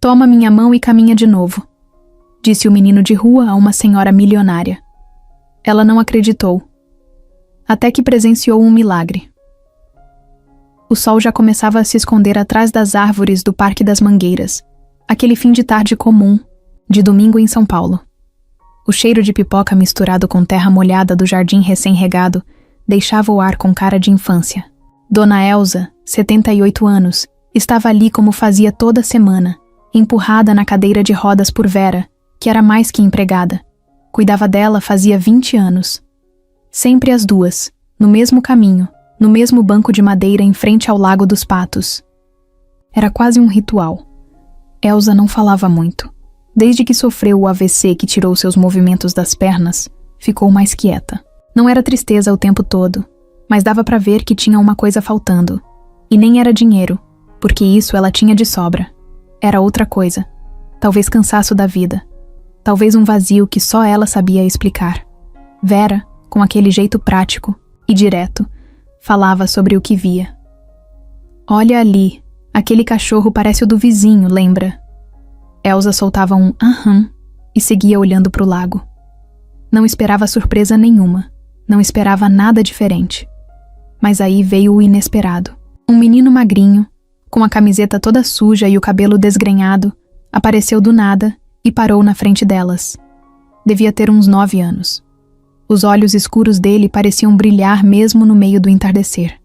Toma minha mão e caminha de novo, disse o menino de rua a uma senhora milionária. Ela não acreditou, até que presenciou um milagre. O sol já começava a se esconder atrás das árvores do Parque das Mangueiras, aquele fim de tarde comum, de domingo em São Paulo. O cheiro de pipoca misturado com terra molhada do jardim recém-regado deixava o ar com cara de infância. Dona Elza, 78 anos, estava ali como fazia toda semana, empurrada na cadeira de rodas por Vera, que era mais que empregada. Cuidava dela fazia 20 anos. Sempre as duas, no mesmo caminho, no mesmo banco de madeira em frente ao Lago dos Patos. Era quase um ritual. Elza não falava muito. Desde que sofreu o AVC que tirou seus movimentos das pernas, ficou mais quieta. Não era tristeza o tempo todo, mas dava pra ver que tinha uma coisa faltando. E nem era dinheiro, porque isso ela tinha de sobra. Era outra coisa. Talvez cansaço da vida. Talvez um vazio que só ela sabia explicar. Vera, com aquele jeito prático e direto, falava sobre o que via. Olha ali, aquele cachorro parece o do vizinho, lembra? Elza soltava um aham e seguia olhando para o lago. Não esperava surpresa nenhuma, não esperava nada diferente. Mas aí veio o inesperado. Um menino magrinho, com a camiseta toda suja e o cabelo desgrenhado, apareceu do nada e parou na frente delas. Devia ter uns 9 anos. Os olhos escuros dele pareciam brilhar mesmo no meio do entardecer.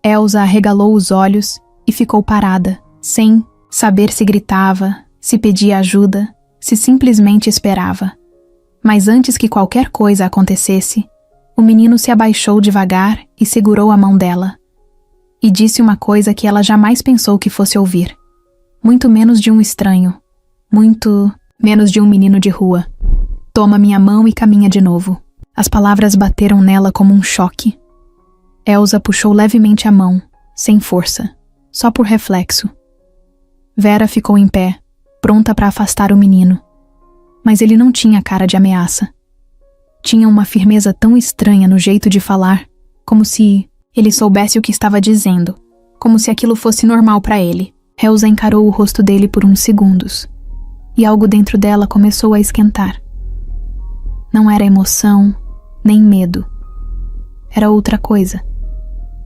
Elza arregalou os olhos e ficou parada, sem saber se gritava, se pedia ajuda, se simplesmente esperava. Mas antes que qualquer coisa acontecesse, o menino se abaixou devagar e segurou a mão dela. E disse uma coisa que ela jamais pensou que fosse ouvir. Muito menos de um estranho. Muito menos de um menino de rua. Toma minha mão e caminha de novo. As palavras bateram nela como um choque. Elza puxou levemente a mão, sem força, só por reflexo. Vera ficou em pé, pronta para afastar o menino. Mas ele não tinha cara de ameaça. Tinha uma firmeza tão estranha no jeito de falar, como se ele soubesse o que estava dizendo, como se aquilo fosse normal para ele. Elza encarou o rosto dele por uns segundos, e algo dentro dela começou a esquentar. Não era emoção, nem medo. Era outra coisa,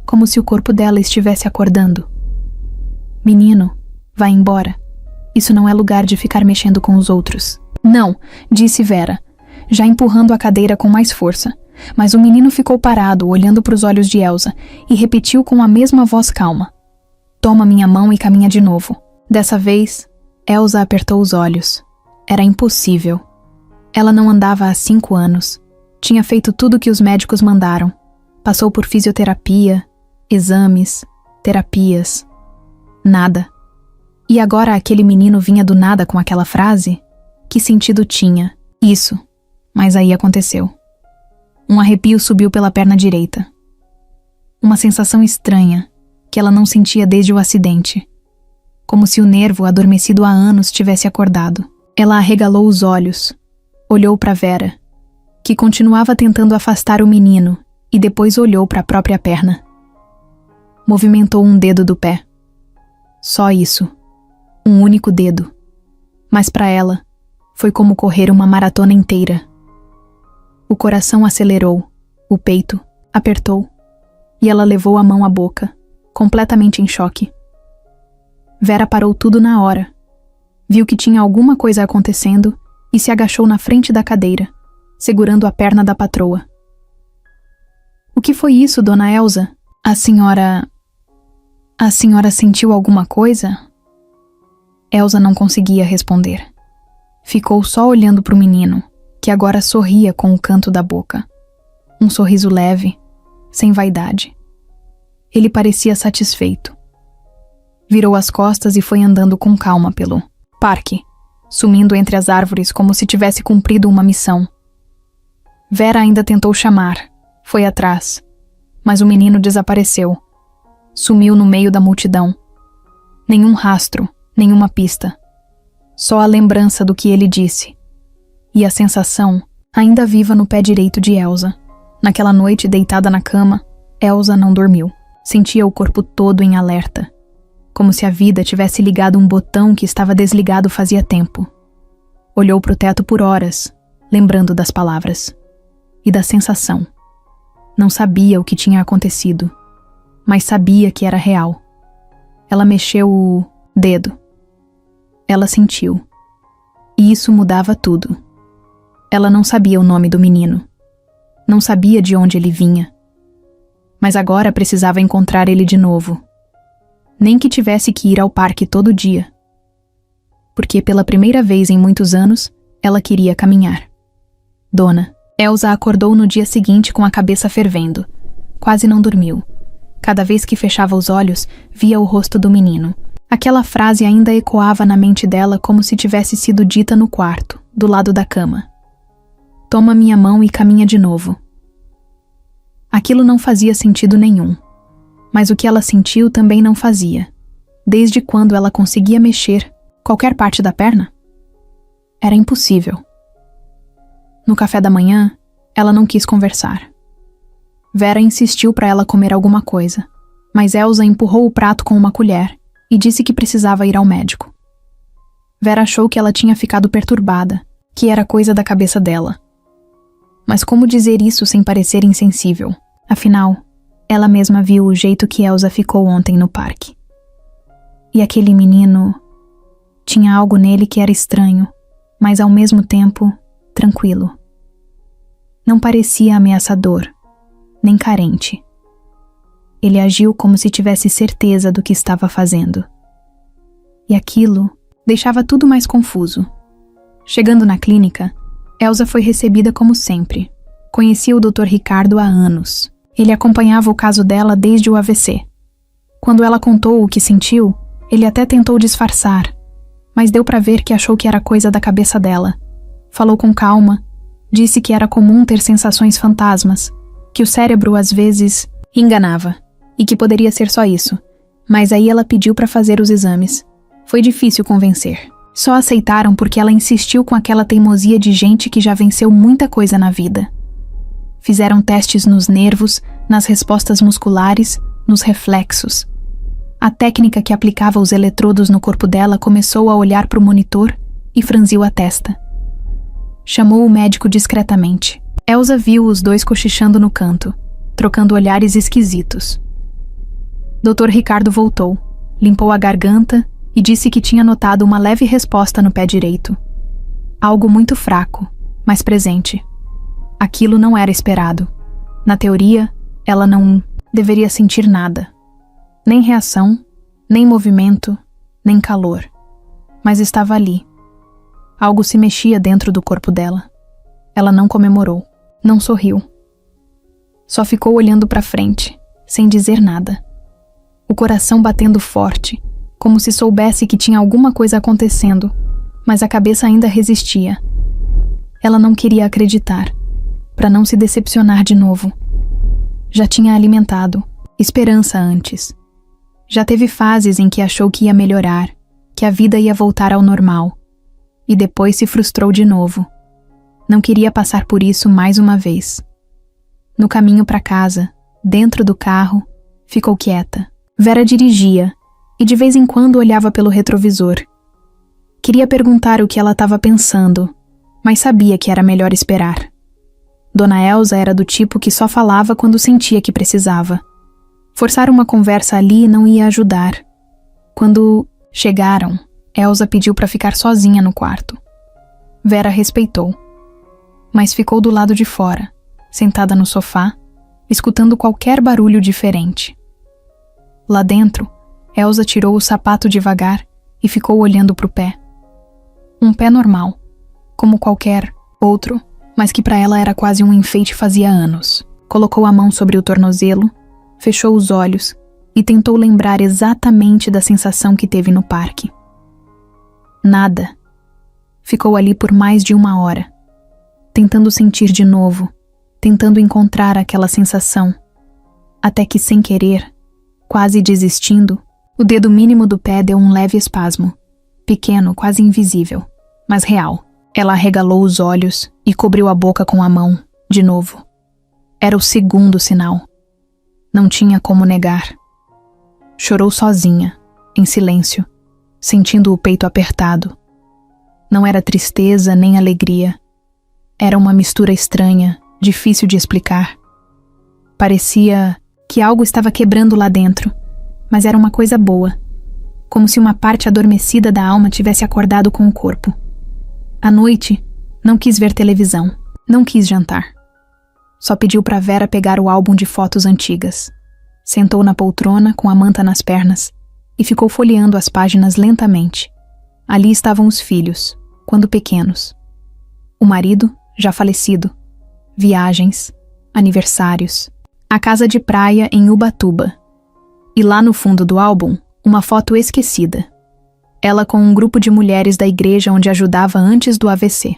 como se o corpo dela estivesse acordando. Menino, vá embora. Isso não é lugar de ficar mexendo com os outros. Não, disse Vera, já empurrando a cadeira com mais força. Mas o menino ficou parado, olhando para os olhos de Elza, e repetiu com a mesma voz calma. Toma minha mão e caminha de novo. Dessa vez, Elza apertou os olhos. Era impossível. Ela não andava há 5 anos. Tinha feito tudo o que os médicos mandaram. Passou por fisioterapia, exames, terapias. Nada. E agora aquele menino vinha do nada com aquela frase? Que sentido tinha? Isso. Mas aí aconteceu. Um arrepio subiu pela perna direita. Uma sensação estranha, que ela não sentia desde o acidente. Como se o nervo adormecido há anos tivesse acordado. Ela arregalou os olhos, olhou para Vera, que continuava tentando afastar o menino, e depois olhou para a própria perna. Movimentou um dedo do pé. Só isso. Um único dedo. Mas para ela, foi como correr uma maratona inteira. O coração acelerou, o peito apertou, e ela levou a mão à boca, completamente em choque. Vera parou tudo na hora. Viu que tinha alguma coisa acontecendo e se agachou na frente da cadeira, segurando a perna da patroa. O que foi isso, dona Elza? A senhora sentiu alguma coisa? Elza não conseguia responder. Ficou só olhando para o menino, que agora sorria com o canto da boca. Um sorriso leve, sem vaidade. Ele parecia satisfeito. Virou as costas e foi andando com calma pelo parque, sumindo entre as árvores como se tivesse cumprido uma missão. Vera ainda tentou chamar, foi atrás, mas o menino desapareceu. Sumiu no meio da multidão. Nenhum rastro, nenhuma pista. Só a lembrança do que ele disse. E a sensação, ainda viva no pé direito de Elza. Naquela noite, deitada na cama, Elza não dormiu. Sentia o corpo todo em alerta. como se a vida tivesse ligado um botão que estava desligado fazia tempo. Olhou para o teto por horas, lembrando das palavras e da sensação. Não sabia o que tinha acontecido, mas sabia que era real. Ela mexeu o dedo. Ela sentiu. E isso mudava tudo. Ela não sabia o nome do menino. Não sabia de onde ele vinha. Mas agora precisava encontrar ele de novo. Nem que tivesse que ir ao parque todo dia. Porque pela primeira vez em muitos anos, ela queria caminhar. Dona Elsa acordou no dia seguinte com a cabeça fervendo. Quase não dormiu. Cada vez que fechava os olhos, via o rosto do menino. Aquela frase ainda ecoava na mente dela como se tivesse sido dita no quarto, do lado da cama. Toma minha mão e caminha de novo. Aquilo não fazia sentido nenhum. Mas o que ela sentiu também não fazia. Desde quando ela conseguia mexer qualquer parte da perna? Era impossível. No café da manhã, ela não quis conversar. Vera insistiu para ela comer alguma coisa, mas Elsa empurrou o prato com uma colher e disse que precisava ir ao médico. Vera achou que ela tinha ficado perturbada, que era coisa da cabeça dela. Mas como dizer isso sem parecer insensível? Afinal, ela mesma viu o jeito que Elsa ficou ontem no parque. E aquele menino tinha algo nele que era estranho, mas ao mesmo tempo tranquilo. Não parecia ameaçador, nem carente. Ele agiu como se tivesse certeza do que estava fazendo. E aquilo deixava tudo mais confuso. Chegando na clínica, Elsa foi recebida como sempre. Conhecia o Dr. Ricardo há anos. Ele acompanhava o caso dela desde o AVC. Quando ela contou o que sentiu, ele até tentou disfarçar, mas deu para ver que achou que era coisa da cabeça dela. Falou com calma, disse que era comum ter sensações fantasmas, que o cérebro às vezes enganava, e que poderia ser só isso. Mas aí ela pediu para fazer os exames. Foi difícil convencer. Só aceitaram porque ela insistiu com aquela teimosia de gente que já venceu muita coisa na vida. Fizeram testes nos nervos, nas respostas musculares, nos reflexos. A técnica que aplicava os eletrodos no corpo dela começou a olhar para o monitor e franziu a testa. Chamou o médico discretamente. Elsa viu os dois cochichando no canto, trocando olhares esquisitos. Dr. Ricardo voltou, limpou a garganta e disse que tinha notado uma leve resposta no pé direito. Algo muito fraco, mas presente. Aquilo não era esperado. Na teoria, ela não deveria sentir nada. Nem reação, nem movimento, nem calor. Mas estava ali. Algo se mexia dentro do corpo dela. Ela não comemorou, não sorriu. Só ficou olhando para frente, sem dizer nada. O coração batendo forte, como se soubesse que tinha alguma coisa acontecendo, mas a cabeça ainda resistia. Ela não queria acreditar, para não se decepcionar de novo. Já tinha alimentado esperança antes. Já teve fases em que achou que ia melhorar, que a vida ia voltar ao normal. E depois se frustrou de novo. Não queria passar por isso mais uma vez. No caminho para casa, dentro do carro, ficou quieta. Vera dirigia e de vez em quando olhava pelo retrovisor. Queria perguntar o que ela estava pensando, mas sabia que era melhor esperar. Dona Elsa era do tipo que só falava quando sentia que precisava. Forçar uma conversa ali não ia ajudar. Quando chegaram, Elsa pediu para ficar sozinha no quarto. Vera respeitou, mas ficou do lado de fora, sentada no sofá, escutando qualquer barulho diferente. Lá dentro, Elsa tirou o sapato devagar e ficou olhando para o pé. Um pé normal, como qualquer outro, mas que para ela era quase um enfeite fazia anos. Colocou a mão sobre o tornozelo, fechou os olhos e tentou lembrar exatamente da sensação que teve no parque. Nada. Ficou ali por mais de 1 hora, tentando sentir de novo, tentando encontrar aquela sensação, até que sem querer, quase desistindo, o dedo mínimo do pé deu um leve espasmo, pequeno, quase invisível, mas real. Ela arregalou os olhos e cobriu a boca com a mão, de novo. Era o segundo sinal. Não tinha como negar. Chorou sozinha, em silêncio, sentindo o peito apertado. Não era tristeza nem alegria. Era uma mistura estranha, difícil de explicar. Parecia que algo estava quebrando lá dentro, mas era uma coisa boa, como se uma parte adormecida da alma tivesse acordado com o corpo. À noite, não quis ver televisão, não quis jantar. Só pediu para Vera pegar o álbum de fotos antigas. Sentou na poltrona com a manta nas pernas e ficou folheando as páginas lentamente. Ali estavam os filhos, quando pequenos. O marido, já falecido. Viagens, aniversários. A casa de praia em Ubatuba. E lá no fundo do álbum, uma foto esquecida. Ela com um grupo de mulheres da igreja onde ajudava antes do AVC.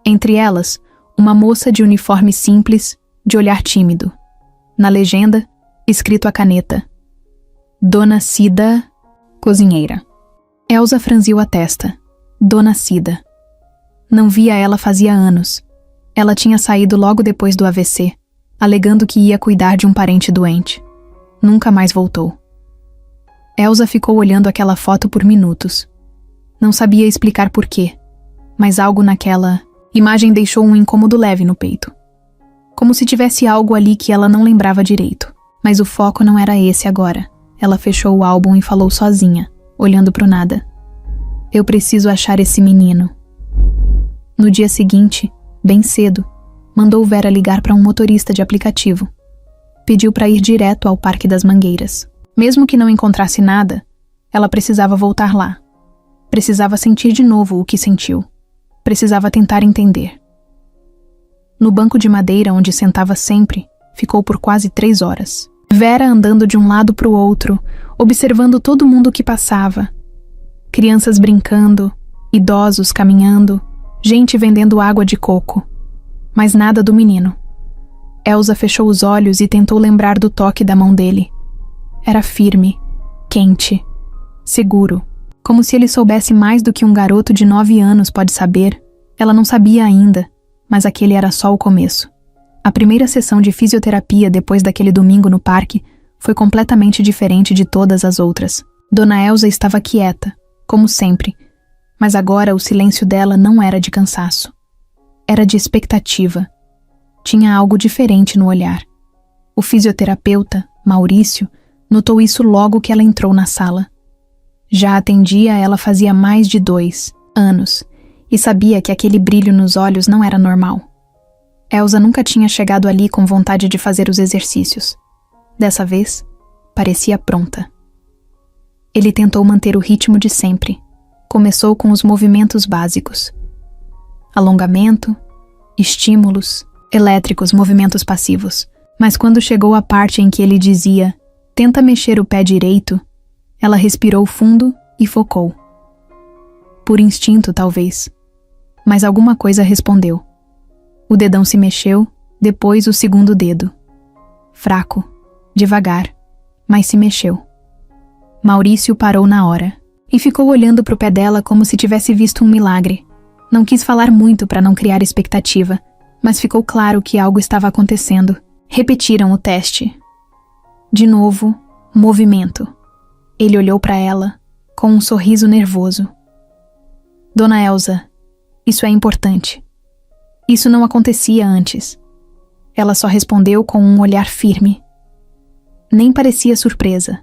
Entre elas, uma moça de uniforme simples, de olhar tímido. Na legenda, escrito à caneta: Dona Cida, cozinheira. Elsa franziu a testa. Dona Cida. Não via ela fazia anos. Ela tinha saído logo depois do AVC, alegando que ia cuidar de um parente doente. Nunca mais voltou. Elsa ficou olhando aquela foto por minutos. Não sabia explicar por quê, mas algo naquela imagem deixou um incômodo leve no peito. Como se tivesse algo ali que ela não lembrava direito. Mas o foco não era esse agora. Ela fechou o álbum e falou sozinha, olhando pro nada. Eu preciso achar esse menino. No dia seguinte, bem cedo, mandou Vera ligar para um motorista de aplicativo. Pediu para ir direto ao Parque das Mangueiras. Mesmo que não encontrasse nada, ela precisava voltar lá. Precisava sentir de novo o que sentiu. Precisava tentar entender. No banco de madeira onde sentava sempre, ficou por quase 3 horas. Vera andando de um lado para o outro, observando todo mundo que passava. Crianças brincando, idosos caminhando, gente vendendo água de coco. Mas nada do menino. Elsa fechou os olhos e tentou lembrar do toque da mão dele. Era firme, quente, seguro. Como se ele soubesse mais do que um garoto de 9 anos pode saber. Ela não sabia ainda, mas aquele era só o começo. A primeira sessão de fisioterapia depois daquele domingo no parque foi completamente diferente de todas as outras. Dona Elsa estava quieta, como sempre, mas agora o silêncio dela não era de cansaço. Era de expectativa. Tinha algo diferente no olhar. O fisioterapeuta, Maurício, notou isso logo que ela entrou na sala. Já atendia ela fazia mais de 2 anos e sabia que aquele brilho nos olhos não era normal. Elsa nunca tinha chegado ali com vontade de fazer os exercícios. Dessa vez, parecia pronta. Ele tentou manter o ritmo de sempre. Começou com os movimentos básicos. Alongamento, estímulos, elétricos, movimentos passivos. Mas quando chegou a parte em que ele dizia: "Tenta mexer o pé direito", ela respirou fundo e focou. Por instinto, talvez. Mas alguma coisa respondeu. O dedão se mexeu, depois o segundo dedo. Fraco, devagar, mas se mexeu. Maurício parou na hora e ficou olhando para o pé dela como se tivesse visto um milagre. Não quis falar muito para não criar expectativa, mas ficou claro que algo estava acontecendo. Repetiram o teste. De novo, movimento. Ele olhou para ela, com um sorriso nervoso. Dona Elsa, isso é importante. Isso não acontecia antes. Ela só respondeu com um olhar firme. Nem parecia surpresa.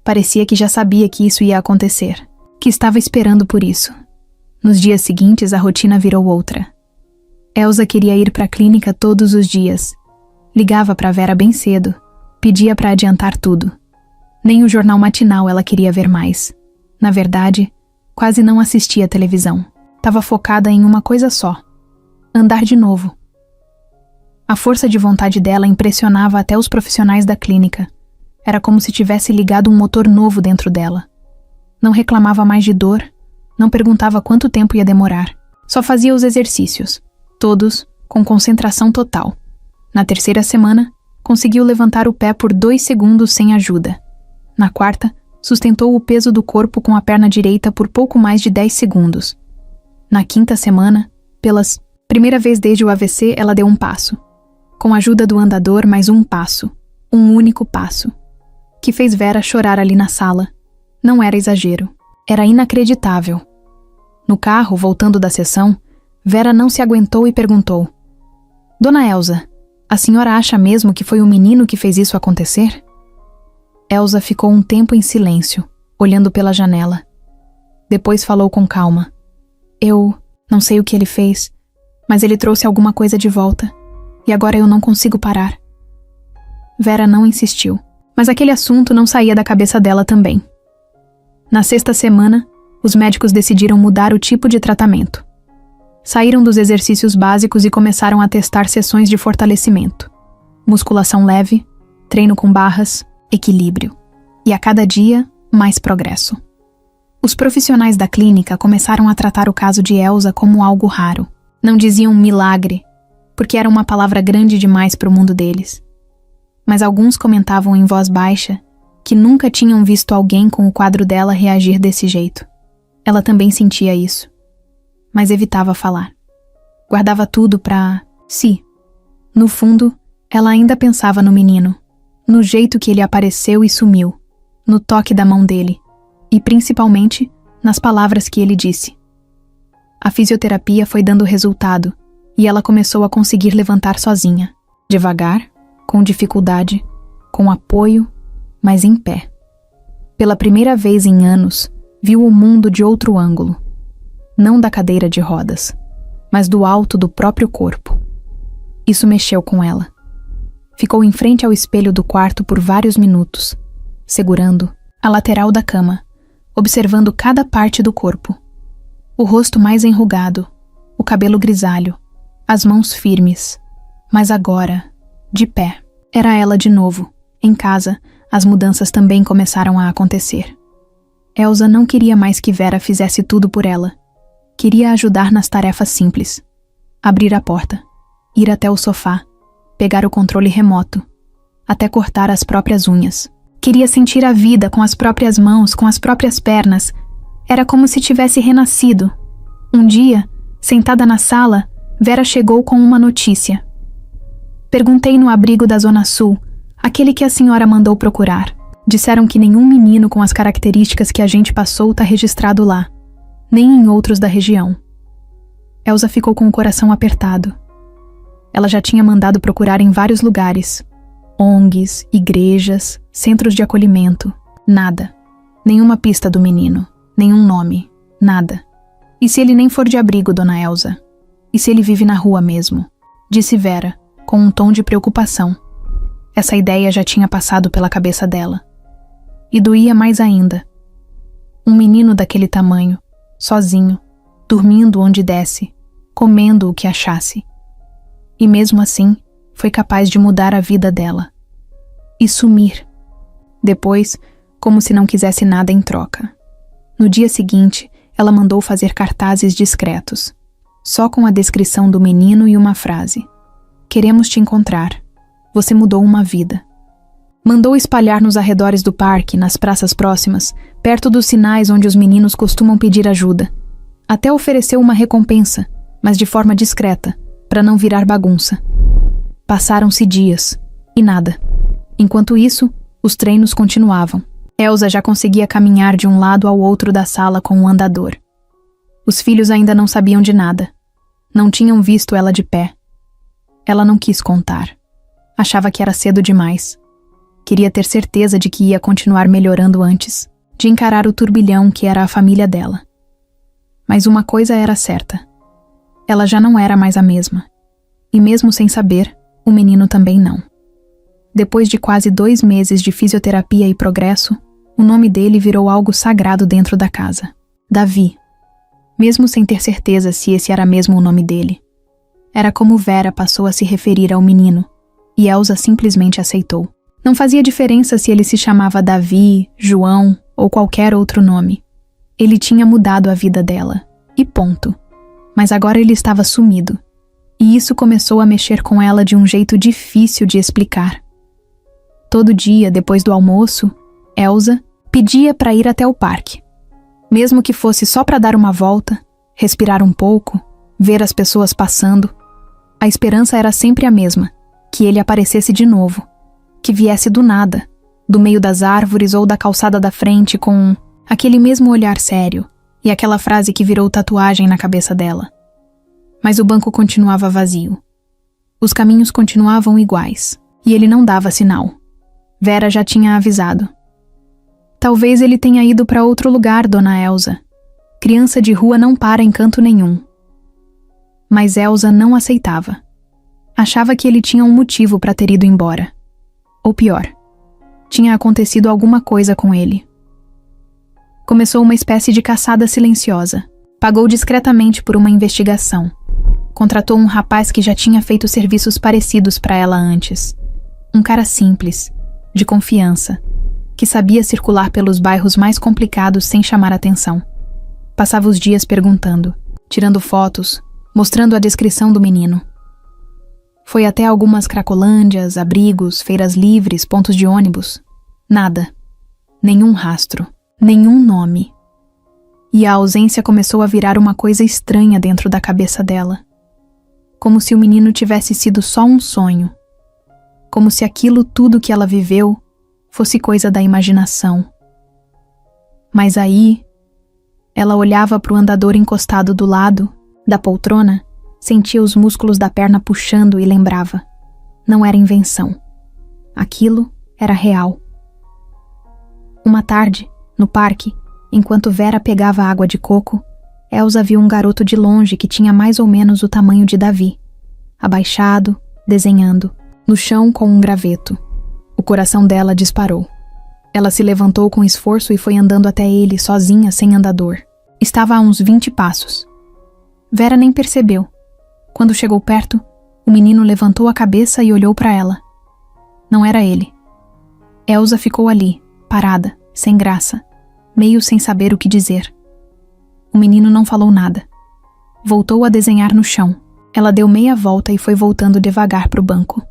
Parecia que já sabia que isso ia acontecer, que estava esperando por isso. Nos dias seguintes, a rotina virou outra. Elsa queria ir para a clínica todos os dias. Ligava para Vera bem cedo. Pedia para adiantar tudo. Nem o jornal matinal ela queria ver mais. Na verdade, quase não assistia televisão. Estava focada em uma coisa só: andar de novo. A força de vontade dela impressionava até os profissionais da clínica. Era como se tivesse ligado um motor novo dentro dela. Não reclamava mais de dor, não perguntava quanto tempo ia demorar. Só fazia os exercícios, todos com concentração total. Na 3ª semana, conseguiu levantar o pé por 2 segundos sem ajuda. Na 4ª, sustentou o peso do corpo com a perna direita por pouco mais de 10 segundos. Na 5ª semana, pelas primeira vez desde o AVC, ela deu um passo. Com a ajuda do andador, mais um passo. Um único passo. Que fez Vera chorar ali na sala. Não era exagero. Era inacreditável. No carro, voltando da sessão, Vera não se aguentou e perguntou: Dona Elsa, a senhora acha mesmo que foi o menino que fez isso acontecer? Elsa ficou um tempo em silêncio, olhando pela janela. Depois falou com calma: Eu não sei o que ele fez, mas ele trouxe alguma coisa de volta, e agora eu não consigo parar. Vera não insistiu, mas aquele assunto não saía da cabeça dela também. Na sexta semana, os médicos decidiram mudar o tipo de tratamento. Saíram dos exercícios básicos e começaram a testar sessões de fortalecimento. Musculação leve, treino com barras, equilíbrio. E a cada dia, mais progresso. Os profissionais da clínica começaram a tratar o caso de Elsa como algo raro. Não diziam milagre, porque era uma palavra grande demais para o mundo deles. Mas alguns comentavam em voz baixa que nunca tinham visto alguém com o quadro dela reagir desse jeito. Ela também sentia isso, mas evitava falar. Guardava tudo pra si. No fundo, ela ainda pensava no menino, no jeito que ele apareceu e sumiu, no toque da mão dele, e principalmente nas palavras que ele disse. A fisioterapia foi dando resultado, e ela começou a conseguir levantar sozinha, devagar, com dificuldade, com apoio, mas em pé. Pela primeira vez em anos, viu o mundo de outro ângulo. Não da cadeira de rodas, mas do alto do próprio corpo. Isso mexeu com ela. Ficou em frente ao espelho do quarto por vários minutos, segurando a lateral da cama, observando cada parte do corpo. O rosto mais enrugado, o cabelo grisalho, as mãos firmes. Mas agora, de pé, era ela de novo. Em casa, as mudanças também começaram a acontecer. Elsa não queria mais que Vera fizesse tudo por ela. Queria ajudar nas tarefas simples. Abrir a porta, ir até o sofá, pegar o controle remoto, até cortar as próprias unhas. Queria sentir a vida com as próprias mãos, com as próprias pernas. Era como se tivesse renascido. Um dia, sentada na sala, Vera chegou com uma notícia. Perguntei no abrigo da Zona Sul, aquele que a senhora mandou procurar. Disseram que nenhum menino com as características que a gente passou está registrado lá, nem em outros da região. Elsa ficou com o coração apertado. Ela já tinha mandado procurar em vários lugares. ONGs, igrejas, centros de acolhimento. Nada. Nenhuma pista do menino. Nenhum nome. Nada. E se ele nem for de abrigo, dona Elsa? E se ele vive na rua mesmo? Disse Vera, com um tom de preocupação. Essa ideia já tinha passado pela cabeça dela. E doía mais ainda. Um menino daquele tamanho, sozinho, dormindo onde desse, comendo o que achasse. E mesmo assim, foi capaz de mudar a vida dela. E sumir. Depois, como se não quisesse nada em troca. No dia seguinte, ela mandou fazer cartazes discretos, só com a descrição do menino e uma frase: Queremos te encontrar. Você mudou uma vida. Mandou espalhar nos arredores do parque, nas praças próximas, perto dos sinais onde os meninos costumam pedir ajuda. Até ofereceu uma recompensa, mas de forma discreta, para não virar bagunça. Passaram-se dias, e nada. Enquanto isso, os treinos continuavam. Elsa já conseguia caminhar de um lado ao outro da sala com um andador. Os filhos ainda não sabiam de nada. Não tinham visto ela de pé. Ela não quis contar. Achava que era cedo demais. Queria ter certeza de que ia continuar melhorando antes, de encarar o turbilhão que era a família dela. Mas uma coisa era certa. Ela já não era mais a mesma. E mesmo sem saber, o menino também não. Depois de quase 2 meses de fisioterapia e progresso, o nome dele virou algo sagrado dentro da casa. Davi. Mesmo sem ter certeza se esse era mesmo o nome dele. Era como Vera passou a se referir ao menino, e Elsa simplesmente aceitou. Não fazia diferença se ele se chamava Davi, João ou qualquer outro nome. Ele tinha mudado a vida dela, e ponto. Mas agora ele estava sumido, e isso começou a mexer com ela de um jeito difícil de explicar. Todo dia, depois do almoço, Elsa pedia para ir até o parque. Mesmo que fosse só para dar uma volta, respirar um pouco, ver as pessoas passando, a esperança era sempre a mesma, que ele aparecesse de novo, que viesse do nada, do meio das árvores ou da calçada da frente com Aquele mesmo olhar sério e aquela frase que virou tatuagem na cabeça dela. Mas o banco continuava vazio. Os caminhos continuavam iguais, e ele não dava sinal. Vera já tinha avisado. Talvez ele tenha ido para outro lugar, Dona Elsa. Criança de rua não para em canto nenhum. Mas Elsa não aceitava. Achava que ele tinha um motivo para ter ido embora. Ou pior, tinha acontecido alguma coisa com ele. Começou uma espécie de caçada silenciosa. Pagou discretamente por uma investigação. Contratou um rapaz que já tinha feito serviços parecidos para ela antes. Um cara simples, de confiança, que sabia circular pelos bairros mais complicados sem chamar atenção. Passava os dias perguntando, tirando fotos, mostrando a descrição do menino. Foi até algumas cracolândias, abrigos, feiras livres, pontos de ônibus. Nada. Nenhum rastro. Nenhum nome. E a ausência começou a virar uma coisa estranha dentro da cabeça dela. Como se o menino tivesse sido só um sonho. Como se aquilo tudo que ela viveu fosse coisa da imaginação. Mas aí, ela olhava para o andador encostado do lado, da poltrona, sentia os músculos da perna puxando e lembrava. Não era invenção. Aquilo era real. Uma tarde, no parque, enquanto Vera pegava água de coco, Elsa viu um garoto de longe que tinha mais ou menos o tamanho de Davi, abaixado, desenhando, no chão com um graveto. O coração dela disparou. Ela se levantou com esforço e foi andando até ele, sozinha, sem andador. Estava a uns 20 passos. Vera nem percebeu. Quando chegou perto, o menino levantou a cabeça e olhou para ela. Não era ele. Elsa ficou ali, parada, sem graça, meio sem saber o que dizer. O menino não falou nada. Voltou a desenhar no chão. Ela deu meia volta e foi voltando devagar para o banco.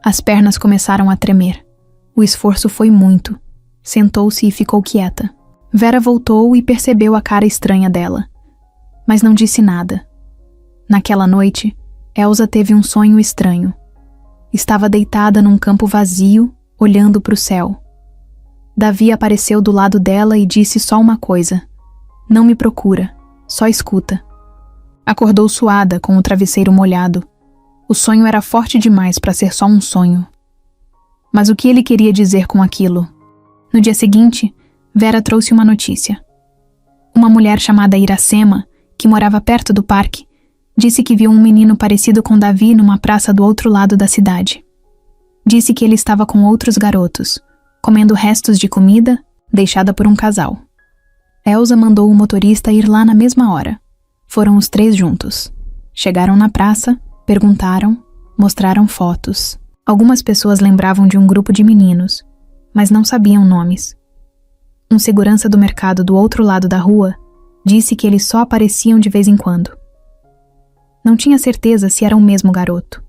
As pernas começaram a tremer. O esforço foi muito. Sentou-se e ficou quieta. Vera voltou e percebeu a cara estranha dela. Mas não disse nada. Naquela noite, Elsa teve um sonho estranho. Estava deitada num campo vazio, olhando para o céu. Davi apareceu do lado dela e disse só uma coisa. Não me procura, só escuta. Acordou suada, com o travesseiro molhado. O sonho era forte demais para ser só um sonho. Mas o que ele queria dizer com aquilo? No dia seguinte, Vera trouxe uma notícia. Uma mulher chamada Iracema, que morava perto do parque, disse que viu um menino parecido com Davi numa praça do outro lado da cidade. Disse que ele estava com outros garotos, comendo restos de comida deixada por um casal. Elsa mandou o motorista ir lá na mesma hora. Foram os 3 juntos. Chegaram na praça, perguntaram, mostraram fotos. Algumas pessoas lembravam de um grupo de meninos, mas não sabiam nomes. Um segurança do mercado do outro lado da rua disse que eles só apareciam de vez em quando. Não tinha certeza se era o mesmo garoto.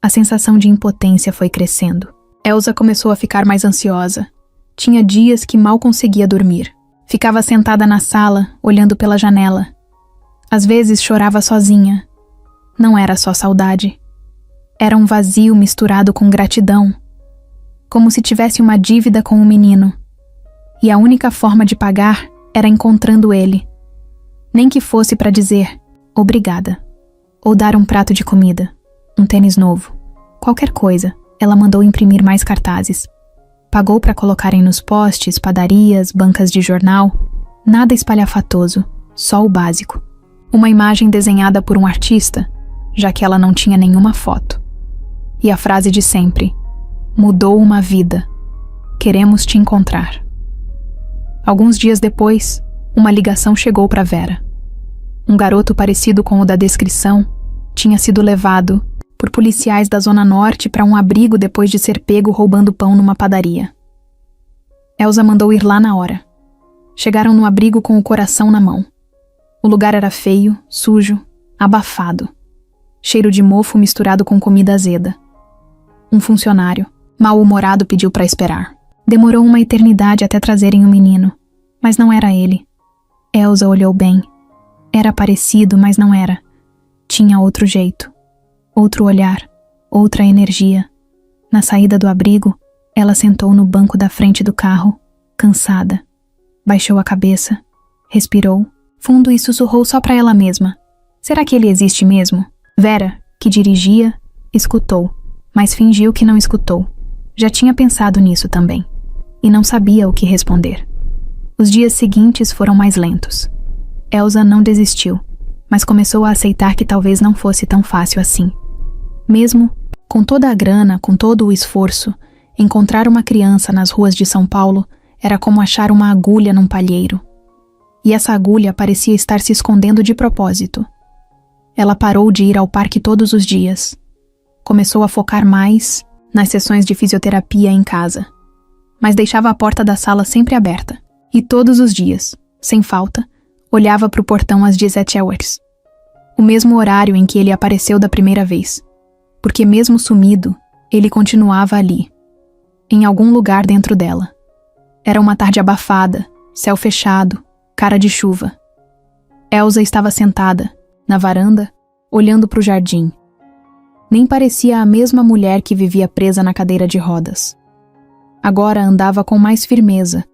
A sensação de impotência foi crescendo. Elsa começou a ficar mais ansiosa. Tinha dias que mal conseguia dormir. Ficava sentada na sala, olhando pela janela. Às vezes chorava sozinha. Não era só saudade. Era um vazio misturado com gratidão. Como se tivesse uma dívida com o menino. E a única forma de pagar era encontrando ele. Nem que fosse para dizer obrigada. Ou dar um prato de comida, um tênis novo. Qualquer coisa, ela mandou imprimir mais cartazes. Pagou para colocarem nos postes, padarias, bancas de jornal. Nada espalhafatoso, só o básico. Uma imagem desenhada por um artista, já que ela não tinha nenhuma foto. E a frase de sempre: mudou uma vida. Queremos te encontrar. Alguns dias depois, uma ligação chegou para Vera. Um garoto parecido com o da descrição tinha sido levado por policiais da Zona Norte para um abrigo depois de ser pego roubando pão numa padaria. Elsa mandou ir lá na hora. Chegaram no abrigo com o coração na mão. O lugar era feio, sujo, abafado. Cheiro de mofo misturado com comida azeda. Um funcionário, mal-humorado, pediu para esperar. Demorou uma eternidade até trazerem o menino, mas não era ele. Elsa olhou bem. Era parecido, mas não era. Tinha outro jeito, outro olhar, outra energia. Na saída do abrigo, ela sentou no banco da frente do carro, cansada. Baixou a cabeça, respirou, fundo e sussurrou só para ela mesma. Será que ele existe mesmo? Vera, que dirigia, escutou, mas fingiu que não escutou. Já tinha pensado nisso também, e não sabia o que responder. Os dias seguintes foram mais lentos. Elsa não desistiu, mas começou a aceitar que talvez não fosse tão fácil assim. Mesmo com toda a grana, com todo o esforço, encontrar uma criança nas ruas de São Paulo era como achar uma agulha num palheiro. E essa agulha parecia estar se escondendo de propósito. Ela parou de ir ao parque todos os dias. Começou a focar mais nas sessões de fisioterapia em casa. Mas deixava a porta da sala sempre aberta. E todos os dias, sem falta, olhava para o portão às 17 horas. O mesmo horário em que ele apareceu da primeira vez. Porque mesmo sumido, ele continuava ali. Em algum lugar dentro dela. Era uma tarde abafada, céu fechado, cara de chuva. Elsa estava sentada, na varanda, olhando para o jardim. Nem parecia a mesma mulher que vivia presa na cadeira de rodas. Agora andava com mais firmeza,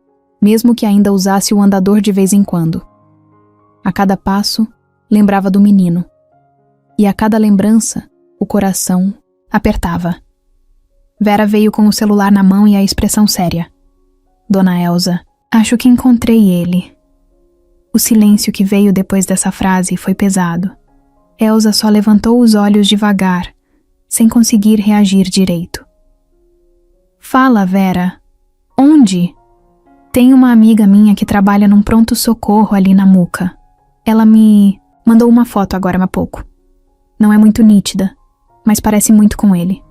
mesmo que ainda usasse o andador de vez em quando. A cada passo, lembrava do menino. E a cada lembrança, o coração apertava. Vera veio com o celular na mão e a expressão séria. Dona Elsa, acho que encontrei ele. O silêncio que veio depois dessa frase foi pesado. Elsa só levantou os olhos devagar, sem conseguir reagir direito. Fala, Vera. Onde? Tem uma amiga minha que trabalha num pronto-socorro ali na Muca. Ela me mandou uma foto agora há pouco. Não é muito nítida, mas parece muito com ele.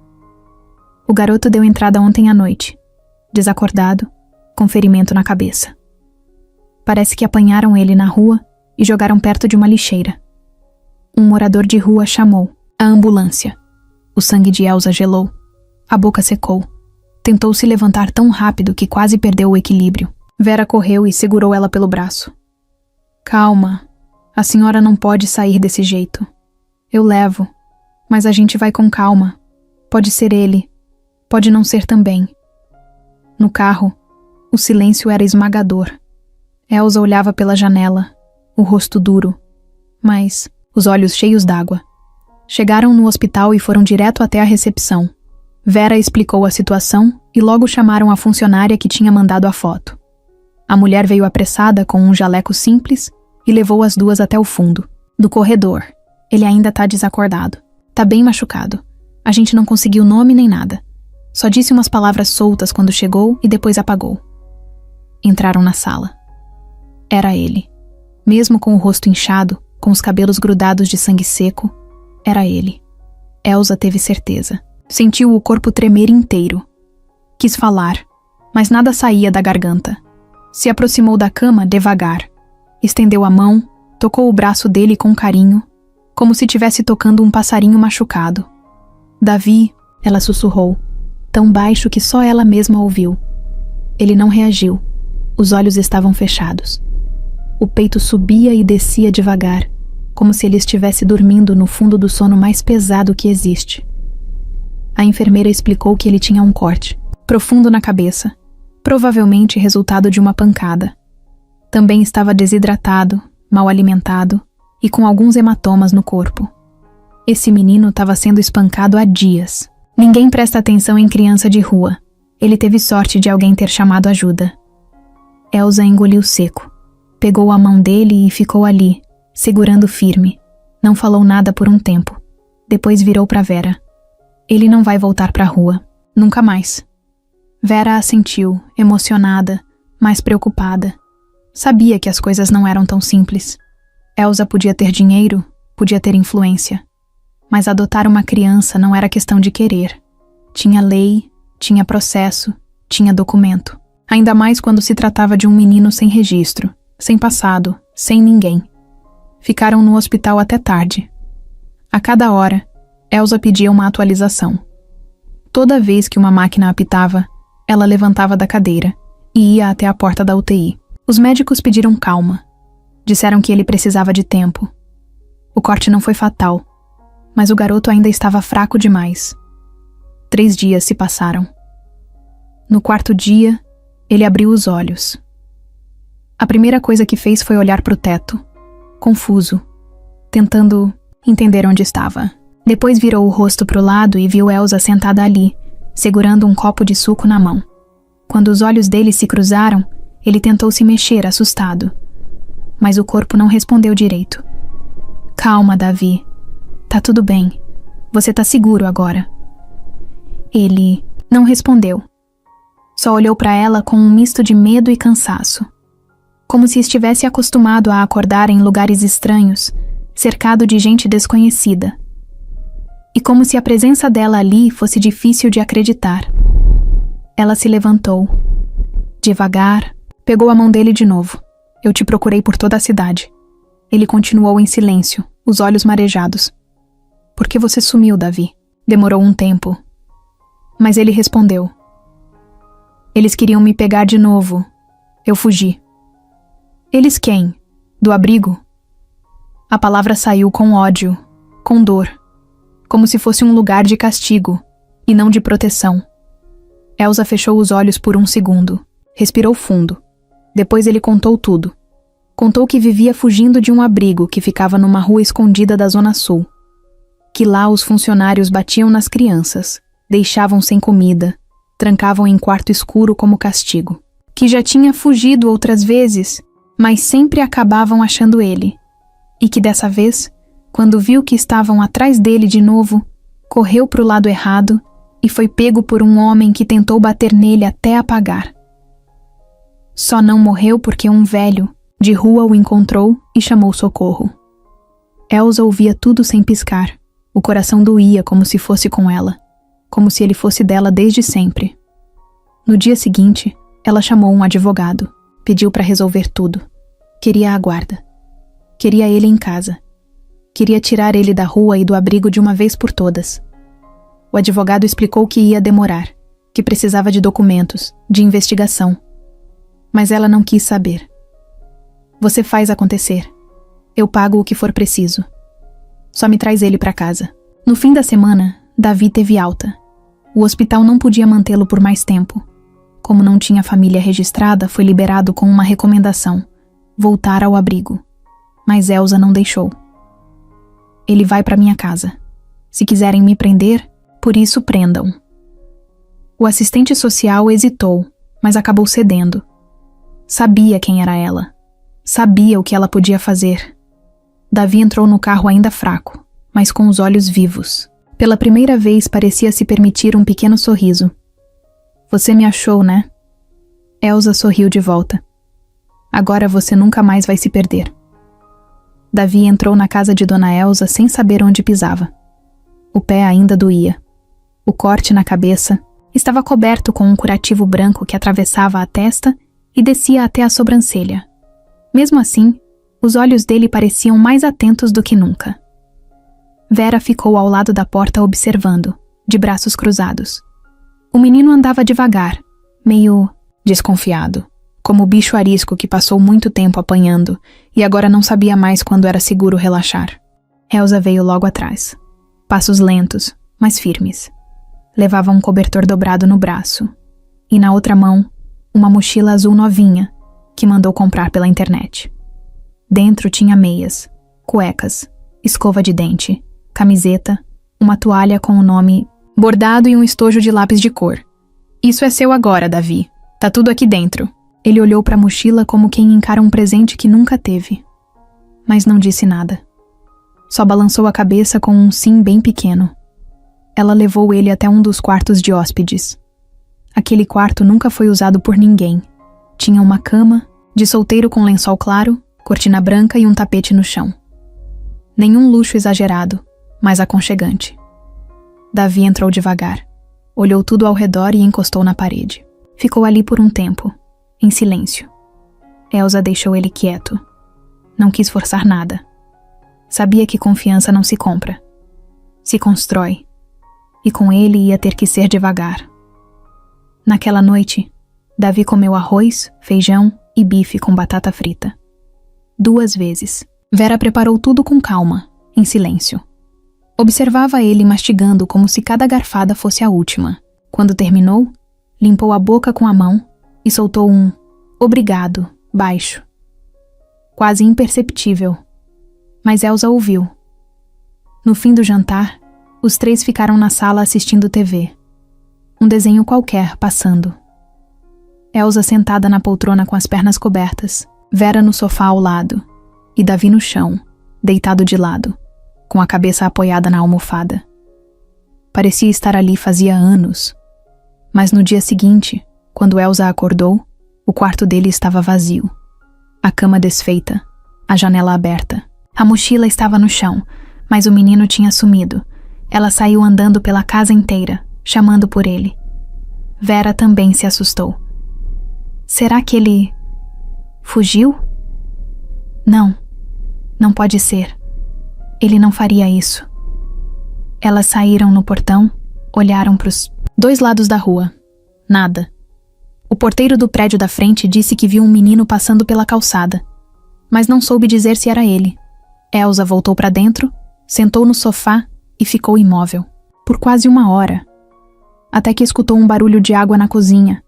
O garoto deu entrada ontem à noite, desacordado, com ferimento na cabeça. Parece que apanharam ele na rua e jogaram perto de uma lixeira. Um morador de rua chamou a ambulância. O sangue de Elsa gelou. A boca secou. Tentou se levantar tão rápido que quase perdeu o equilíbrio. Vera correu e segurou ela pelo braço. Calma, a senhora não pode sair desse jeito. Eu levo, mas a gente vai com calma. Pode ser ele, pode não ser também. No carro, o silêncio era esmagador. Elsa olhava pela janela, o rosto duro, mas os olhos cheios d'água. Chegaram no hospital e foram direto até a recepção. Vera explicou a situação e logo chamaram a funcionária que tinha mandado a foto. A mulher veio apressada com um jaleco simples e levou as duas até o fundo do corredor. Ele ainda tá desacordado. Tá bem machucado. A gente não conseguiu nome nem nada. Só disse umas palavras soltas quando chegou e depois apagou. Entraram na sala. Era ele. Mesmo com o rosto inchado, com os cabelos grudados de sangue seco, era ele. Elsa teve certeza. Sentiu o corpo tremer inteiro. Quis falar, mas nada saía da garganta. Se aproximou da cama devagar. Estendeu a mão, tocou o braço dele com carinho, como se estivesse tocando um passarinho machucado. Davi, ela sussurrou, tão baixo que só ela mesma ouviu. Ele não reagiu. Os olhos estavam fechados. O peito subia e descia devagar, como se ele estivesse dormindo no fundo do sono mais pesado que existe. A enfermeira explicou que ele tinha um corte, profundo na cabeça, provavelmente resultado de uma pancada. Também estava desidratado, mal alimentado e com alguns hematomas no corpo. Esse menino estava sendo espancado há dias. Ninguém presta atenção em criança de rua. Ele teve sorte de alguém ter chamado ajuda. Elsa engoliu seco. Pegou a mão dele e ficou ali, segurando firme. Não falou nada por um tempo. Depois virou para Vera. Ele não vai voltar para a rua. Nunca mais. Vera assentiu, emocionada, mas preocupada. Sabia que as coisas não eram tão simples. Elsa podia ter dinheiro, podia ter influência. Mas adotar uma criança não era questão de querer. Tinha lei, tinha processo, tinha documento. Ainda mais quando se tratava de um menino sem registro, sem passado, sem ninguém. Ficaram no hospital até tarde. A cada hora, Elsa pedia uma atualização. Toda vez que uma máquina apitava, ela levantava da cadeira e ia até a porta da UTI. Os médicos pediram calma. Disseram que ele precisava de tempo. O corte não foi fatal, mas o garoto ainda estava fraco demais. 3 dias se passaram. No 4º dia, ele abriu os olhos. A primeira coisa que fez foi olhar para o teto, confuso, tentando entender onde estava. Depois virou o rosto para o lado e viu Elsa sentada ali, segurando um copo de suco na mão. Quando os olhos dele se cruzaram, ele tentou se mexer, assustado. Mas o corpo não respondeu direito. Calma, Davi. Tá tudo bem. Você tá seguro agora. Ele não respondeu. Só olhou para ela com um misto de medo e cansaço. Como se estivesse acostumado a acordar em lugares estranhos, cercado de gente desconhecida. E como se a presença dela ali fosse difícil de acreditar. Ela se levantou. Devagar, pegou a mão dele de novo. Eu te procurei por toda a cidade. Ele continuou em silêncio, os olhos marejados. Por que você sumiu, Davi? Demorou um tempo. Mas ele respondeu. Eles queriam me pegar de novo. Eu fugi. Eles quem? Do abrigo? A palavra saiu com ódio, com dor, como se fosse um lugar de castigo, e não de proteção. Elsa fechou os olhos por um segundo, respirou fundo. Depois ele contou tudo. Contou que vivia fugindo de um abrigo que ficava numa rua escondida da Zona Sul. Que lá os funcionários batiam nas crianças, deixavam sem comida, trancavam em quarto escuro como castigo. Que já tinha fugido outras vezes, mas sempre acabavam achando ele. E que dessa vez, quando viu que estavam atrás dele de novo, correu para o lado errado e foi pego por um homem que tentou bater nele até apagar. Só não morreu porque um velho de rua o encontrou e chamou socorro. Elsa ouvia tudo sem piscar. O coração doía como se fosse com ela, como se ele fosse dela desde sempre. No dia seguinte, ela chamou um advogado, pediu para resolver tudo. Queria a guarda. Queria ele em casa. Queria tirar ele da rua e do abrigo de uma vez por todas. O advogado explicou que ia demorar, que precisava de documentos, de investigação. Mas ela não quis saber. Você faz acontecer. Eu pago o que for preciso. Só me traz ele para casa. No fim da semana, Davi teve alta. O hospital não podia mantê-lo por mais tempo. Como não tinha família registrada, foi liberado com uma recomendação: voltar ao abrigo. Mas Elsa não deixou. Ele vai para minha casa. Se quiserem me prender, por isso prendam. O assistente social hesitou, mas acabou cedendo. Sabia quem era ela. Sabia o que ela podia fazer. Davi entrou no carro ainda fraco, mas com os olhos vivos. Pela primeira vez parecia se permitir um pequeno sorriso. Você me achou, né? Elsa sorriu de volta. Agora você nunca mais vai se perder. Davi entrou na casa de Dona Elsa sem saber onde pisava. O pé ainda doía. O corte na cabeça estava coberto com um curativo branco que atravessava a testa e descia até a sobrancelha. Mesmo assim, os olhos dele pareciam mais atentos do que nunca. Vera ficou ao lado da porta observando, de braços cruzados. O menino andava devagar, meio desconfiado, como o bicho arisco que passou muito tempo apanhando e agora não sabia mais quando era seguro relaxar. Elsa veio logo atrás. Passos lentos, mas firmes. Levava um cobertor dobrado no braço. E na outra mão, uma mochila azul novinha, que mandou comprar pela internet. Dentro tinha meias, cuecas, escova de dente, camiseta, uma toalha com o nome bordado e um estojo de lápis de cor. Isso é seu agora, Davi. Tá tudo aqui dentro. Ele olhou para a mochila como quem encara um presente que nunca teve. Mas não disse nada. Só balançou a cabeça com um sim bem pequeno. Ela levou ele até um dos quartos de hóspedes. Aquele quarto nunca foi usado por ninguém. Tinha uma cama, de solteiro com lençol claro, cortina branca e um tapete no chão. Nenhum luxo exagerado, mas aconchegante. Davi entrou devagar. Olhou tudo ao redor e encostou na parede. Ficou ali por um tempo, em silêncio. Elsa deixou ele quieto. Não quis forçar nada. Sabia que confiança não se compra. Se constrói. E com ele ia ter que ser devagar. Naquela noite, Davi comeu arroz, feijão e bife com batata frita. 2 vezes. Vera preparou tudo com calma, em silêncio. Observava ele mastigando como se cada garfada fosse a última. Quando terminou, limpou a boca com a mão e soltou um "obrigado" baixo, quase imperceptível, mas Elsa ouviu. No fim do jantar, os três ficaram na sala assistindo TV. Um desenho qualquer passando. Elsa sentada na poltrona com as pernas cobertas, Vera no sofá ao lado, e Davi no chão, deitado de lado, com a cabeça apoiada na almofada. Parecia estar ali fazia anos, mas no dia seguinte, quando Elsa acordou, o quarto dele estava vazio. A cama desfeita, a janela aberta. A mochila estava no chão, mas o menino tinha sumido. Ela saiu andando pela casa inteira, chamando por ele. Vera também se assustou. Será que ele fugiu? Não, não pode ser. Ele não faria isso. Elas saíram no portão, olharam para os dois lados da rua. Nada. O porteiro do prédio da frente disse que viu um menino passando pela calçada, mas não soube dizer se era ele. Elsa voltou para dentro, sentou no sofá e ficou imóvel, por quase 1 hora, até que escutou um barulho de água na cozinha.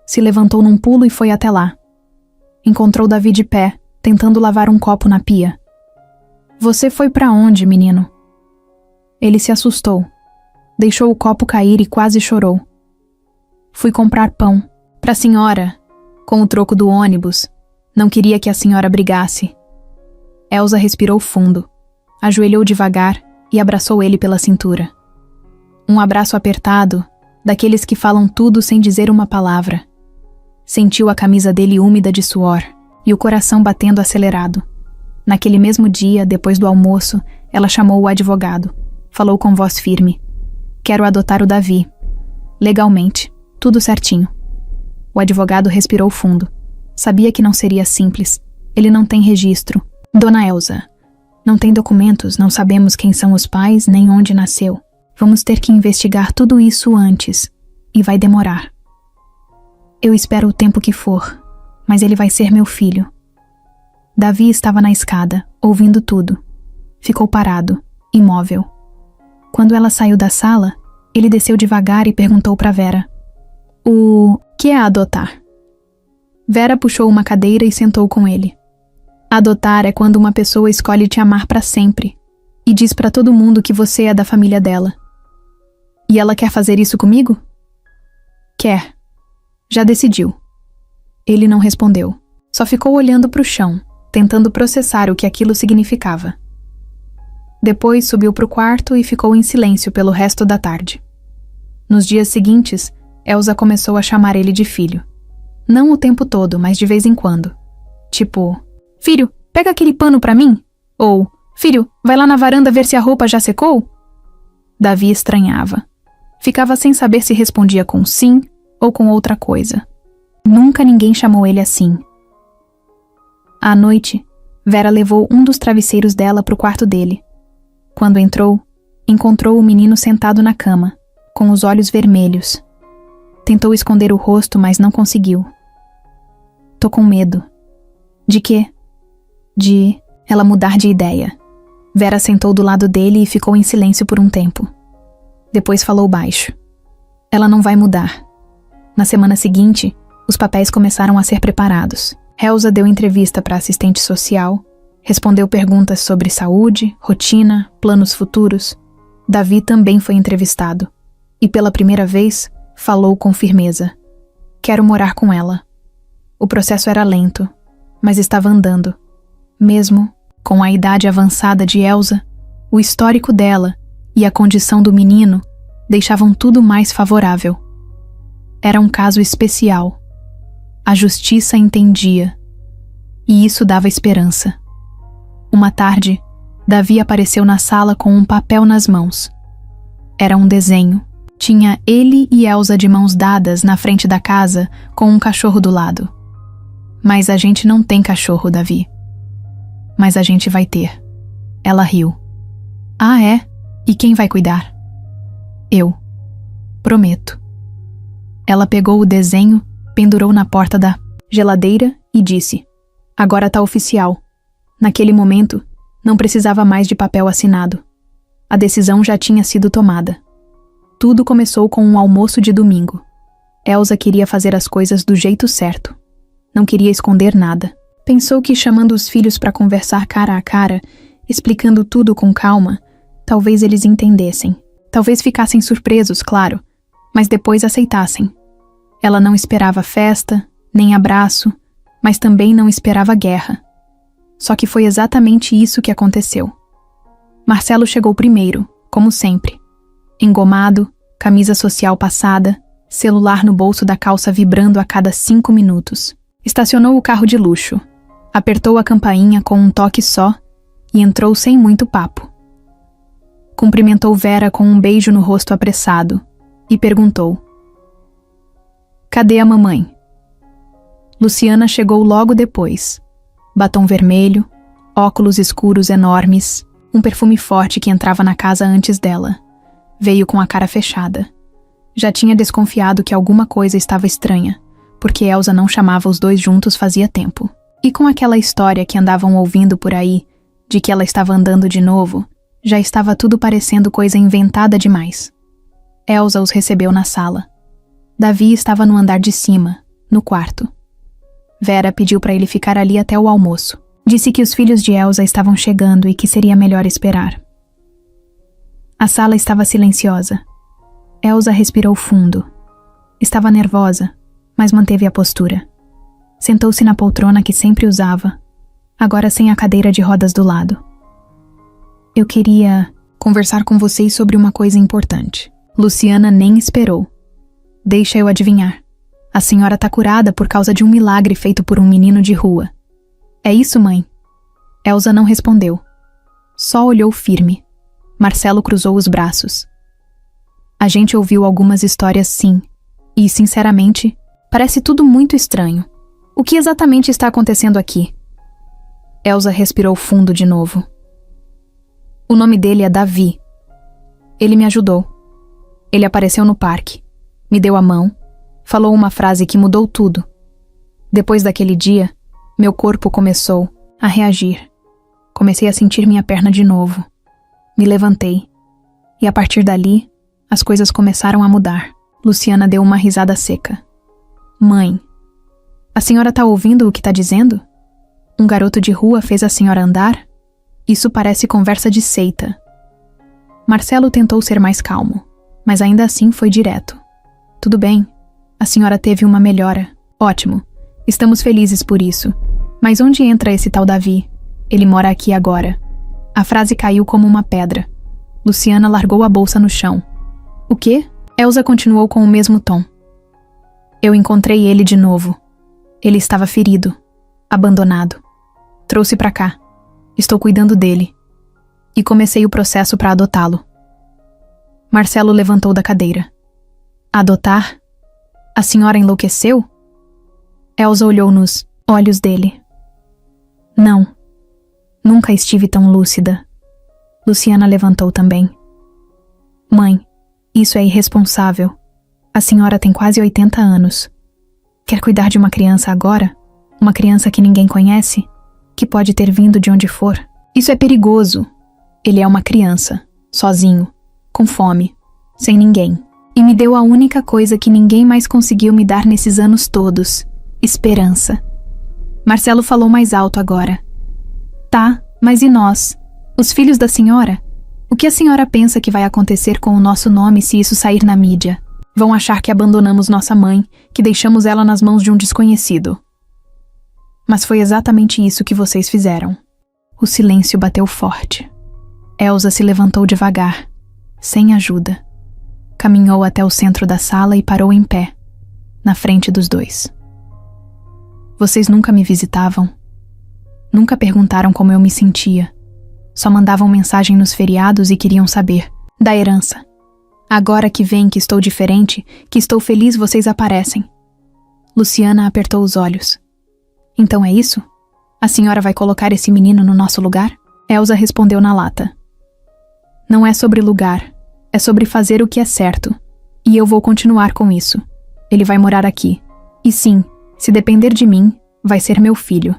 Se levantou num pulo e foi até lá. Encontrou Davi de pé, tentando lavar um copo na pia. Você foi para onde, menino? Ele se assustou. Deixou o copo cair e quase chorou. Fui comprar pão. Para a senhora, com o troco do ônibus. Não queria que a senhora brigasse. Elsa respirou fundo, ajoelhou devagar e abraçou ele pela cintura. Um abraço apertado, daqueles que falam tudo sem dizer uma palavra. Sentiu a camisa dele úmida de suor e o coração batendo acelerado. Naquele mesmo dia, depois do almoço, ela chamou o advogado. Falou com voz firme. Quero adotar o Davi. Legalmente, tudo certinho. O advogado respirou fundo. Sabia que não seria simples. Ele não tem registro. Dona Elsa, não tem documentos, não sabemos quem são os pais nem onde nasceu. Vamos ter que investigar tudo isso antes. E vai demorar. Eu espero o tempo que for, mas ele vai ser meu filho. Davi estava na escada, ouvindo tudo. Ficou parado, imóvel. Quando ela saiu da sala, ele desceu devagar e perguntou para Vera. O que é adotar? Vera puxou uma cadeira e sentou com ele. Adotar é quando uma pessoa escolhe te amar para sempre e diz para todo mundo que você é da família dela. E ela quer fazer isso comigo? Quer. Já decidiu. Ele não respondeu. Só ficou olhando para o chão, tentando processar o que aquilo significava. Depois subiu para o quarto e ficou em silêncio pelo resto da tarde. Nos dias seguintes, Elsa começou a chamar ele de filho. Não o tempo todo, mas de vez em quando. Tipo, filho, pega aquele pano pra mim? Ou, filho, vai lá na varanda ver se a roupa já secou? Davi estranhava. Ficava sem saber se respondia com sim ou com outra coisa. Nunca ninguém chamou ele assim. À noite, Vera levou um dos travesseiros dela pro quarto dele. Quando entrou, encontrou o menino sentado na cama, com os olhos vermelhos. Tentou esconder o rosto, mas não conseguiu. Tô com medo. De quê? De ela mudar de ideia. Vera sentou do lado dele e ficou em silêncio por um tempo. Depois falou baixo. Ela não vai mudar. Na semana seguinte, os papéis começaram a ser preparados. Elsa deu entrevista para assistente social, respondeu perguntas sobre saúde, rotina, planos futuros. Davi também foi entrevistado. E pela primeira vez, falou com firmeza. Quero morar com ela. O processo era lento, mas estava andando. Mesmo com a idade avançada de Elsa, o histórico dela e a condição do menino deixavam tudo mais favorável. Era um caso especial. A justiça entendia. E isso dava esperança. Uma tarde, Davi apareceu na sala com um papel nas mãos. Era um desenho. Tinha ele e Elsa de mãos dadas na frente da casa com um cachorro do lado. Mas a gente não tem cachorro, Davi. Mas a gente vai ter. Ela riu. Ah, é? E quem vai cuidar? Eu. Prometo. Ela pegou o desenho, pendurou na porta da geladeira e disse: agora tá oficial. Naquele momento, não precisava mais de papel assinado. A decisão já tinha sido tomada. Tudo começou com um almoço de domingo. Elsa queria fazer as coisas do jeito certo. Não queria esconder nada. Pensou que chamando os filhos para conversar cara a cara, explicando tudo com calma, talvez eles entendessem. Talvez ficassem surpresos, claro, mas depois aceitassem. Ela não esperava festa, nem abraço, mas também não esperava guerra. Só que foi exatamente isso que aconteceu. Marcelo chegou primeiro, como sempre. Engomado, camisa social passada, celular no bolso da calça vibrando a cada 5 minutos. Estacionou o carro de luxo, apertou a campainha com um toque só e entrou sem muito papo. Cumprimentou Vera com um beijo no rosto apressado e perguntou: "Cadê a mamãe?" Luciana chegou logo depois. Batom vermelho, óculos escuros enormes, um perfume forte que entrava na casa antes dela. Veio com a cara fechada. Já tinha desconfiado que alguma coisa estava estranha, porque Elsa não chamava os dois juntos fazia tempo. E com aquela história que andavam ouvindo por aí, de que ela estava andando de novo, já estava tudo parecendo coisa inventada demais. Elsa os recebeu na sala. Davi estava no andar de cima, no quarto. Vera pediu para ele ficar ali até o almoço. Disse que os filhos de Elsa estavam chegando e que seria melhor esperar. A sala estava silenciosa. Elsa respirou fundo. Estava nervosa, mas manteve a postura. Sentou-se na poltrona que sempre usava, agora sem a cadeira de rodas do lado. "Eu queria conversar com vocês sobre uma coisa importante." Luciana nem esperou. "Deixa eu adivinhar. A senhora tá curada por causa de um milagre feito por um menino de rua. É isso, mãe?" Elsa não respondeu. Só olhou firme. Marcelo cruzou os braços. "A gente ouviu algumas histórias, sim. E, sinceramente, parece tudo muito estranho. O que exatamente está acontecendo aqui?" Elsa respirou fundo de novo. "O nome dele é Davi. Ele me ajudou. Ele apareceu no parque, me deu a mão, falou uma frase que mudou tudo. Depois daquele dia, meu corpo começou a reagir. Comecei a sentir minha perna de novo. Me levantei. E a partir dali, as coisas começaram a mudar." Luciana deu uma risada seca. "Mãe, a senhora tá ouvindo o que tá dizendo? Um garoto de rua fez a senhora andar? Isso parece conversa de seita." Marcelo tentou ser mais calmo, mas ainda assim foi direto. "Tudo bem. A senhora teve uma melhora. Ótimo. Estamos felizes por isso. Mas onde entra esse tal Davi? Ele mora aqui agora." A frase caiu como uma pedra. Luciana largou a bolsa no chão. "O quê?" Elsa continuou com o mesmo tom. "Eu encontrei ele de novo. Ele estava ferido, abandonado. Trouxe pra cá. Estou cuidando dele. E comecei o processo para adotá-lo." Marcelo levantou da cadeira. "Adotar? A senhora enlouqueceu?" Elsa olhou nos olhos dele. "Não. Nunca estive tão lúcida." Luciana levantou também. "Mãe, isso é irresponsável. A senhora tem quase 80 anos. Quer cuidar de uma criança agora? Uma criança que ninguém conhece? Que pode ter vindo de onde for? Isso é perigoso. Ele é uma criança, sozinho, com fome, sem ninguém. E me deu a única coisa que ninguém mais conseguiu me dar nesses anos todos: esperança." Marcelo falou mais alto agora. "Tá, mas e nós? Os filhos da senhora? O que a senhora pensa que vai acontecer com o nosso nome se isso sair na mídia? Vão achar que abandonamos nossa mãe, que deixamos ela nas mãos de um desconhecido." Mas foi exatamente isso que vocês fizeram. O silêncio bateu forte. Elsa se levantou devagar, sem ajuda. Caminhou até o centro da sala e parou em pé, na frente dos dois. "Vocês nunca me visitavam? Nunca perguntaram como eu me sentia. Só mandavam mensagem nos feriados e queriam saber da herança. Agora que veem que estou diferente, que estou feliz, vocês aparecem." Luciana apertou os olhos. "Então é isso? A senhora vai colocar esse menino no nosso lugar?" Elsa respondeu na lata. "Não é sobre lugar, é sobre fazer o que é certo. E eu vou continuar com isso. Ele vai morar aqui. E sim, se depender de mim, vai ser meu filho.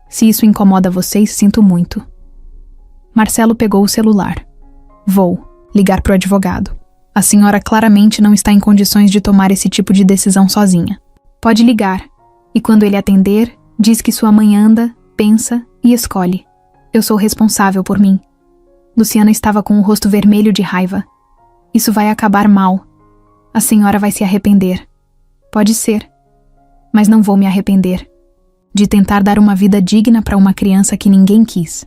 Se isso incomoda vocês, sinto muito." Marcelo pegou o celular. "Vou ligar pro advogado. A senhora claramente não está em condições de tomar esse tipo de decisão sozinha. Pode ligar. E quando ele atender, diz que sua mãe anda, pensa e escolhe. Eu sou responsável por mim. Luciana estava com o rosto vermelho de raiva. Isso vai acabar mal. A senhora vai se arrepender. Pode ser. Mas não vou me arrepender de tentar dar uma vida digna para uma criança que ninguém quis.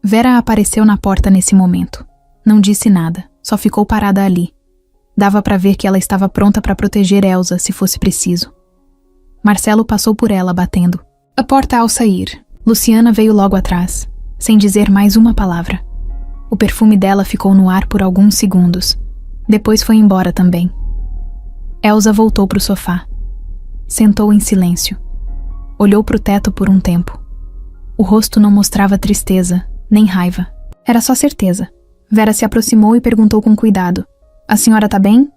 Vera apareceu na porta nesse momento. Não disse nada, só ficou parada ali. Dava para ver que ela estava pronta para proteger Elsa, se fosse preciso. Marcelo passou por ela, batendo. A porta ao sair. Luciana veio logo atrás, sem dizer mais uma palavra. O perfume dela ficou no ar por alguns segundos. Depois foi embora também. Elsa voltou para o sofá. Sentou em silêncio. Olhou para o teto por um tempo. O rosto não mostrava tristeza, nem raiva. Era só certeza. Vera se aproximou e perguntou com cuidado. A senhora tá bem?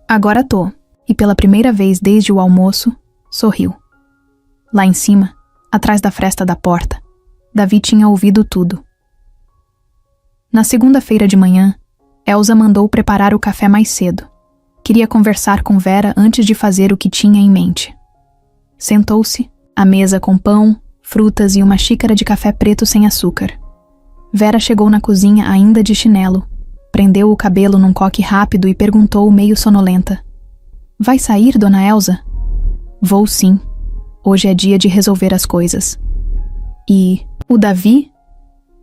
Agora tô. E pela primeira vez desde o almoço, sorriu. Lá em cima, atrás da fresta da porta, Davi tinha ouvido tudo. Na segunda-feira de manhã, Elsa mandou preparar o café mais cedo. Queria conversar com Vera antes de fazer o que tinha em mente. Sentou-se, à mesa com pão, frutas e uma xícara de café preto sem açúcar. Vera chegou na cozinha ainda de chinelo, prendeu o cabelo num coque rápido e perguntou meio sonolenta. Vai sair, dona Elsa? Vou sim. Hoje é dia de resolver as coisas. E o Davi?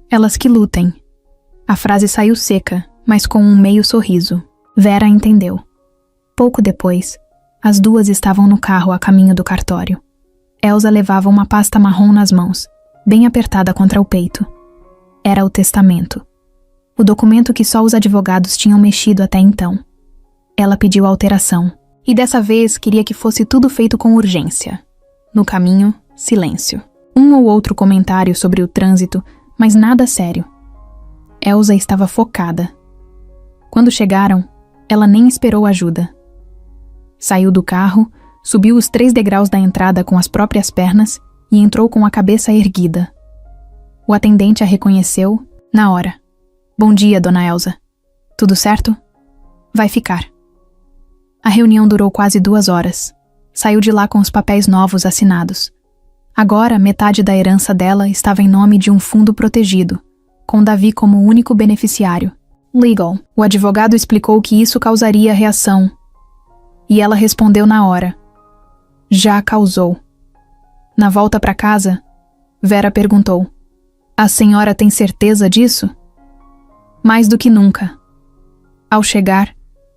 Elas que lutem. A frase saiu seca, mas com um meio sorriso. Vera entendeu. Pouco depois, as duas estavam no carro a caminho do cartório. Elsa levava uma pasta marrom nas mãos, bem apertada contra o peito. Era o testamento. O documento que só os advogados tinham mexido até então. Ela pediu alteração. E dessa vez queria que fosse tudo feito com urgência. No caminho, silêncio. Um ou outro comentário sobre o trânsito, mas nada sério. Elsa estava focada. Quando chegaram, ela nem esperou ajuda. Saiu do carro, subiu os 3 degraus da entrada com as próprias pernas e entrou com a cabeça erguida. O atendente a reconheceu na hora. Bom dia, dona Elsa. Tudo certo? Vai ficar. A reunião durou quase 2 horas. Saiu de lá com os papéis novos assinados. Agora, metade da herança dela estava em nome de um fundo protegido, com Davi como o único beneficiário. Legal. O advogado explicou que isso causaria reação. E ela respondeu na hora. Já causou. Na volta para casa, Vera perguntou. A senhora tem certeza disso? Mais do que nunca. Ao chegar,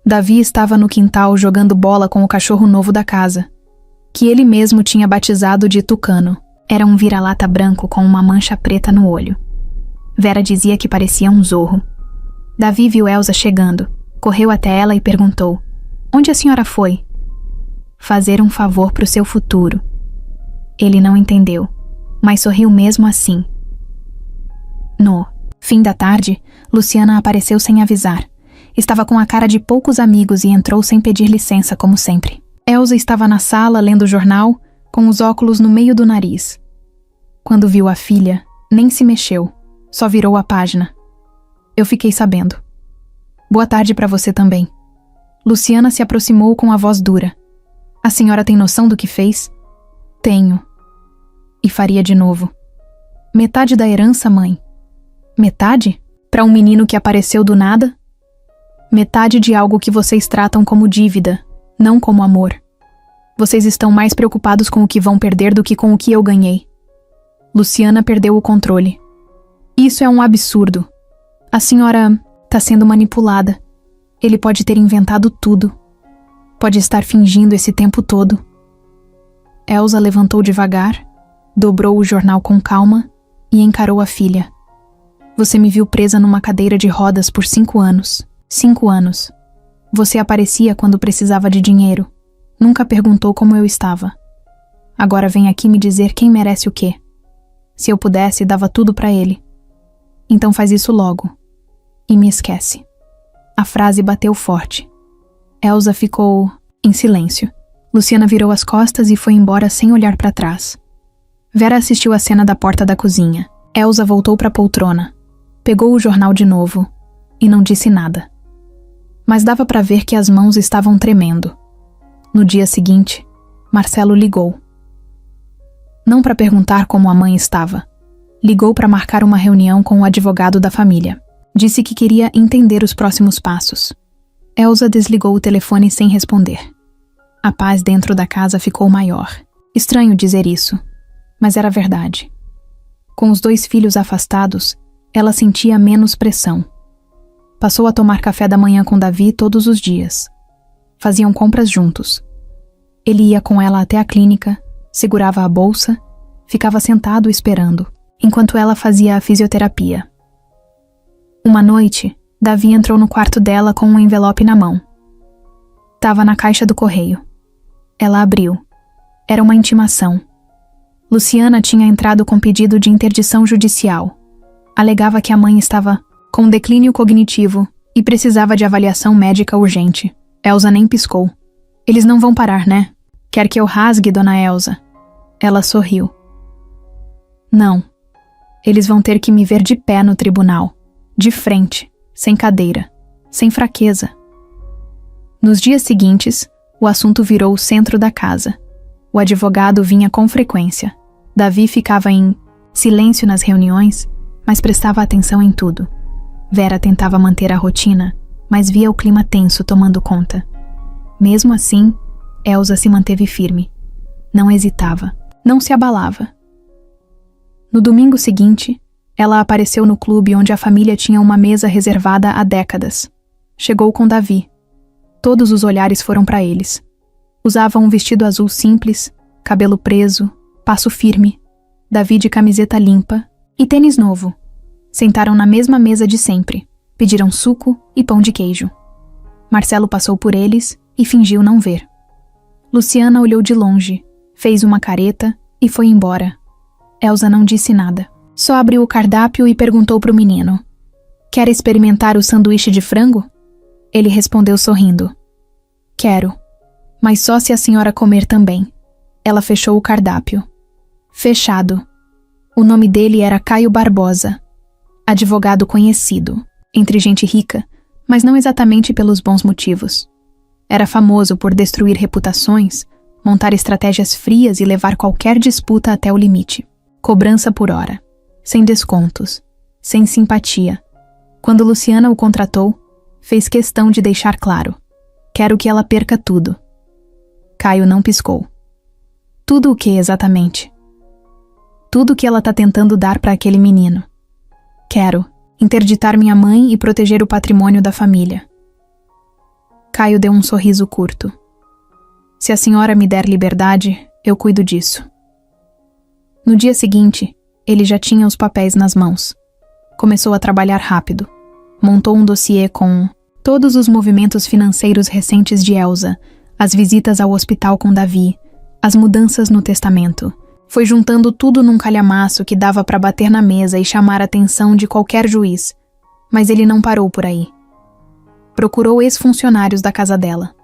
Davi estava no quintal jogando bola com o cachorro novo da casa, que ele mesmo tinha batizado de Tucano. Era um vira-lata branco com uma mancha preta no olho. Vera dizia que parecia um zorro. Davi viu Elsa chegando, correu até ela e perguntou: Onde a senhora foi? Fazer um favor pro seu futuro. Ele não entendeu, mas sorriu mesmo assim. No fim da tarde, Luciana apareceu sem avisar. Estava com a cara de poucos amigos e entrou sem pedir licença, como sempre. Elsa estava na sala lendo o jornal, com os óculos no meio do nariz. Quando viu a filha, nem se mexeu, só virou a página. Eu fiquei sabendo. Boa tarde para você também. Luciana se aproximou com a voz dura. A senhora tem noção do que fez? Tenho. E faria de novo. Metade da herança, mãe. Metade? Para um menino que apareceu do nada? Metade de algo que vocês tratam como dívida, não como amor. Vocês estão mais preocupados com o que vão perder do que com o que eu ganhei. Luciana perdeu o controle. Isso é um absurdo. A senhora tá sendo manipulada. Ele pode ter inventado tudo. Pode estar fingindo esse tempo todo. Elsa levantou devagar, dobrou o jornal com calma e encarou a filha. Você me viu presa numa cadeira de rodas por 5 anos. 5 anos. Você aparecia quando precisava de dinheiro. Nunca perguntou como eu estava. Agora vem aqui me dizer quem merece o quê. Se eu pudesse, dava tudo pra ele. Então faz isso logo. E me esquece. A frase bateu forte. Elsa ficou em silêncio. Luciana virou as costas e foi embora sem olhar pra trás. Vera assistiu a cena da porta da cozinha. Elsa voltou pra poltrona. Pegou o jornal de novo e não disse nada. Mas dava pra ver que as mãos estavam tremendo. No dia seguinte, Marcelo ligou. Não para perguntar como a mãe estava. Ligou para marcar uma reunião com o advogado da família. Disse que queria entender os próximos passos. Elsa desligou o telefone sem responder. A paz dentro da casa ficou maior. Estranho dizer isso, mas era verdade. Com os 2 filhos afastados, ela sentia menos pressão. Passou a tomar café da manhã com Davi todos os dias. Faziam compras juntos. Ele ia com ela até a clínica, segurava a bolsa, ficava sentado esperando, enquanto ela fazia a fisioterapia. Uma noite, Davi entrou no quarto dela com um envelope na mão. Estava na caixa do correio. Ela abriu. Era uma intimação. Luciana tinha entrado com pedido de interdição judicial. Alegava que a mãe estava com declínio cognitivo e precisava de avaliação médica urgente. Elsa nem piscou. Eles não vão parar, né? Quer que eu rasgue, dona Elsa? Ela sorriu. Não. Eles vão ter que me ver de pé no tribunal. De frente, sem cadeira, sem fraqueza. Nos dias seguintes, o assunto virou o centro da casa. O advogado vinha com frequência. Davi ficava em silêncio nas reuniões, mas prestava atenção em tudo. Vera tentava manter a rotina, mas via o clima tenso tomando conta. Mesmo assim, Elsa se manteve firme. Não hesitava, não se abalava. No domingo seguinte, ela apareceu no clube onde a família tinha uma mesa reservada há décadas. Chegou com Davi. Todos os olhares foram para eles. Usava um vestido azul simples, cabelo preso, passo firme, Davi de camiseta limpa e tênis novo. Sentaram na mesma mesa de sempre. Pediram suco e pão de queijo. Marcelo passou por eles e fingiu não ver. Luciana olhou de longe, fez uma careta e foi embora. Elsa não disse nada. Só abriu o cardápio e perguntou para o menino: "Quer experimentar o sanduíche de frango?" Ele respondeu sorrindo: "Quero, mas só se a senhora comer também." Ela fechou o cardápio. Fechado. O nome dele era Caio Barbosa. Advogado conhecido, entre gente rica, mas não exatamente pelos bons motivos. Era famoso por destruir reputações, montar estratégias frias e levar qualquer disputa até o limite. Cobrança por hora. Sem descontos, sem simpatia. Quando Luciana o contratou, fez questão de deixar claro: "Quero que ela perca tudo." Caio não piscou. Tudo o que exatamente? Tudo que ela tá tentando dar para aquele menino. "Quero interditar minha mãe e proteger o patrimônio da família." Caio deu um sorriso curto. "Se a senhora me der liberdade, eu cuido disso." No dia seguinte, ele já tinha os papéis nas mãos. Começou a trabalhar rápido. Montou um dossiê com todos os movimentos financeiros recentes de Elsa, as visitas ao hospital com Davi, as mudanças no testamento. Foi juntando tudo num calhamaço que dava para bater na mesa e chamar a atenção de qualquer juiz. Mas ele não parou por aí. Procurou ex-funcionários da casa dela.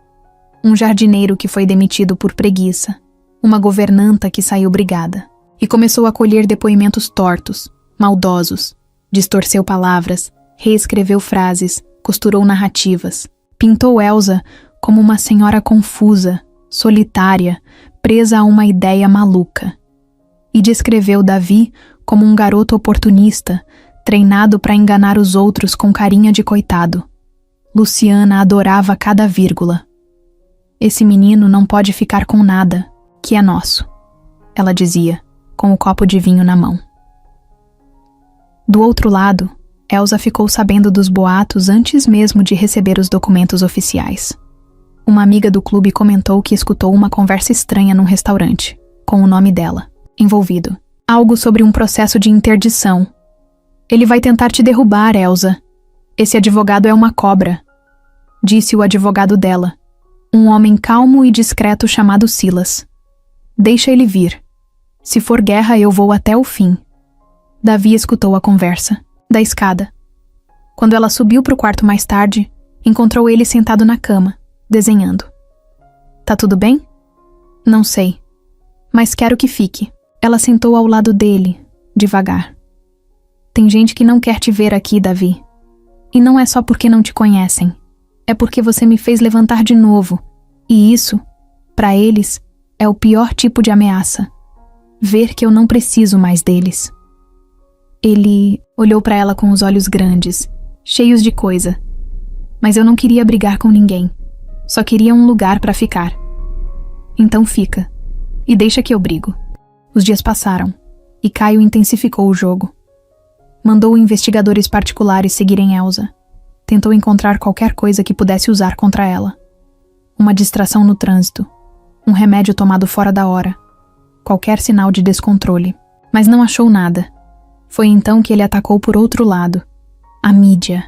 Um jardineiro que foi demitido por preguiça. Uma governanta que saiu brigada. E começou a colher depoimentos tortos, maldosos. Distorceu palavras, reescreveu frases, costurou narrativas. Pintou Elsa como uma senhora confusa, solitária, presa a uma ideia maluca. E descreveu Davi como um garoto oportunista, treinado para enganar os outros com carinha de coitado. Luciana adorava cada vírgula. "Esse menino não pode ficar com nada, que é nosso", ela dizia, com o copo de vinho na mão. Do outro lado, Elsa ficou sabendo dos boatos antes mesmo de receber os documentos oficiais. Uma amiga do clube comentou que escutou uma conversa estranha num restaurante, com o nome dela, envolvido. Algo sobre um processo de interdição. "Ele vai tentar te derrubar, Elsa. Esse advogado é uma cobra", disse o advogado dela, um homem calmo e discreto chamado Silas. "Deixa ele vir. Se for guerra, eu vou até o fim." Davi escutou a conversa, da escada. Quando ela subiu para o quarto mais tarde, encontrou ele sentado na cama, desenhando. "Tá tudo bem?" "Não sei, mas quero que fique." Ela sentou ao lado dele, devagar. "Tem gente que não quer te ver aqui, Davi. E não é só porque não te conhecem. É porque você me fez levantar de novo. E isso, para eles, É o pior tipo de ameaça. Ver que eu não preciso mais deles. Ele olhou para ela com os olhos grandes, cheios de coisa. Mas eu não queria brigar com ninguém. Só queria um lugar para ficar. Então fica. E deixa que eu brigo. Os dias passaram, e Caio intensificou o jogo. Mandou investigadores particulares seguirem Elsa. Tentou encontrar qualquer coisa que pudesse usar contra ela. Uma distração no trânsito. Um remédio tomado fora da hora. Qualquer sinal de descontrole. Mas não achou nada. Foi então que ele atacou por outro lado. A mídia.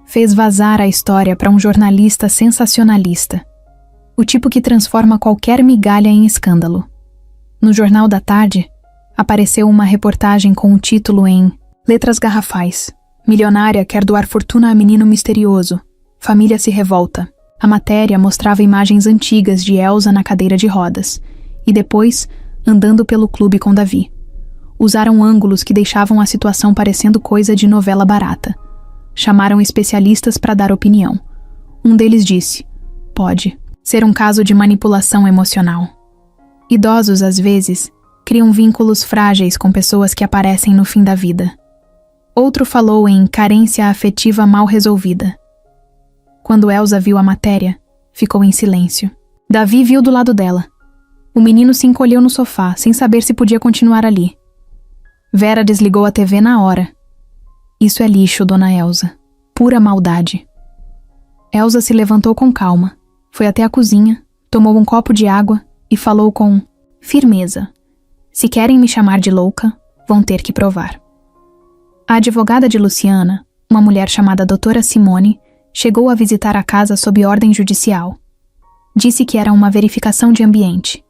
Fez vazar a história para um jornalista sensacionalista. O tipo que transforma qualquer migalha em escândalo. No Jornal da Tarde, apareceu uma reportagem com o título em letras garrafais. Milionária quer doar fortuna a menino misterioso. Família se revolta. A matéria mostrava imagens antigas de Elsa na cadeira de rodas. E depois, andando pelo clube com Davi. Usaram ângulos que deixavam a situação parecendo coisa de novela barata. Chamaram especialistas para dar opinião. Um deles disse: pode ser um caso de manipulação emocional. Idosos, às vezes, criam vínculos frágeis com pessoas que aparecem no fim da vida. Outro falou em carência afetiva mal resolvida. Quando Elsa viu a matéria, ficou em silêncio. Davi viu do lado dela. O menino se encolheu no sofá, sem saber se podia continuar ali. Vera desligou a TV na hora. Isso é lixo, dona Elsa. Pura maldade. Elsa se levantou com calma, foi até a cozinha, tomou um copo de água e falou com firmeza. Se querem me chamar de louca, vão ter que provar. A advogada de Luciana, uma mulher chamada Doutora Simone, chegou a visitar a casa sob ordem judicial. Disse que era uma verificação de ambiente.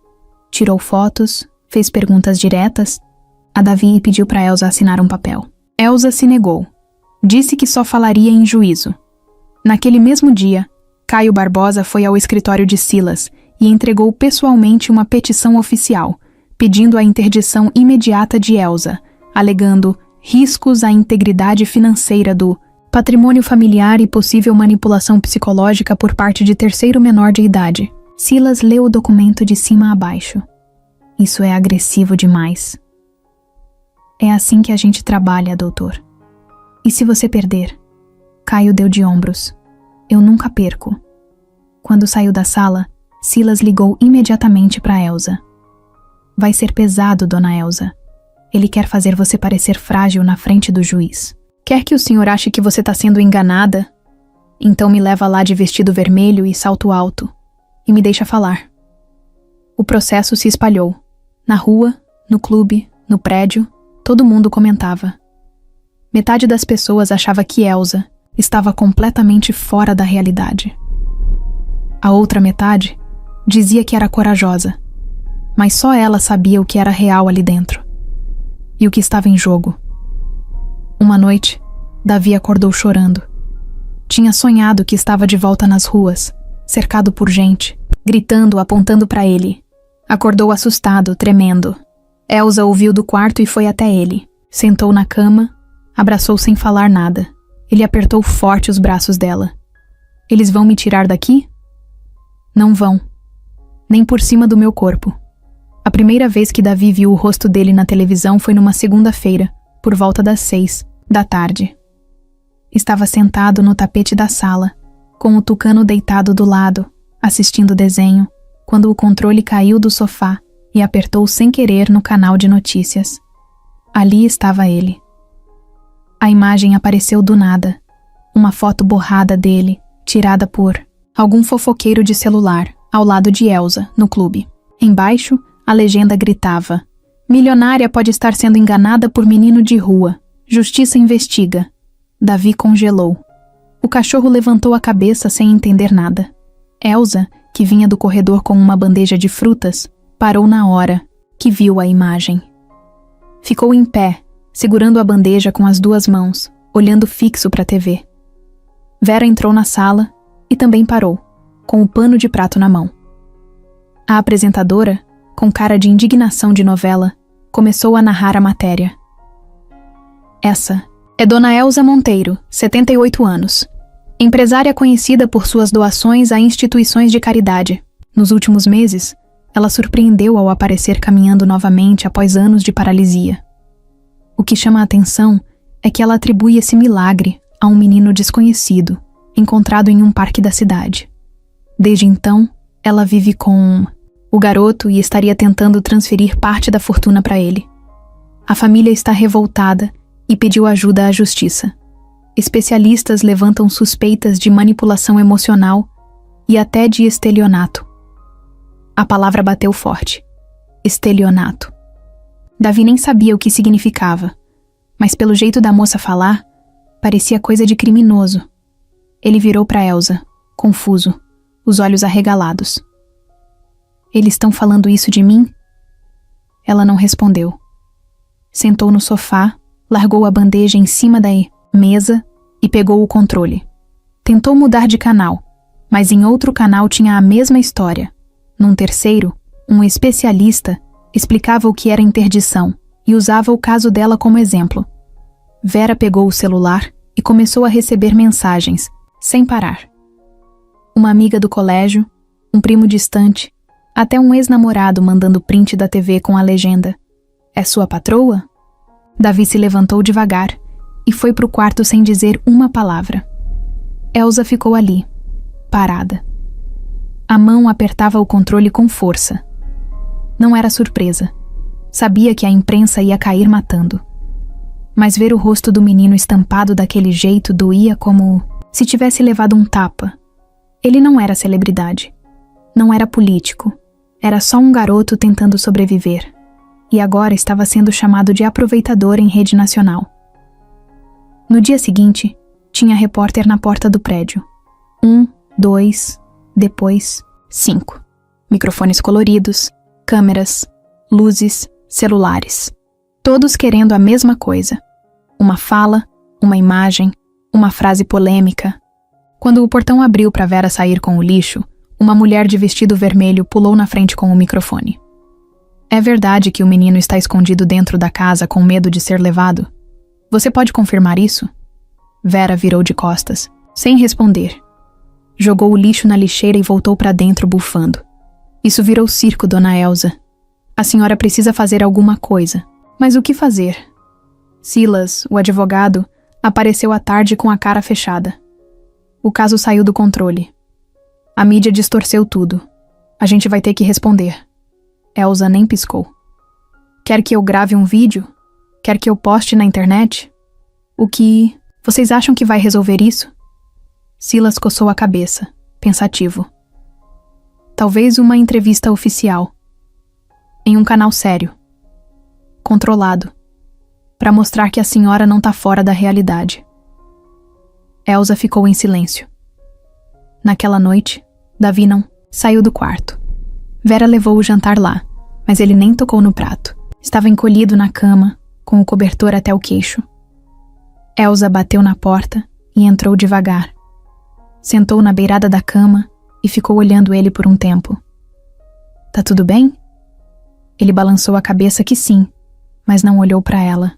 Tirou fotos, fez perguntas diretas. A Davi pediu para Elsa assinar um papel. Elsa se negou. Disse que só falaria em juízo. Naquele mesmo dia, Caio Barbosa foi ao escritório de Silas e entregou pessoalmente uma petição oficial, pedindo a interdição imediata de Elsa, alegando riscos à integridade financeira do patrimônio familiar e possível manipulação psicológica por parte de terceiro menor de idade. Silas leu o documento de cima a baixo. Isso é agressivo demais. É assim que a gente trabalha, doutor. E se você perder? Caio deu de ombros. Eu nunca perco. Quando saiu da sala, Silas ligou imediatamente para Elsa. Vai ser pesado, dona Elsa. Ele quer fazer você parecer frágil na frente do juiz. Quer que o senhor ache que você está sendo enganada? Então me leva lá de vestido vermelho e salto alto. E me deixa falar. O processo se espalhou. Na rua, no clube, no prédio, todo mundo comentava. Metade das pessoas achava que Elsa estava completamente fora da realidade. A outra metade dizia que era corajosa, mas só ela sabia o que era real ali dentro e o que estava em jogo. Uma noite, Davi acordou chorando. Tinha sonhado que estava de volta nas ruas, cercado por gente, gritando, apontando para ele. Acordou assustado, tremendo. Elsa ouviu do quarto e foi até ele. Sentou na cama, abraçou sem falar nada. Ele apertou forte os braços dela. Eles vão me tirar daqui? Não vão. Nem por cima do meu corpo. A primeira vez que Davi viu o rosto dele na televisão foi numa segunda-feira, por volta das 6 da tarde. Estava sentado no tapete da sala, com o Tucano deitado do lado, assistindo desenho, quando o controle caiu do sofá e apertou sem querer no canal de notícias. Ali estava ele. A imagem apareceu do nada. Uma foto borrada dele, tirada por algum fofoqueiro de celular, ao lado de Elsa, no clube. Embaixo, a legenda gritava: milionária pode estar sendo enganada por menino de rua. Justiça investiga. Davi congelou. O cachorro levantou a cabeça sem entender nada. Elsa, que vinha do corredor com uma bandeja de frutas, parou na hora que viu a imagem. Ficou em pé, segurando a bandeja com as duas mãos, olhando fixo para a TV. Vera entrou na sala e também parou, com o pano de prato na mão. A apresentadora, com cara de indignação de novela, começou a narrar a matéria. Essa é Dona Elsa Monteiro, 78 anos. Empresária conhecida por suas doações a instituições de caridade. Nos últimos meses, ela surpreendeu ao aparecer caminhando novamente após anos de paralisia. O que chama a atenção é que ela atribui esse milagre a um menino desconhecido, encontrado em um parque da cidade. Desde então, ela vive com o garoto e estaria tentando transferir parte da fortuna para ele. A família está revoltada e pediu ajuda à justiça. Especialistas levantam suspeitas de manipulação emocional e até de estelionato. A palavra bateu forte. Estelionato. Davi nem sabia o que significava, mas pelo jeito da moça falar, parecia coisa de criminoso. Ele virou para Elsa, confuso, os olhos arregalados. Eles estão falando isso de mim? Ela não respondeu. Sentou no sofá, largou a bandeja em cima da mesa e pegou o controle. Tentou mudar de canal, mas em outro canal tinha a mesma história. Num terceiro, um especialista explicava o que era interdição e usava o caso dela como exemplo. Vera pegou o celular e começou a receber mensagens, sem parar. Uma amiga do colégio, um primo distante, até um ex-namorado mandando print da TV com a legenda: "É sua patroa?" Davi se levantou devagar e foi pro quarto sem dizer uma palavra. Elsa ficou ali, parada. A mão apertava o controle com força. Não era surpresa. Sabia que a imprensa ia cair matando. Mas ver o rosto do menino estampado daquele jeito doía como se tivesse levado um tapa. Ele não era celebridade. Não era político. Era só um garoto tentando sobreviver. E agora estava sendo chamado de aproveitador em rede nacional. No dia seguinte, tinha repórter na porta do prédio. 1, 2, depois 5. Microfones coloridos, câmeras, luzes, celulares. Todos querendo a mesma coisa. Uma fala, uma imagem, uma frase polêmica. Quando o portão abriu para Vera sair com o lixo, uma mulher de vestido vermelho pulou na frente com o microfone. "É verdade que o menino está escondido dentro da casa com medo de ser levado? Você pode confirmar isso?" Vera virou de costas, sem responder. Jogou o lixo na lixeira e voltou para dentro bufando. "Isso virou circo, dona Elsa. A senhora precisa fazer alguma coisa. Mas o que fazer?" Silas, o advogado, apareceu à tarde com a cara fechada. "O caso saiu do controle. A mídia distorceu tudo. A gente vai ter que responder." Elsa nem piscou. "Quer que eu grave um vídeo? Quer que eu poste na internet? O que... Vocês acham que vai resolver isso?" Silas coçou a cabeça, pensativo. "Talvez uma entrevista oficial. Em um canal sério. Controlado. Para mostrar que a senhora não tá fora da realidade." Elsa ficou em silêncio. Naquela noite, Davi não saiu do quarto. Vera levou o jantar lá, mas ele nem tocou no prato. Estava encolhido na cama, com o cobertor até o queixo. Elsa bateu na porta e entrou devagar. Sentou na beirada da cama e ficou olhando ele por um tempo. "Tá tudo bem?" Ele balançou a cabeça que sim, mas não olhou para ela.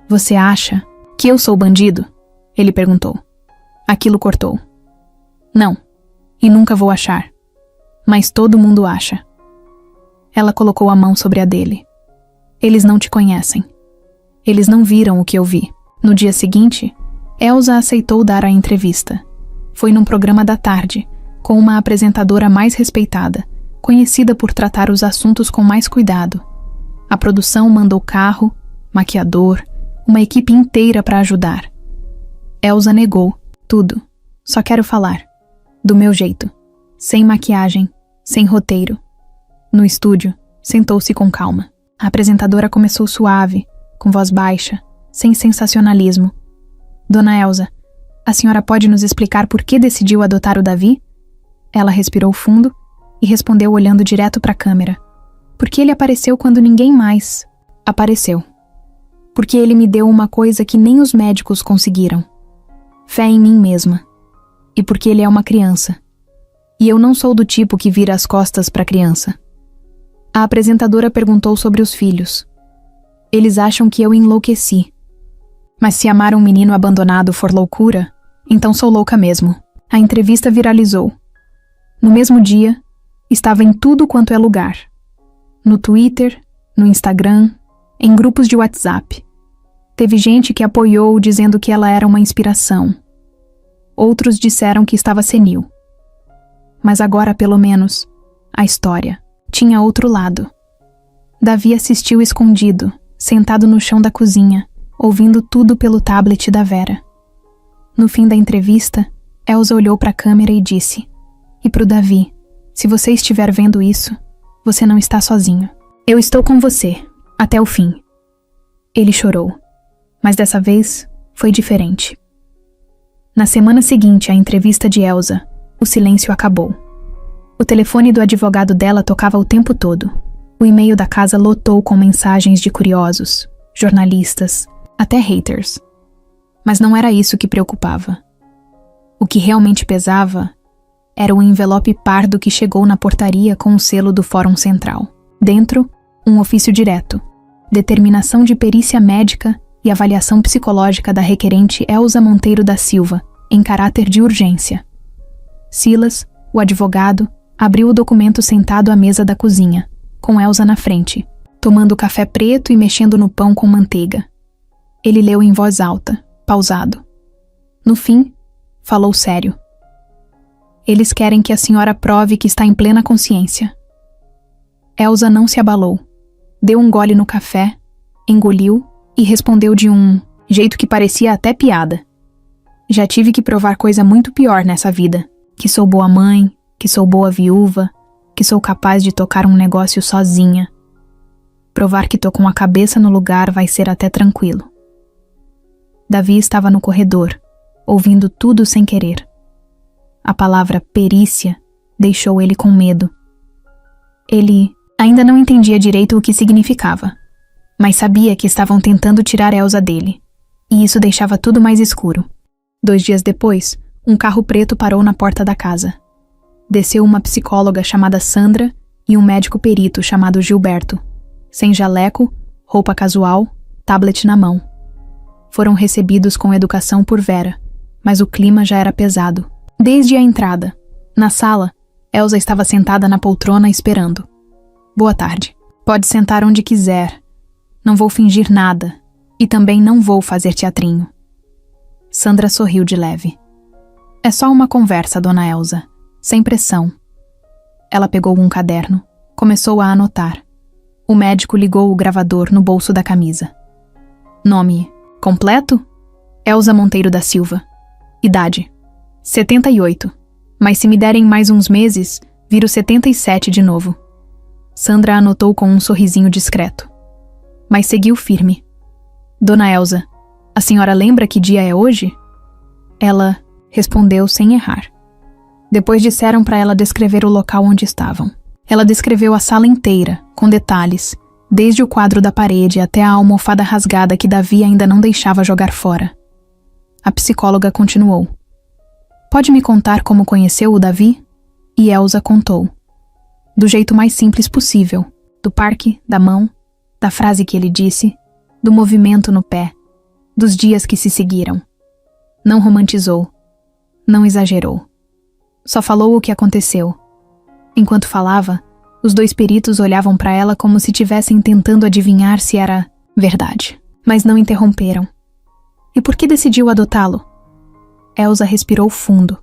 "Você acha que eu sou bandido?" Ele perguntou. Aquilo cortou. "Não, e nunca vou achar. Mas todo mundo acha." Ela colocou a mão sobre a dele. "Eles não te conhecem. Eles não viram o que eu vi." No dia seguinte, Elsa aceitou dar a entrevista. Foi num programa da tarde, com uma apresentadora mais respeitada, conhecida por tratar os assuntos com mais cuidado. A produção mandou carro, maquiador, uma equipe inteira para ajudar. Elsa negou tudo. "Só quero falar. Do meu jeito. Sem maquiagem, sem roteiro." No estúdio, sentou-se com calma. A apresentadora começou suave, com voz baixa, sem sensacionalismo. "Dona Elsa, a senhora pode nos explicar por que decidiu adotar o Davi?" Ela respirou fundo e respondeu olhando direto para a câmera. "Porque ele apareceu quando ninguém mais apareceu. Porque ele me deu uma coisa que nem os médicos conseguiram. Fé em mim mesma. E porque ele é uma criança. E eu não sou do tipo que vira as costas para a criança." A apresentadora perguntou sobre os filhos. "Eles acham que eu enlouqueci. Mas se amar um menino abandonado for loucura, então sou louca mesmo." A entrevista viralizou. No mesmo dia, Estava em tudo quanto é lugar. No Twitter, no Instagram, em grupos de WhatsApp. Teve gente que apoiou dizendo que ela era uma inspiração. Outros disseram que estava senil. Mas agora, pelo menos, a história tinha outro lado. Davi assistiu escondido, sentado no chão da cozinha, ouvindo tudo pelo tablet da Vera. No fim da entrevista, Elsa olhou para a câmera e disse: "E pro Davi, se você estiver vendo isso, você não está sozinho. Eu estou com você, até o fim." Ele chorou, mas dessa vez foi diferente. Na semana seguinte à entrevista de Elsa, o silêncio acabou. O telefone do advogado dela tocava o tempo todo. O e-mail da casa lotou com mensagens de curiosos, jornalistas, até haters. Mas não era isso que preocupava. O que realmente pesava era o envelope pardo que chegou na portaria com o selo do Fórum Central. Dentro, um ofício direto, determinação de perícia médica e avaliação psicológica da requerente Elsa Monteiro da Silva, em caráter de urgência. Silas, o advogado, abriu o documento sentado à mesa da cozinha, com Elsa na frente, tomando café preto e mexendo no pão com manteiga. Ele leu em voz alta, pausado. No fim, falou sério. "Eles querem que a senhora prove que está em plena consciência." Elsa não se abalou. Deu um gole no café, engoliu e respondeu de um jeito que parecia até piada. "Já tive que provar coisa muito pior nessa vida. Que sou boa mãe, que sou boa viúva, que sou capaz de tocar um negócio sozinha. Provar que tô com a cabeça no lugar vai ser até tranquilo." Davi estava no corredor, ouvindo tudo sem querer. A palavra perícia deixou ele com medo. Ele ainda não entendia direito o que significava, mas sabia que estavam tentando tirar Elsa dele, e isso deixava tudo mais escuro. 2 dias depois, um carro preto parou na porta da casa. Desceu uma psicóloga chamada Sandra e um médico perito chamado Gilberto, sem jaleco, roupa casual, tablet na mão. Foram recebidos com educação por Vera, mas o clima já era pesado. Desde a entrada, na sala, Elsa estava sentada na poltrona esperando. "Boa tarde. Pode sentar onde quiser. Não vou fingir nada e também não vou fazer teatrinho." Sandra sorriu de leve. "É só uma conversa, dona Elsa, sem pressão." Ela pegou um caderno, começou a anotar. O médico ligou o gravador no bolso da camisa. "Nome completo? Elsa Monteiro da Silva. Idade: 78. Mas se me derem mais uns meses, viro 77 de novo." Sandra anotou com um sorrisinho discreto. Mas seguiu firme. "Dona Elsa, a senhora lembra que dia é hoje?" Ela respondeu sem errar. Depois disseram para ela descrever o local onde estavam. Ela descreveu a sala inteira, com detalhes, desde o quadro da parede até a almofada rasgada que Davi ainda não deixava jogar fora. A psicóloga continuou. "Pode me contar como conheceu o Davi?" E Elsa contou. Do jeito mais simples possível, do parque, da mão, da frase que ele disse, do movimento no pé, dos dias que se seguiram. Não romantizou, não exagerou. Só falou o que aconteceu. Enquanto falava, os 2 peritos olhavam para ela como se estivessem tentando adivinhar se era verdade, mas não interromperam. "E por que decidiu adotá-lo?" Elsa respirou fundo.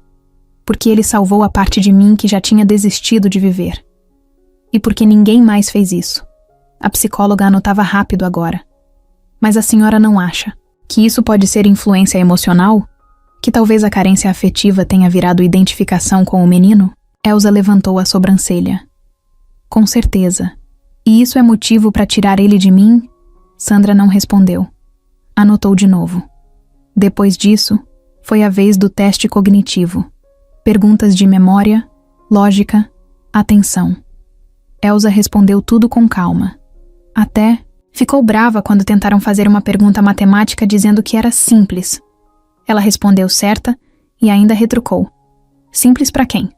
"Porque ele salvou a parte de mim que já tinha desistido de viver. E porque ninguém mais fez isso." A psicóloga anotava rápido agora. "Mas a senhora não acha que isso pode ser influência emocional? Que talvez a carência afetiva tenha virado identificação com o menino?" Elsa levantou a sobrancelha. "Com certeza. E isso é motivo para tirar ele de mim?" Sandra não respondeu. Anotou de novo. Depois disso, foi a vez do teste cognitivo. Perguntas de memória, lógica, atenção. Elsa respondeu tudo com calma. Até ficou brava quando tentaram fazer uma pergunta matemática dizendo que era simples. Ela respondeu certa e ainda retrucou. "Simples pra quem?"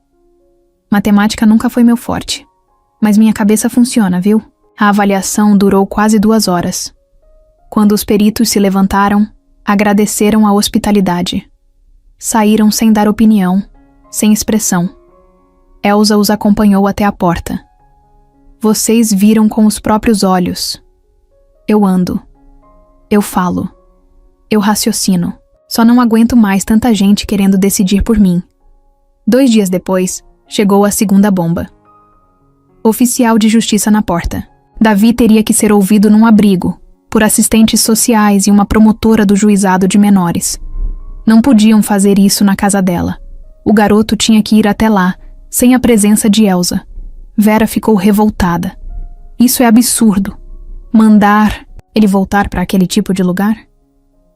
"Matemática nunca foi meu forte. Mas minha cabeça funciona, viu?" A avaliação durou quase 2 horas. Quando os peritos se levantaram, agradeceram a hospitalidade. Saíram sem dar opinião, sem expressão. Elsa os acompanhou até a porta. Vocês viram com os próprios olhos. Eu ando. Eu falo. Eu raciocino. Só não aguento mais tanta gente querendo decidir por mim. 2 dias depois, chegou a segunda bomba. Oficial de justiça na porta. Davi teria que ser ouvido num abrigo, por assistentes sociais e uma promotora do juizado de menores. Não podiam fazer isso na casa dela. O garoto tinha que ir até lá, sem a presença de Elsa. Vera ficou revoltada. Isso é absurdo. Mandar ele voltar para aquele tipo de lugar?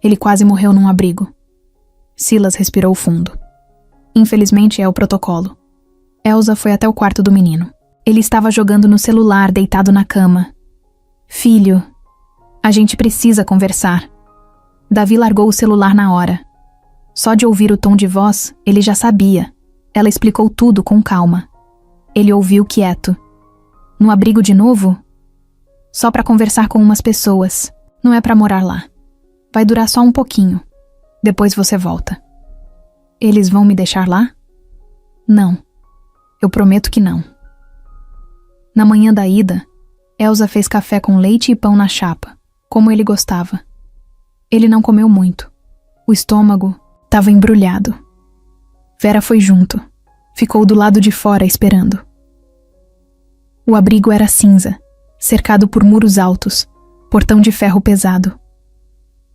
Ele quase morreu num abrigo. Silas respirou fundo. Infelizmente é o protocolo. Elsa foi até o quarto do menino. Ele estava jogando no celular, deitado na cama. Filho, a gente precisa conversar. Davi largou o celular na hora. Só de ouvir o tom de voz, ele já sabia. Ela explicou tudo com calma. Ele ouviu quieto. No abrigo de novo? Só para conversar com umas pessoas. Não é para morar lá. Vai durar só um pouquinho. Depois você volta. Eles vão me deixar lá? Não. Eu prometo que não. Na manhã da ida, Elsa fez café com leite e pão na chapa, como ele gostava. Ele não comeu muito. O estômago estava embrulhado. Vera foi junto. Ficou do lado de fora esperando. O abrigo era cinza, cercado por muros altos, portão de ferro pesado.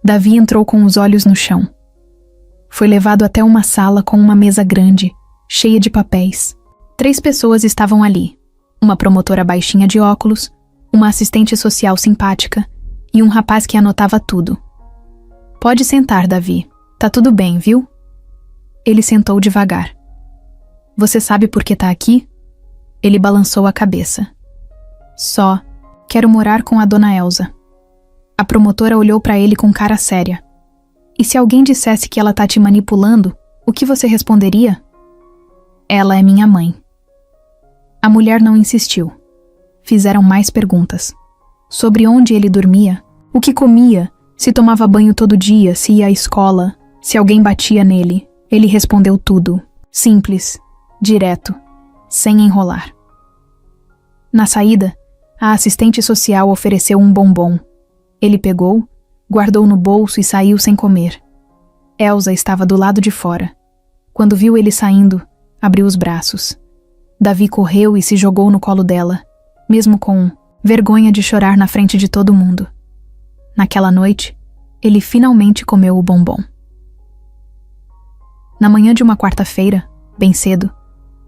Davi entrou com os olhos no chão. Foi levado até uma sala com uma mesa grande, cheia de papéis. 3 pessoas estavam ali. Uma promotora baixinha de óculos, uma assistente social simpática e um rapaz que anotava tudo. Pode sentar, Davi. Tá tudo bem, viu? Ele sentou devagar. Você sabe por que tá aqui? Ele balançou a cabeça. Só quero morar com a dona Elsa. A promotora olhou para ele com cara séria. E se alguém dissesse que ela tá te manipulando, o que você responderia? Ela é minha mãe. A mulher não insistiu. Fizeram mais perguntas. Sobre onde ele dormia, o que comia, se tomava banho todo dia, se ia à escola, se alguém batia nele. Ele respondeu tudo. Simples, direto, sem enrolar. Na saída, a assistente social ofereceu um bombom. Ele pegou, guardou no bolso e saiu sem comer. Elsa estava do lado de fora. Quando viu ele saindo, abriu os braços. Davi correu e se jogou no colo dela, mesmo com vergonha de chorar na frente de todo mundo. Naquela noite, ele finalmente comeu o bombom. Na manhã de uma quarta-feira, bem cedo,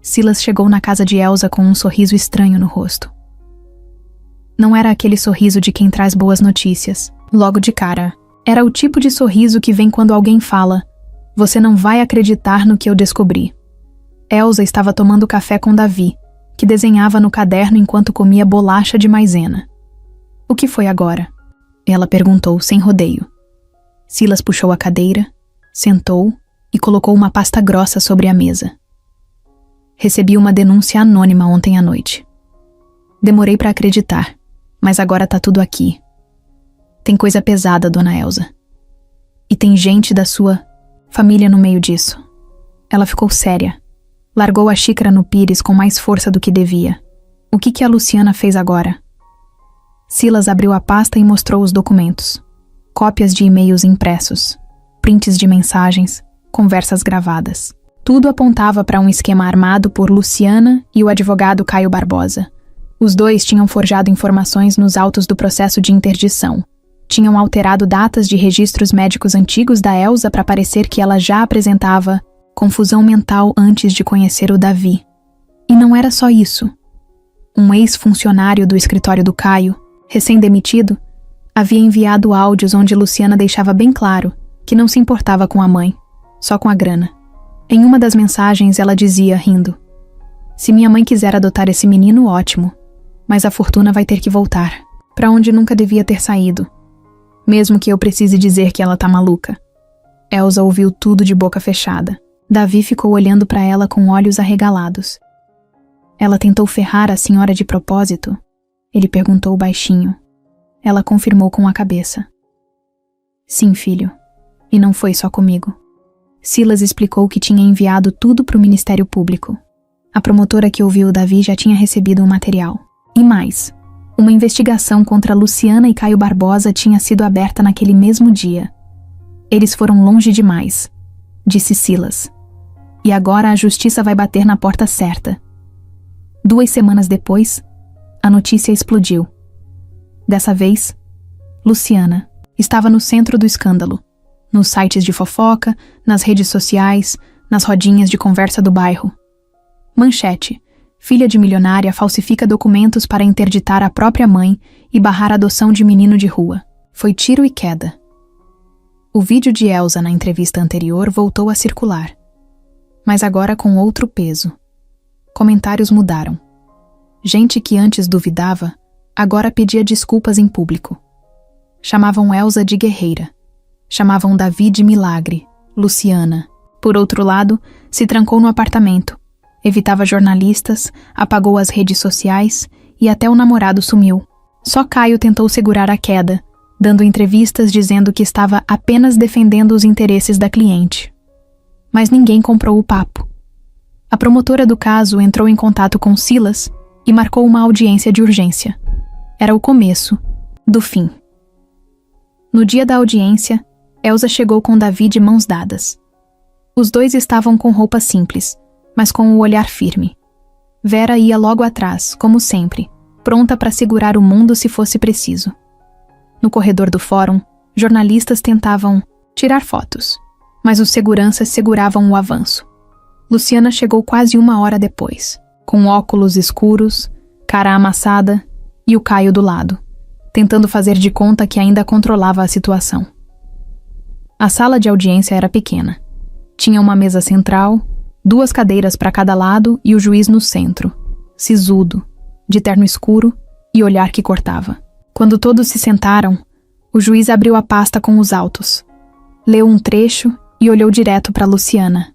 Silas chegou na casa de Elsa com um sorriso estranho no rosto. Não era aquele sorriso de quem traz boas notícias, logo de cara. Era o tipo de sorriso que vem quando alguém fala: "Você não vai acreditar no que eu descobri." Elsa estava tomando café com Davi, que desenhava no caderno enquanto comia bolacha de maisena. "O que foi agora?" ela perguntou sem rodeio. Silas puxou a cadeira, sentou e colocou uma pasta grossa sobre a mesa. "Recebi uma denúncia anônima ontem à noite. Demorei para acreditar, mas agora tá tudo aqui. Tem coisa pesada, dona Elsa. E tem gente da sua família no meio disso." Ela ficou séria. Largou a xícara no pires com mais força do que devia. "O que a Luciana fez agora?" Silas abriu a pasta e mostrou os documentos. Cópias de e-mails impressos, prints de mensagens, conversas gravadas. Tudo apontava para um esquema armado por Luciana e o advogado Caio Barbosa. Os dois tinham forjado informações nos autos do processo de interdição. Tinham alterado datas de registros médicos antigos da Elsa para parecer que ela já apresentava confusão mental antes de conhecer o Davi. E não era só isso. Um ex-funcionário do escritório do Caio, recém-demitido, havia enviado áudios onde Luciana deixava bem claro que não se importava com a mãe, só com a grana. Em uma das mensagens ela dizia, rindo: "Se minha mãe quiser adotar esse menino, ótimo, mas a fortuna vai ter que voltar, para onde nunca devia ter saído. Mesmo que eu precise dizer que ela tá maluca." Elsa ouviu tudo de boca fechada. Davi ficou olhando para ela com olhos arregalados. "Ela tentou ferrar a senhora de propósito?" ele perguntou baixinho. Ela confirmou com a cabeça. "Sim, filho. E não foi só comigo." Silas explicou que tinha enviado tudo para o Ministério Público. A promotora que ouviu o Davi já tinha recebido um material. E mais, uma investigação contra Luciana e Caio Barbosa tinha sido aberta naquele mesmo dia. Eles foram longe demais, disse Silas. E agora a justiça vai bater na porta certa. 2 semanas depois, a notícia explodiu. Dessa vez, Luciana estava no centro do escândalo, nos sites de fofoca, nas redes sociais, nas rodinhas de conversa do bairro. Manchete: filha de milionária falsifica documentos para interditar a própria mãe e barrar a adoção de menino de rua. Foi tiro e queda. O vídeo de Elsa na entrevista anterior voltou a circular, mas agora com outro peso. Comentários mudaram. Gente que antes duvidava, agora pedia desculpas em público. Chamavam Elsa de guerreira. Chamavam Davi de milagre, Luciana. Por outro lado, se trancou no apartamento. Evitava jornalistas, apagou as redes sociais e até o namorado sumiu. Só Caio tentou segurar a queda, dando entrevistas dizendo que estava apenas defendendo os interesses da cliente. Mas ninguém comprou o papo. A promotora do caso entrou em contato com Silas e marcou uma audiência de urgência. Era o começo do fim. No dia da audiência, Elsa chegou com Davi de mãos dadas. Os dois estavam com roupa simples, mas com o olhar firme. Vera ia logo atrás, como sempre, pronta para segurar o mundo se fosse preciso. No corredor do fórum, jornalistas tentavam tirar fotos, mas os seguranças seguravam o avanço. Luciana chegou quase 1 hora depois, com óculos escuros, cara amassada e o Caio do lado, tentando fazer de conta que ainda controlava a situação. A sala de audiência era pequena. Tinha uma mesa central, 2 cadeiras para cada lado e o juiz no centro, sisudo, de terno escuro e olhar que cortava. Quando todos se sentaram, o juiz abriu a pasta com os autos, leu um trecho e olhou direto para Luciana.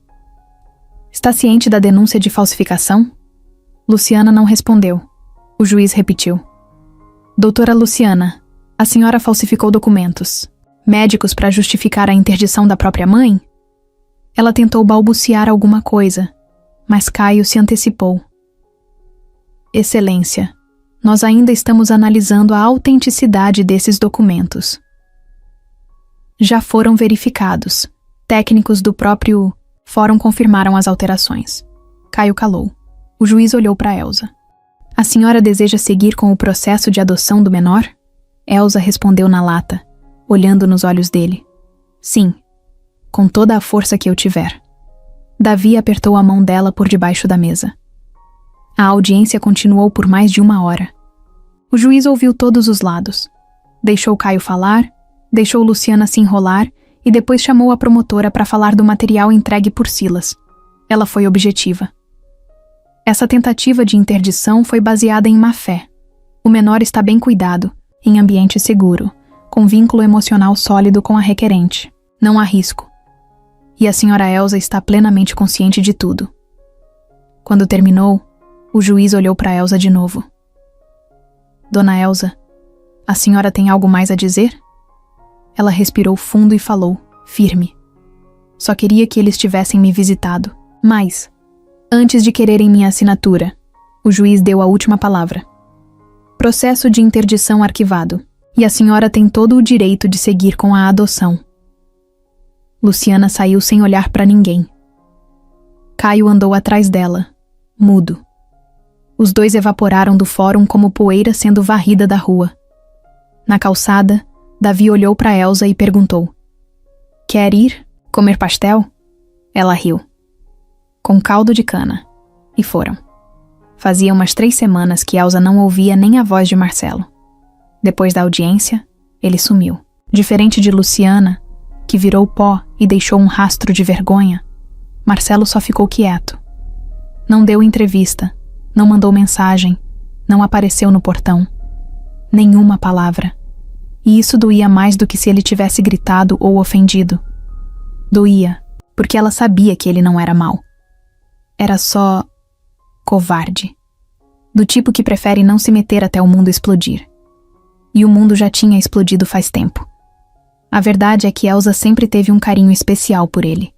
Está ciente da denúncia de falsificação? Luciana não respondeu. O juiz repetiu. Doutora Luciana, a senhora falsificou documentos. Médicos para justificar a interdição da própria mãe? Ela tentou balbuciar alguma coisa, mas Caio se antecipou. Excelência, nós ainda estamos analisando a autenticidade desses documentos. Já foram verificados. Técnicos do próprio fórum confirmaram as alterações. Caio calou. O juiz olhou para Elsa. A senhora deseja seguir com o processo de adoção do menor? Elsa respondeu na lata, olhando nos olhos dele. Sim, com toda a força que eu tiver. Davi apertou a mão dela por debaixo da mesa. A audiência continuou por mais de 1 hora. O juiz ouviu todos os lados. Deixou Caio falar, deixou Luciana se enrolar e depois chamou a promotora para falar do material entregue por Silas. Ela foi objetiva. Essa tentativa de interdição foi baseada em má-fé. O menor está bem cuidado, em ambiente seguro, com vínculo emocional sólido com a requerente. Não há risco. E a senhora Elsa está plenamente consciente de tudo. Quando terminou, o juiz olhou para Elsa de novo. Dona Elsa, a senhora tem algo mais a dizer? Ela respirou fundo e falou, firme. Só queria que eles tivessem me visitado. Mas, antes de quererem minha assinatura, o juiz deu a última palavra. Processo de interdição arquivado. E a senhora tem todo o direito de seguir com a adoção. Luciana saiu sem olhar para ninguém. Caio andou atrás dela, mudo. Os dois evaporaram do fórum como poeira sendo varrida da rua. Na calçada, Davi olhou para Elsa e perguntou. Quer ir comer pastel? Ela riu. Com caldo de cana. E foram. Fazia umas 3 semanas que Elsa não ouvia nem a voz de Marcelo. Depois da audiência, ele sumiu. Diferente de Luciana, que virou pó e deixou um rastro de vergonha, Marcelo só ficou quieto. Não deu entrevista, não mandou mensagem, não apareceu no portão. Nenhuma palavra. E isso doía mais do que se ele tivesse gritado ou ofendido. Doía, porque ela sabia que ele não era mau. Era só covarde. Do tipo que prefere não se meter até o mundo explodir. E o mundo já tinha explodido faz tempo. A verdade é que Elsa sempre teve um carinho especial por ele.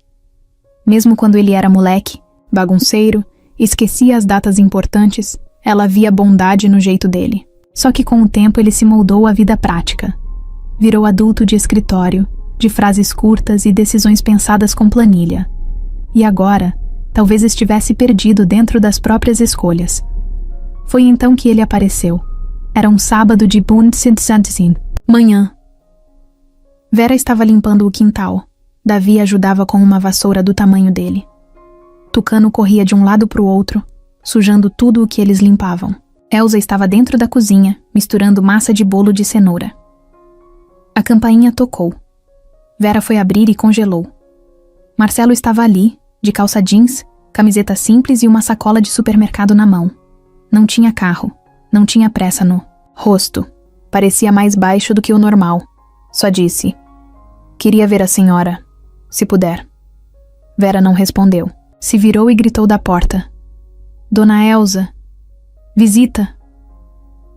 Mesmo quando ele era moleque, bagunceiro esquecia as datas importantes, ela via bondade no jeito dele. Só que com o tempo ele se moldou à vida prática. Virou adulto de escritório, de frases curtas e decisões pensadas com planilha. E agora, talvez estivesse perdido dentro das próprias escolhas. Foi então que ele apareceu. Era um sábado de Bundsandsin, manhã. Vera estava limpando o quintal. Davi ajudava com uma vassoura do tamanho dele. Tucano corria de um lado para o outro, sujando tudo o que eles limpavam. Elsa estava dentro da cozinha, misturando massa de bolo de cenoura. A campainha tocou. Vera foi abrir e congelou. Marcelo estava ali, de calça jeans, camiseta simples e uma sacola de supermercado na mão. Não tinha carro, não tinha pressa no rosto. Parecia mais baixo do que o normal. Só disse: "Queria ver a senhora, se puder." Vera não respondeu. Se virou e gritou da porta: "Dona Elsa, visita."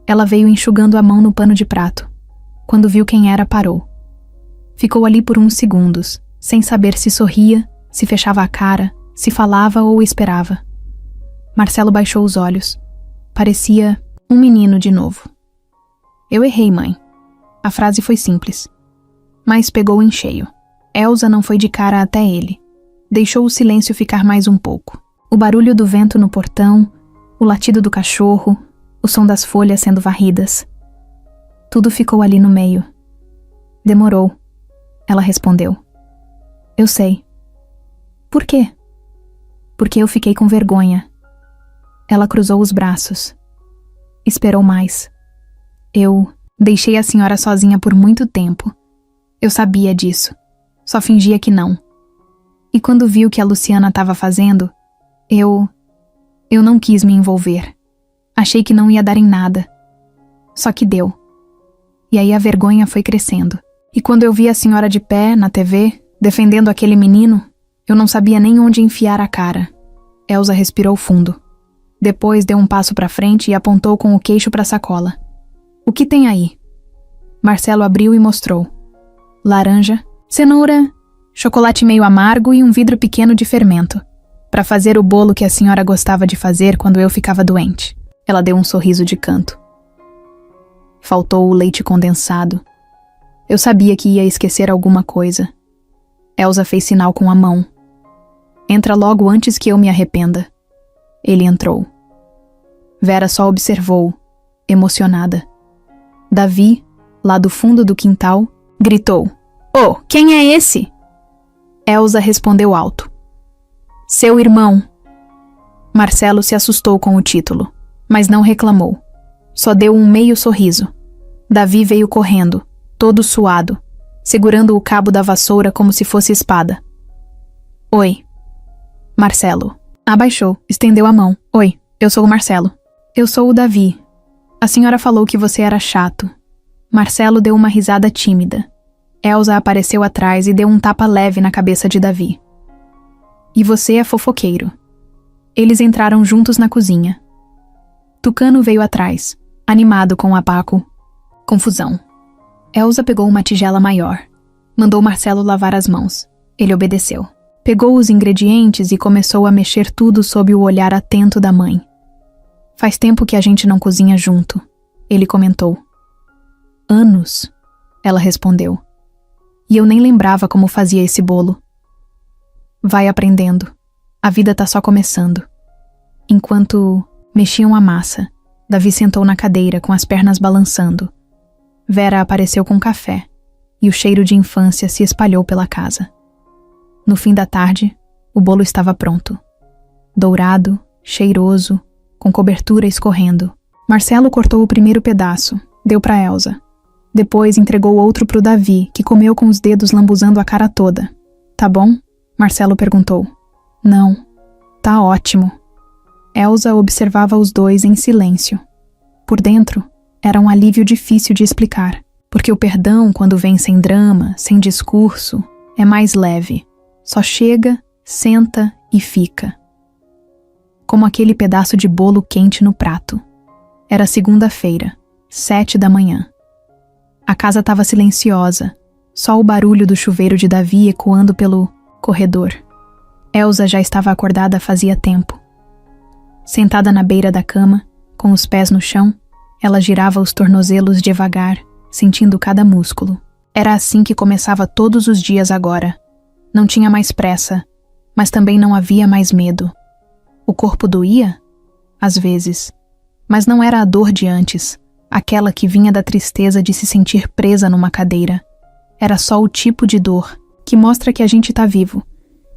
Ela veio enxugando a mão no pano de prato. Quando viu quem era, parou. Ficou ali por uns segundos, sem saber se sorria, se fechava a cara, se falava ou esperava. Marcelo baixou os olhos. Parecia um menino de novo. "Eu errei, mãe." A frase foi simples, mas pegou em cheio. Elsa não foi de cara até ele. Deixou o silêncio ficar mais um pouco. O barulho do vento no portão, o latido do cachorro, o som das folhas sendo varridas. Tudo ficou ali no meio. "Demorou," ela respondeu. "Eu sei." "Por quê?" "Porque eu fiquei com vergonha." Ela cruzou os braços. Esperou mais. "Eu deixei a senhora sozinha por muito tempo. Eu sabia disso. Só fingia que não. E quando vi o que a Luciana estava fazendo, eu não quis me envolver. Achei que não ia dar em nada. Só que deu. E aí a vergonha foi crescendo. E quando eu vi a senhora de pé, na TV, defendendo aquele menino, eu não sabia nem onde enfiar a cara." Elsa respirou fundo. Depois deu um passo para frente e apontou com o queixo para a sacola. "O que tem aí?" Marcelo abriu e mostrou. Laranja, cenoura, chocolate meio amargo e um vidro pequeno de fermento, para fazer o bolo que a senhora gostava de fazer quando eu ficava doente. Ela deu um sorriso de canto. Faltou o leite condensado. Eu sabia que ia esquecer alguma coisa. Elsa fez sinal com a mão. "Entra logo antes que eu me arrependa." Ele entrou. Vera só observou, emocionada. Davi, lá do fundo do quintal, gritou: "Oh, quem é esse?" Elsa respondeu alto: "Seu irmão." Marcelo se assustou com o título, mas não reclamou. Só deu um meio sorriso. Davi veio correndo, todo suado, segurando o cabo da vassoura como se fosse espada. "Oi." Marcelo abaixou, estendeu a mão. "Oi, eu sou o Marcelo." "Eu sou o Davi. A senhora falou que você era chato." Marcelo deu uma risada tímida. Elsa apareceu atrás e deu um tapa leve na cabeça de Davi. "E você é fofoqueiro." Eles entraram juntos na cozinha. Tucano veio atrás, animado com a Paco. Confusão. Elsa pegou uma tigela maior. Mandou Marcelo lavar as mãos. Ele obedeceu. Pegou os ingredientes e começou a mexer tudo sob o olhar atento da mãe. "Faz tempo que a gente não cozinha junto," ele comentou. "Anos," ela respondeu. "E eu nem lembrava como fazia esse bolo." "Vai aprendendo. A vida tá só começando." Enquanto mexiam a massa, Davi sentou na cadeira com as pernas balançando. Vera apareceu com café, e o cheiro de infância se espalhou pela casa. No fim da tarde, o bolo estava pronto. Dourado, cheiroso, com cobertura escorrendo. Marcelo cortou o primeiro pedaço, deu para Elsa. Depois entregou outro pro Davi, que comeu com os dedos lambuzando a cara toda. "Tá bom?" Marcelo perguntou. "Não, tá ótimo." Elsa observava os dois em silêncio. Por dentro, era um alívio difícil de explicar, porque o perdão, quando vem sem drama, sem discurso, é mais leve. Só chega, senta e fica. Como aquele pedaço de bolo quente no prato. Era segunda-feira, 7 da manhã. A casa estava silenciosa, só o barulho do chuveiro de Davi ecoando pelo corredor. Elsa já estava acordada fazia tempo. Sentada na beira da cama, com os pés no chão, ela girava os tornozelos devagar, sentindo cada músculo. Era assim que começava todos os dias agora. Não tinha mais pressa, mas também não havia mais medo. O corpo doía? Às vezes. Mas não era a dor de antes, aquela que vinha da tristeza de se sentir presa numa cadeira. Era só o tipo de dor que mostra que a gente tá vivo,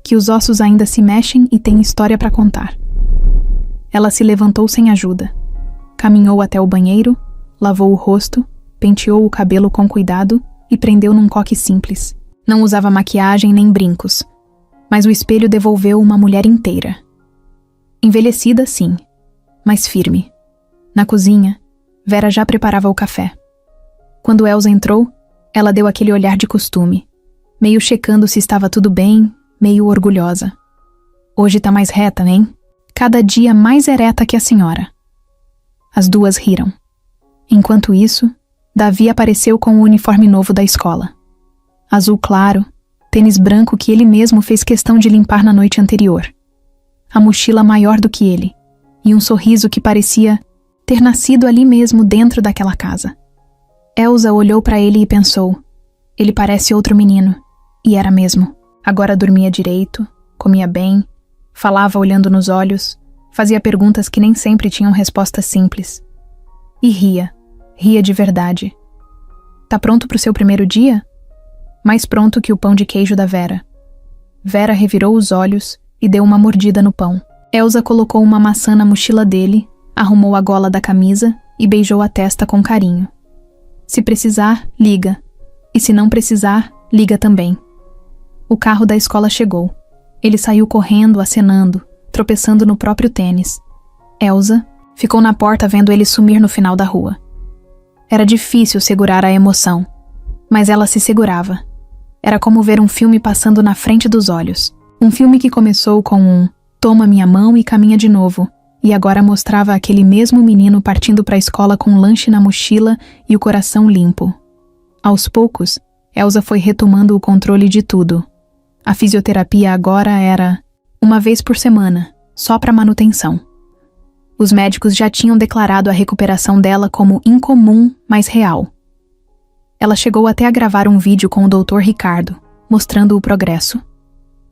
que os ossos ainda se mexem e tem história para contar. Ela se levantou sem ajuda. Caminhou até o banheiro, lavou o rosto, penteou o cabelo com cuidado e prendeu num coque simples. Não usava maquiagem nem brincos, mas o espelho devolveu uma mulher inteira. Envelhecida, sim, mas firme. Na cozinha, Vera já preparava o café. Quando Elsa entrou, ela deu aquele olhar de costume, meio checando se estava tudo bem, meio orgulhosa. Hoje tá mais reta, hein? Cada dia mais ereta que a senhora. As duas riram. Enquanto isso, Davi apareceu com o uniforme novo da escola. Azul claro, tênis branco que ele mesmo fez questão de limpar na noite anterior. A mochila maior do que ele, e um sorriso que parecia ter nascido ali mesmo dentro daquela casa. Elsa olhou para ele e pensou, ele parece outro menino, e era mesmo. Agora dormia direito, comia bem, falava olhando nos olhos, fazia perguntas que nem sempre tinham respostas simples. E ria de verdade. Tá pronto pro seu primeiro dia? Mais pronto que o pão de queijo da Vera. Vera revirou os olhos e deu uma mordida no pão. Elsa colocou uma maçã na mochila dele, arrumou a gola da camisa e beijou a testa com carinho. Se precisar, liga. E se não precisar, liga também. O carro da escola chegou. Ele saiu correndo, acenando, tropeçando no próprio tênis. Elsa ficou na porta vendo ele sumir no final da rua. Era difícil segurar a emoção, mas ela se segurava. Era como ver um filme passando na frente dos olhos. Um filme que começou com um "toma minha mão e caminha de novo", e agora mostrava aquele mesmo menino partindo para a escola com um lanche na mochila e o coração limpo. Aos poucos, Elsa foi retomando o controle de tudo. A fisioterapia agora era uma vez por semana, só para manutenção. Os médicos já tinham declarado a recuperação dela como incomum, mas real. Ela chegou até a gravar um vídeo com o Dr. Ricardo, mostrando o progresso.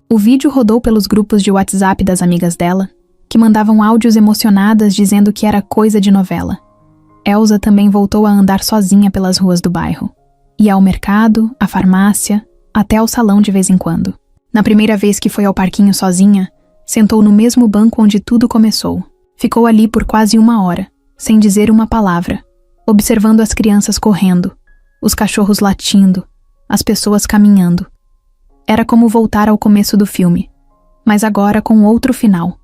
O vídeo rodou pelos grupos de WhatsApp das amigas dela, que mandavam áudios emocionadas dizendo que era coisa de novela. Elsa também voltou a andar sozinha pelas ruas do bairro. Ia ao mercado, à farmácia, até ao salão de vez em quando. Na primeira vez que foi ao parquinho sozinha, sentou no mesmo banco onde tudo começou. Ficou ali por quase 1 hora, sem dizer uma palavra, observando as crianças correndo, os cachorros latindo, as pessoas caminhando. Era como voltar ao começo do filme, mas agora com outro final.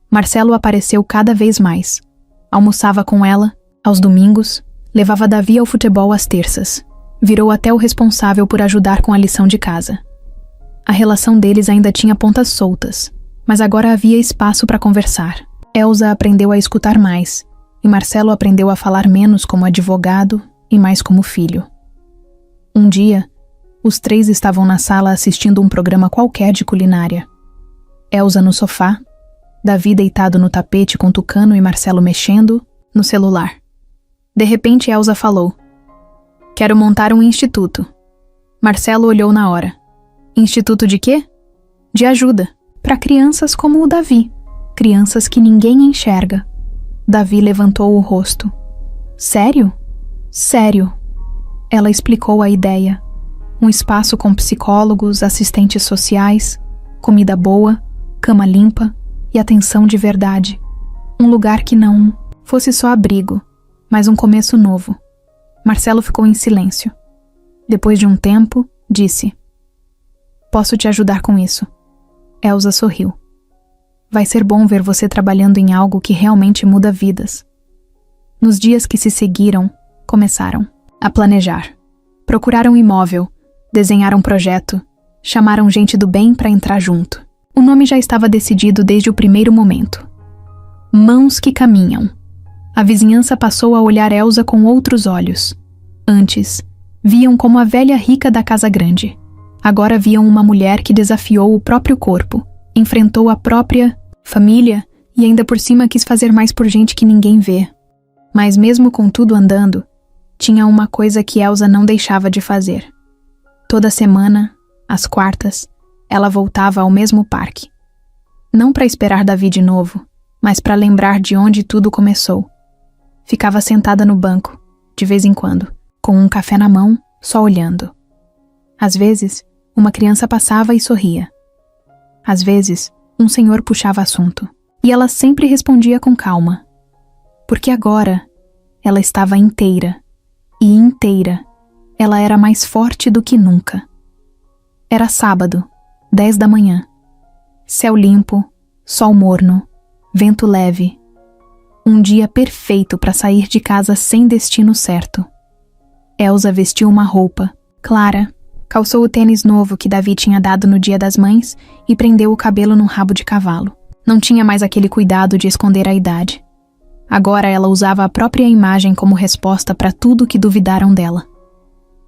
Marcelo apareceu cada vez mais. Almoçava com ela, aos domingos, levava Davi ao futebol às terças. Virou até o responsável por ajudar com a lição de casa. A relação deles ainda tinha pontas soltas, mas agora havia espaço para conversar. Elsa aprendeu a escutar mais, e Marcelo aprendeu a falar menos como advogado e mais como filho. Um dia, os 3 estavam na sala assistindo um programa qualquer de culinária. Elsa no sofá, Davi deitado no tapete com Tucano e Marcelo mexendo no celular. De repente, Elsa falou: "Quero montar um instituto." Marcelo olhou na hora. "Instituto de quê?" "De ajuda, para crianças como o Davi. Crianças que ninguém enxerga." Davi levantou o rosto. "Sério?" "Sério." Ela explicou a ideia. Um espaço com psicólogos, assistentes sociais, comida boa, cama limpa e atenção de verdade. Um lugar que não fosse só abrigo, mas um começo novo. Marcelo ficou em silêncio. Depois de um tempo, disse: "Posso te ajudar com isso." Elsa sorriu. "Vai ser bom ver você trabalhando em algo que realmente muda vidas." Nos dias que se seguiram, começaram a planejar. Procuraram um imóvel, desenharam um projeto, chamaram gente do bem para entrar junto. O nome já estava decidido desde o primeiro momento. Mãos que caminham. A vizinhança passou a olhar Elsa com outros olhos. Antes, viam como a velha rica da casa grande. Agora viam uma mulher que desafiou o próprio corpo, enfrentou a própria família E ainda por cima quis fazer mais por gente que ninguém vê. Mas mesmo com tudo andando, tinha uma coisa que Elsa não deixava de fazer. Toda semana, às quartas, ela voltava ao mesmo parque. Não para esperar Davi de novo, mas para lembrar de onde tudo começou. Ficava sentada no banco, de vez em quando, com um café na mão, só olhando. Às vezes, uma criança passava e sorria. Às vezes, um senhor puxava assunto, e ela sempre respondia com calma. Porque agora, ela estava inteira, e inteira, ela era mais forte do que nunca. Era sábado, 10 da manhã. Céu limpo, sol morno, vento leve. Um dia perfeito para sair de casa sem destino certo. Elsa vestiu uma roupa, clara, calçou o tênis novo que Davi tinha dado no Dia das Mães e prendeu o cabelo num rabo de cavalo. Não tinha mais aquele cuidado de esconder a idade. Agora ela usava a própria imagem como resposta para tudo que duvidaram dela.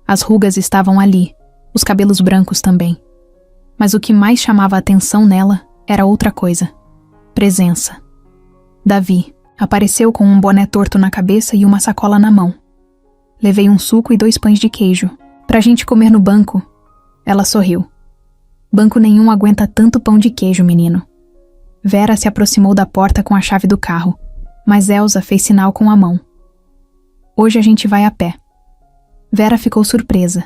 As rugas estavam ali, os cabelos brancos também. Mas o que mais chamava a atenção nela era outra coisa. Presença. Davi apareceu com um boné torto na cabeça e uma sacola na mão. Levei um suco e 2 pães de queijo. Pra gente comer no banco. Ela sorriu. Banco nenhum aguenta tanto pão de queijo, menino. Vera se aproximou da porta com a chave do carro, mas Elsa fez sinal com a mão. Hoje a gente vai a pé. Vera ficou surpresa,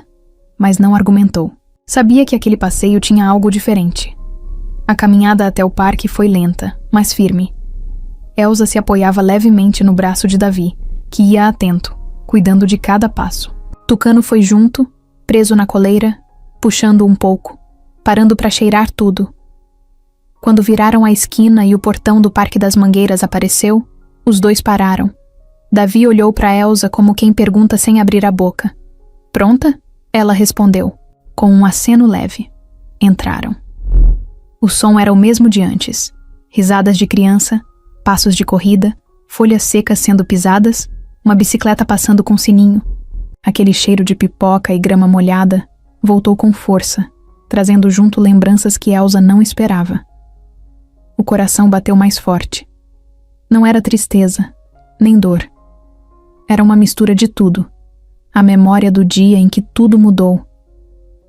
mas não argumentou. Sabia que aquele passeio tinha algo diferente. A caminhada até o parque foi lenta, mas firme. Elsa se apoiava levemente no braço de Davi, que ia atento, cuidando de cada passo. Tucano foi junto, preso na coleira, puxando um pouco, parando para cheirar tudo. Quando viraram a esquina e o portão do Parque das Mangueiras apareceu, os dois pararam. Davi olhou para Elsa como quem pergunta sem abrir a boca. Pronta? Ela respondeu, com um aceno leve. Entraram. O som era o mesmo de antes. Risadas de criança, passos de corrida, folhas secas sendo pisadas, uma bicicleta passando com sininho. Aquele cheiro de pipoca e grama molhada voltou com força, trazendo junto lembranças que Elsa não esperava. O coração bateu mais forte. Não era tristeza, nem dor. Era uma mistura de tudo. A memória do dia em que tudo mudou.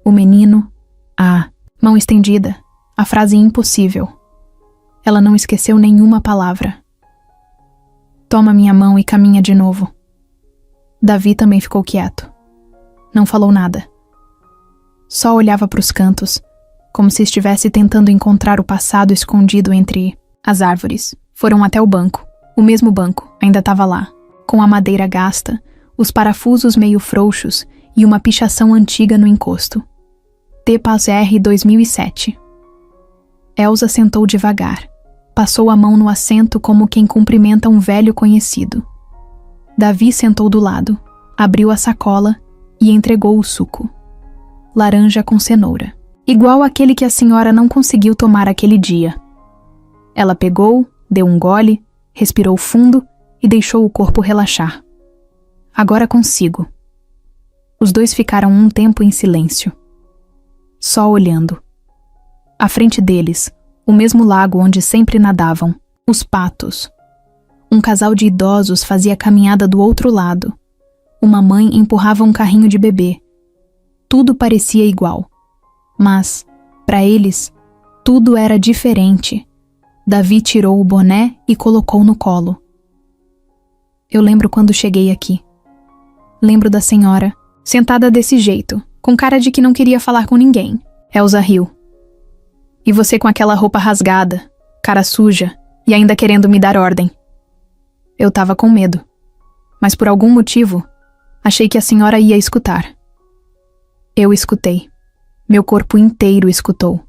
O menino, a mão estendida, a frase impossível. Ela não esqueceu nenhuma palavra. Toma minha mão e caminha de novo. Davi também ficou quieto. Não falou nada. Só olhava para os cantos, como se estivesse tentando encontrar o passado escondido entre as árvores. Foram até o banco. O mesmo banco ainda estava lá, com a madeira gasta, os parafusos meio frouxos e uma pichação antiga no encosto. T-R 2007. Elsa sentou devagar. Passou a mão no assento como quem cumprimenta um velho conhecido. Davi sentou do lado, abriu a sacola e entregou o suco. Laranja com cenoura. Igual aquele que a senhora não conseguiu tomar aquele dia. Ela pegou, deu um gole, respirou fundo e deixou o corpo relaxar. Agora consigo. Os dois ficaram um tempo em silêncio. Só olhando. À frente deles, o mesmo lago onde sempre nadavam, os patos. Um casal de idosos fazia caminhada do outro lado. Uma mãe empurrava um carrinho de bebê. Tudo parecia igual. Mas, para eles, tudo era diferente. Davi tirou o boné e colocou no colo. Eu lembro quando cheguei aqui. Lembro da senhora, sentada desse jeito, com cara de que não queria falar com ninguém. Elsa riu. E você com aquela roupa rasgada, cara suja e ainda querendo me dar ordem. Eu tava com medo. Mas por algum motivo, achei que a senhora ia escutar. Eu escutei. Meu corpo inteiro escutou.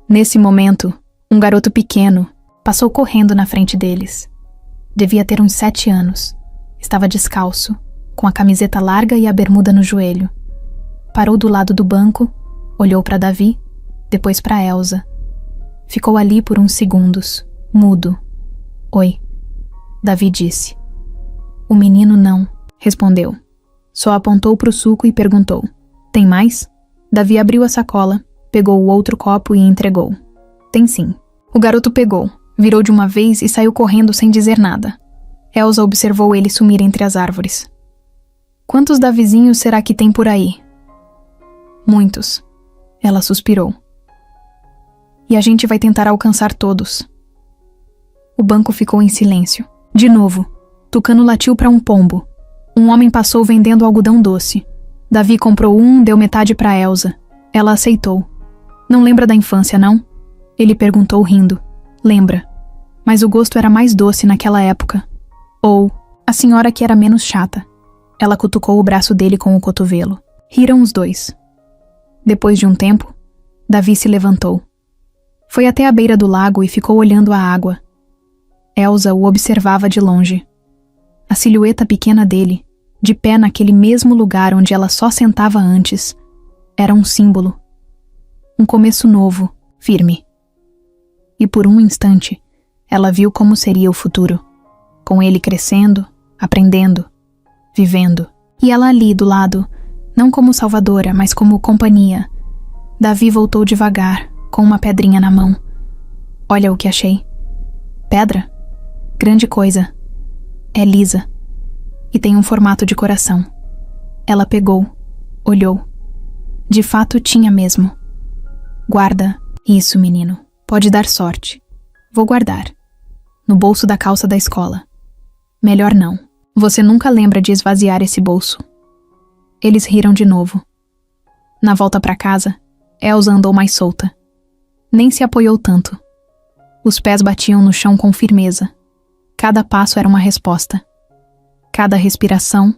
Nesse momento, um garoto pequeno passou correndo na frente deles. Devia ter uns 7 anos. Estava descalço, com a camiseta larga e a bermuda no joelho. Parou do lado do banco, olhou para Davi, depois para Elsa. Ficou ali por uns segundos, mudo. Oi, Davi disse. O menino não, respondeu. Só apontou para o suco e perguntou. Tem mais? Davi abriu a sacola, pegou o outro copo e entregou. Tem sim. O garoto pegou, Virou de uma vez e saiu correndo sem dizer nada. Elsa observou ele sumir entre as árvores. Quantos Davizinhos será que tem por aí? Muitos. Ela suspirou. E a gente vai tentar alcançar todos. O banco ficou em silêncio. De novo, Tucano latiu para um pombo. Um homem passou vendendo algodão doce. Davi comprou deu metade para Elsa. Ela aceitou. Não lembra da infância, não? Ele perguntou rindo. Lembra. Mas o gosto era mais doce naquela época. Ou a senhora que era menos chata. Ela cutucou o braço dele com o cotovelo. Riram os dois. Depois de um tempo, Davi se levantou. Foi até a beira do lago e ficou olhando a água. Elsa o observava de longe. A silhueta pequena dele, de pé naquele mesmo lugar onde ela só sentava antes, era um símbolo. Um começo novo, firme. E por um instante, ela viu como seria o futuro. Com ele crescendo, aprendendo, vivendo. E ela ali do lado, não como salvadora, mas como companhia. Davi voltou devagar, com uma pedrinha na mão. Olha o que achei. Pedra? Grande coisa. É lisa. E tem um formato de coração. Ela pegou, olhou. De fato tinha mesmo. Guarda. Isso, menino. Pode dar sorte. Vou guardar. No bolso da calça da escola. Melhor não. Você nunca lembra de esvaziar esse bolso. Eles riram de novo. Na volta para casa, Elsa andou mais solta. Nem se apoiou tanto. Os pés batiam no chão com firmeza. Cada passo era uma resposta. Cada respiração,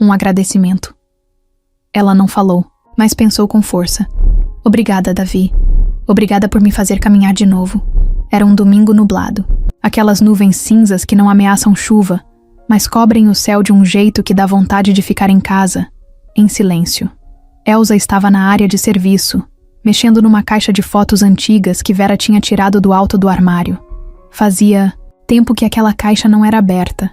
um agradecimento. Ela não falou, mas pensou com força. Obrigada, Davi. Obrigada por me fazer caminhar de novo. Era um domingo nublado. Aquelas nuvens cinzas que não ameaçam chuva, mas cobrem o céu de um jeito que dá vontade de ficar em casa, em silêncio. Elsa estava na área de serviço, mexendo numa caixa de fotos antigas que Vera tinha tirado do alto do armário. Fazia tempo que aquela caixa não era aberta.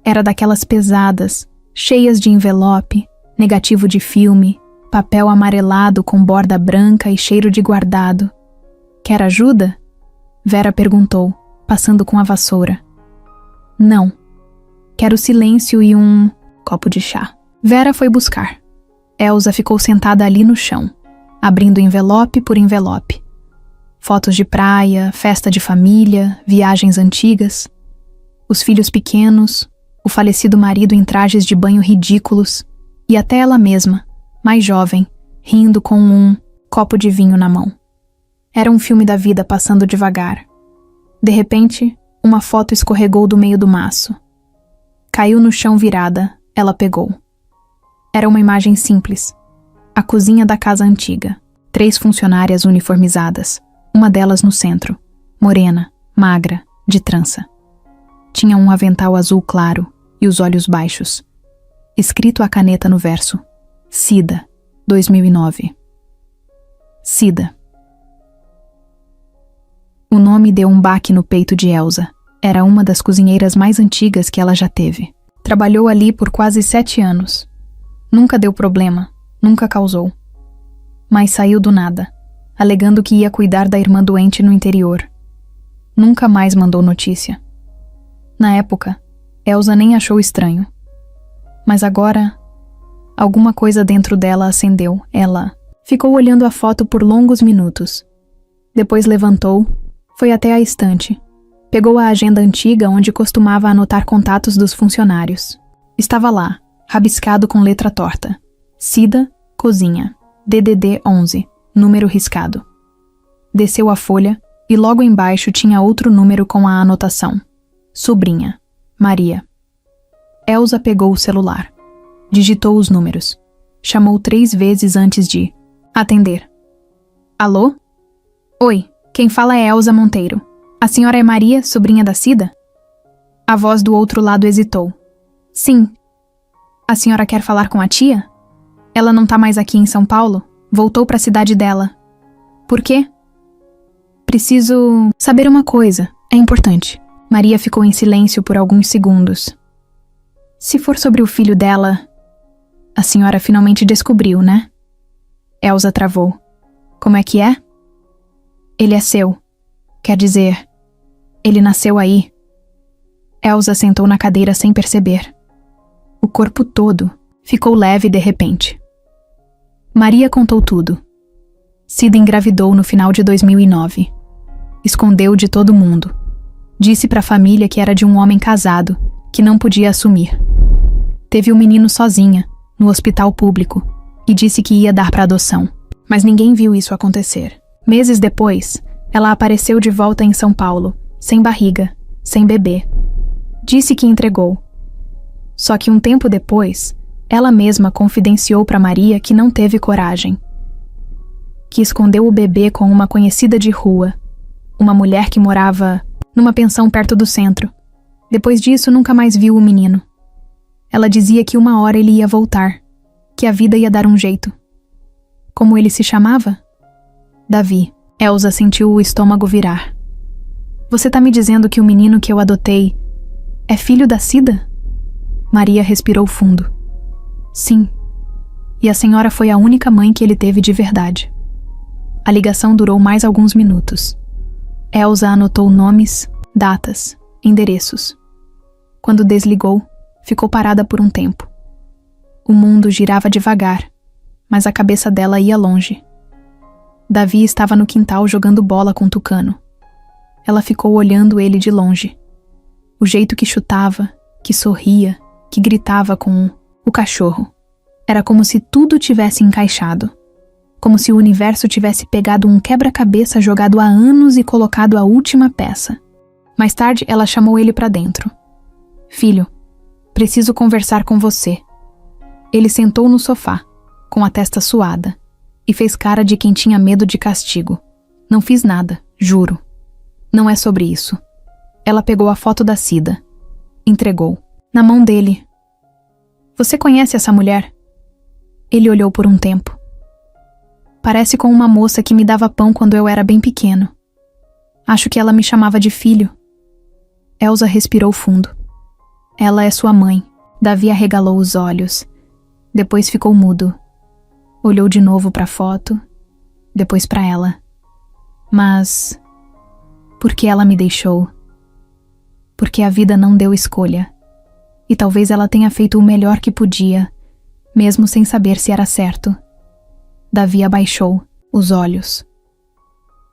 Era daquelas pesadas, cheias de envelope, negativo de filme, papel amarelado com borda branca e cheiro de guardado. Quer ajuda? Vera perguntou, passando com a vassoura. Não. Quero silêncio e um copo de chá. Vera foi buscar. Elsa ficou sentada ali no chão, abrindo envelope por envelope. Fotos de praia, festa de família, viagens antigas. Os filhos pequenos, o falecido marido em trajes de banho ridículos, e até ela mesma, mais jovem, rindo com um copo de vinho na mão. Era um filme da vida passando devagar. De repente, uma foto escorregou do meio do maço. Caiu no chão virada, ela pegou. Era uma imagem simples. A cozinha da casa antiga. 3 funcionárias uniformizadas. Uma delas no centro, morena, magra, de trança. Tinha um avental azul claro e os olhos baixos. Escrito à caneta no verso: Cida, 2009. Cida. O nome deu um baque no peito de Elsa. Era uma das cozinheiras mais antigas que ela já teve. Trabalhou ali por quase 7 anos. Nunca deu problema, nunca causou. Mas saiu do nada, alegando que ia cuidar da irmã doente no interior. Nunca mais mandou notícia. Na época, Elsa nem achou estranho. Mas agora, alguma coisa dentro dela acendeu. Ela ficou olhando a foto por longos minutos. Depois levantou, foi até a estante. Pegou a agenda antiga onde costumava anotar contatos dos funcionários. Estava lá, rabiscado com letra torta. Cida, cozinha, DDD 11, número riscado. Desceu a folha e logo embaixo tinha outro número com a anotação. Sobrinha, Maria. Elsa pegou o celular. Digitou os números. Chamou 3 vezes antes de atender. Alô? Oi, quem fala é Elsa Monteiro. A senhora é Maria, sobrinha da Cida? A voz do outro lado hesitou. Sim. A senhora quer falar com a tia? Ela não tá mais aqui em São Paulo? Voltou para a cidade dela. Por quê? Preciso saber uma coisa. É importante. Maria ficou em silêncio por alguns segundos. Se for sobre o filho dela... A senhora finalmente descobriu, né? Elsa travou. Como é que é? Ele é seu. Quer dizer... Ele nasceu aí. Elsa sentou na cadeira sem perceber. O corpo todo ficou leve de repente. Maria contou tudo. Cida engravidou no final de 2009. Escondeu de todo mundo. Disse para a família que era de um homem casado, que não podia assumir. Teve o menino sozinha, no hospital público, e disse que ia dar para adoção. Mas ninguém viu isso acontecer. Meses depois, ela apareceu de volta em São Paulo, sem barriga, sem bebê. Disse que entregou. Só que um tempo depois, ela mesma confidenciou para Maria que não teve coragem. Que escondeu o bebê com uma conhecida de rua, uma mulher que morava numa pensão perto do centro. Depois disso, nunca mais viu o menino. Ela dizia que uma hora ele ia voltar, que a vida ia dar um jeito. Como ele se chamava? Davi. Elsa sentiu o estômago virar. Você tá me dizendo que o menino que eu adotei é filho da Cida? Maria respirou fundo. Sim. E a senhora foi a única mãe que ele teve de verdade. A ligação durou mais alguns minutos. Elsa anotou nomes, datas, endereços. Quando desligou, ficou parada por um tempo. O mundo girava devagar, mas a cabeça dela ia longe. Davi estava no quintal jogando bola com Tucano. Ela ficou olhando ele de longe. O jeito que chutava, que sorria, que gritava com o cachorro. Era como se tudo tivesse encaixado. Como se o universo tivesse pegado um quebra-cabeça jogado há anos e colocado a última peça. Mais tarde, ela chamou ele para dentro. Filho, preciso conversar com você. Ele sentou no sofá, com a testa suada, e fez cara de quem tinha medo de castigo. Não fiz nada, juro. Não é sobre isso. Ela pegou a foto da Cida. Entregou. Na mão dele. Você conhece essa mulher? Ele olhou por um tempo. Parece com uma moça que me dava pão quando eu era bem pequeno. Acho que ela me chamava de filho. Elsa respirou fundo. Ela é sua mãe. Davi arregalou os olhos. Depois ficou mudo. Olhou de novo para a foto, depois para ela. Mas por que ela me deixou? Porque a vida não deu escolha. E talvez ela tenha feito o melhor que podia, mesmo sem saber se era certo. Davi abaixou os olhos.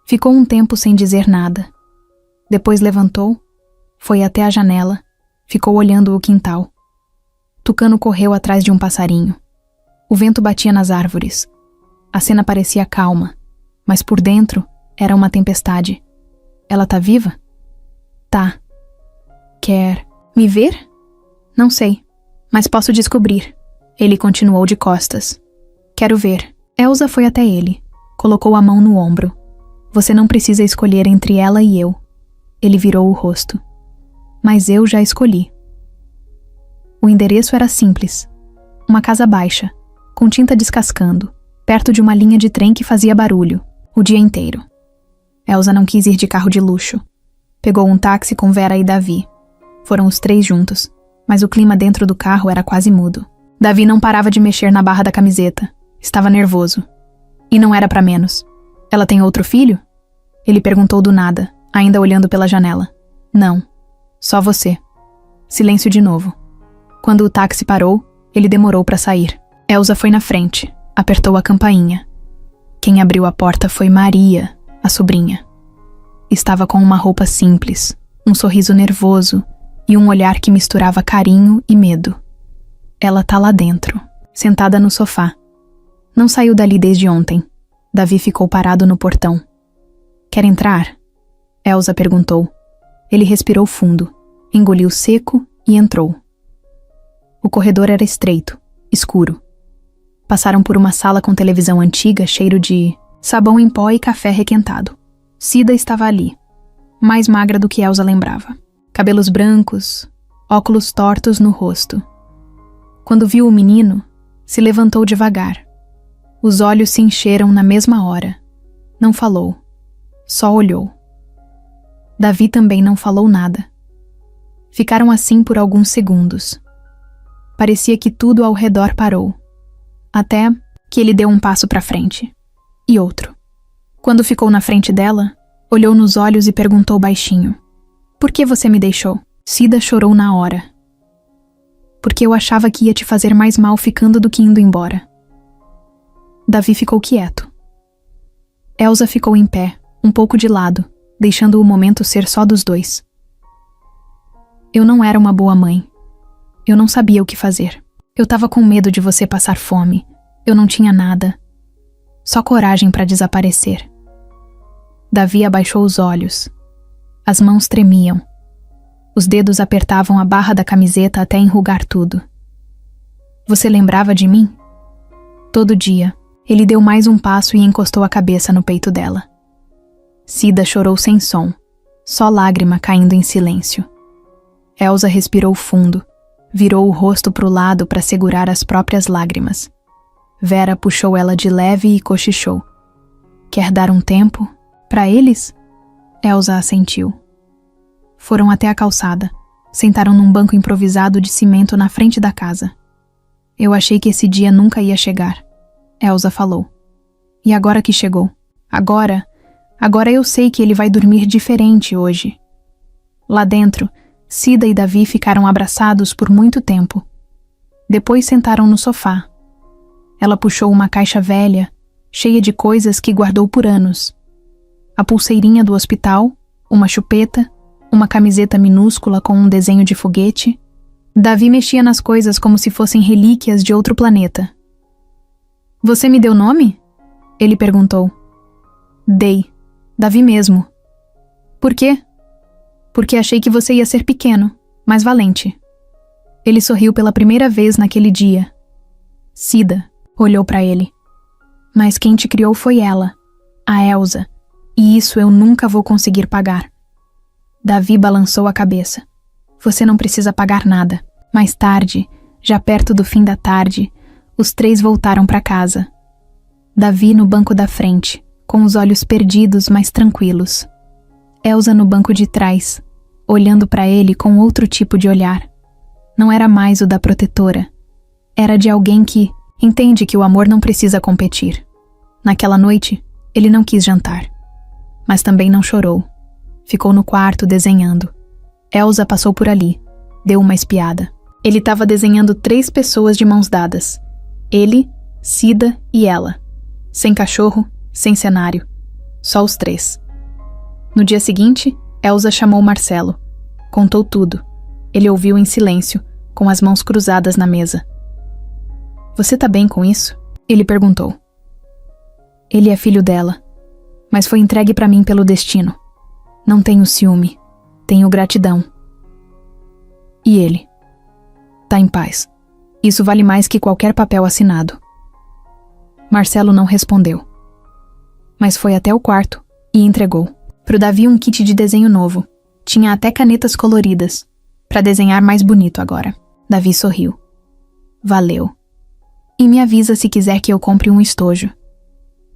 Ficou um tempo sem dizer nada. Depois levantou, foi até a janela, ficou olhando o quintal. Tucano correu atrás de um passarinho. O vento batia nas árvores. A cena parecia calma, mas por dentro era uma tempestade. Ela tá viva? Tá. Quer me ver? Não sei, mas posso descobrir. Ele continuou de costas. Quero ver. Elsa foi até ele, colocou a mão no ombro. Você não precisa escolher entre ela e eu. Ele virou o rosto. Mas eu já escolhi. O endereço era simples. Uma casa baixa, com tinta descascando, perto de uma linha de trem que fazia barulho, o dia inteiro. Elsa não quis ir de carro de luxo. Pegou um táxi com Vera e Davi. Foram os três juntos, mas o clima dentro do carro era quase mudo. Davi não parava de mexer na barra da camiseta. Estava nervoso. E não era pra menos. Ela tem outro filho? Ele perguntou do nada, ainda olhando pela janela. Não. Só você. Silêncio de novo. Quando o táxi parou, ele demorou para sair. Elsa foi na frente, apertou a campainha. Quem abriu a porta foi Maria, a sobrinha. Estava com uma roupa simples, um sorriso nervoso e um olhar que misturava carinho e medo. Ela tá lá dentro, sentada no sofá. Não saiu dali desde ontem. Davi ficou parado no portão. Quer entrar? Elsa perguntou. Ele respirou fundo, engoliu seco e entrou. O corredor era estreito, escuro. Passaram por uma sala com televisão antiga, cheiro de sabão em pó e café requentado. Cida estava ali, mais magra do que Elsa lembrava. Cabelos brancos, óculos tortos no rosto. Quando viu o menino, se levantou devagar. Os olhos se encheram na mesma hora. Não falou, só olhou. Davi também não falou nada. Ficaram assim por alguns segundos. Parecia que tudo ao redor parou. Até que ele deu um passo para frente. E outro. Quando ficou na frente dela, olhou nos olhos e perguntou baixinho. Por que você me deixou? Cida chorou na hora. Porque eu achava que ia te fazer mais mal ficando do que indo embora. Davi ficou quieto. Elsa ficou em pé, um pouco de lado, deixando o momento ser só dos dois. Eu não era uma boa mãe. Eu não sabia o que fazer. Eu tava com medo de você passar fome. Eu não tinha nada. Só coragem para desaparecer. Davi abaixou os olhos. As mãos tremiam. Os dedos apertavam a barra da camiseta até enrugar tudo. Você lembrava de mim? Todo dia, ele deu mais um passo e encostou a cabeça no peito dela. Cida chorou sem som, só lágrima caindo em silêncio. Elsa respirou fundo, virou o rosto pro lado para segurar as próprias lágrimas. Vera puxou ela de leve e cochichou. Quer dar um tempo? Pra eles? Elsa assentiu. Foram até a calçada. Sentaram num banco improvisado de cimento na frente da casa. Eu achei que esse dia nunca ia chegar. Elsa falou. E agora que chegou? Agora eu sei que ele vai dormir diferente hoje. Lá dentro, Cida e Davi ficaram abraçados por muito tempo. Depois sentaram no sofá. Ela puxou uma caixa velha, cheia de coisas que guardou por anos. A pulseirinha do hospital, uma chupeta, uma camiseta minúscula com um desenho de foguete. Davi mexia nas coisas como se fossem relíquias de outro planeta. Você me deu nome? Ele perguntou. Dei. Davi mesmo. Por quê? Porque achei que você ia ser pequeno, mas valente. Ele sorriu pela primeira vez naquele dia. Cida olhou para ele. Mas quem te criou foi ela, a Elsa, e isso eu nunca vou conseguir pagar. Davi balançou a cabeça. Você não precisa pagar nada. Mais tarde, já perto do fim da tarde, os três voltaram para casa. Davi no banco da frente, com os olhos perdidos, mas tranquilos. Elsa no banco de trás, olhando para ele com outro tipo de olhar. Não era mais o da protetora. Era de alguém que entende que o amor não precisa competir. Naquela noite, ele não quis jantar. Mas também não chorou. Ficou no quarto desenhando. Elsa passou por ali, deu uma espiada. Ele estava desenhando 3 pessoas de mãos dadas. Ele, Cida e ela. Sem cachorro, sem cenário. Só os 3. No dia seguinte, Elsa chamou Marcelo. Contou tudo. Ele ouviu em silêncio, com as mãos cruzadas na mesa. Você tá bem com isso? Ele perguntou. Ele é filho dela, mas foi entregue pra mim pelo destino. Não tenho ciúme, tenho gratidão. E ele? Tá em paz. Isso vale mais que qualquer papel assinado. Marcelo não respondeu. Mas foi até o quarto e entregou. Pro Davi um kit de desenho novo. Tinha até canetas coloridas. Pra desenhar mais bonito agora. Davi sorriu. Valeu. E me avisa se quiser que eu compre um estojo.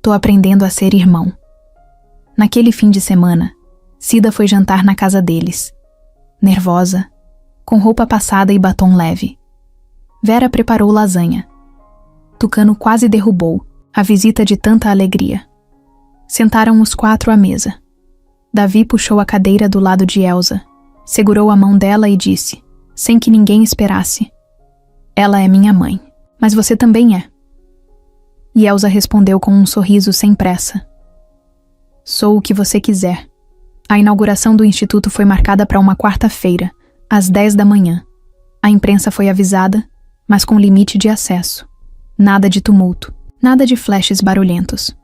Tô aprendendo a ser irmão. Naquele fim de semana, Cida foi jantar na casa deles. Nervosa, com roupa passada e batom leve. Vera preparou lasanha. Tucano quase derrubou a visita de tanta alegria. Sentaram os 4 à mesa. Davi puxou a cadeira do lado de Elsa, segurou a mão dela e disse, sem que ninguém esperasse: Ela é minha mãe, mas você também é. E Elsa respondeu com um sorriso sem pressa. Sou o que você quiser. A inauguração do instituto foi marcada para uma quarta-feira, às 10 da manhã. A imprensa foi avisada, mas com limite de acesso. Nada de tumulto, nada de flashes barulhentos.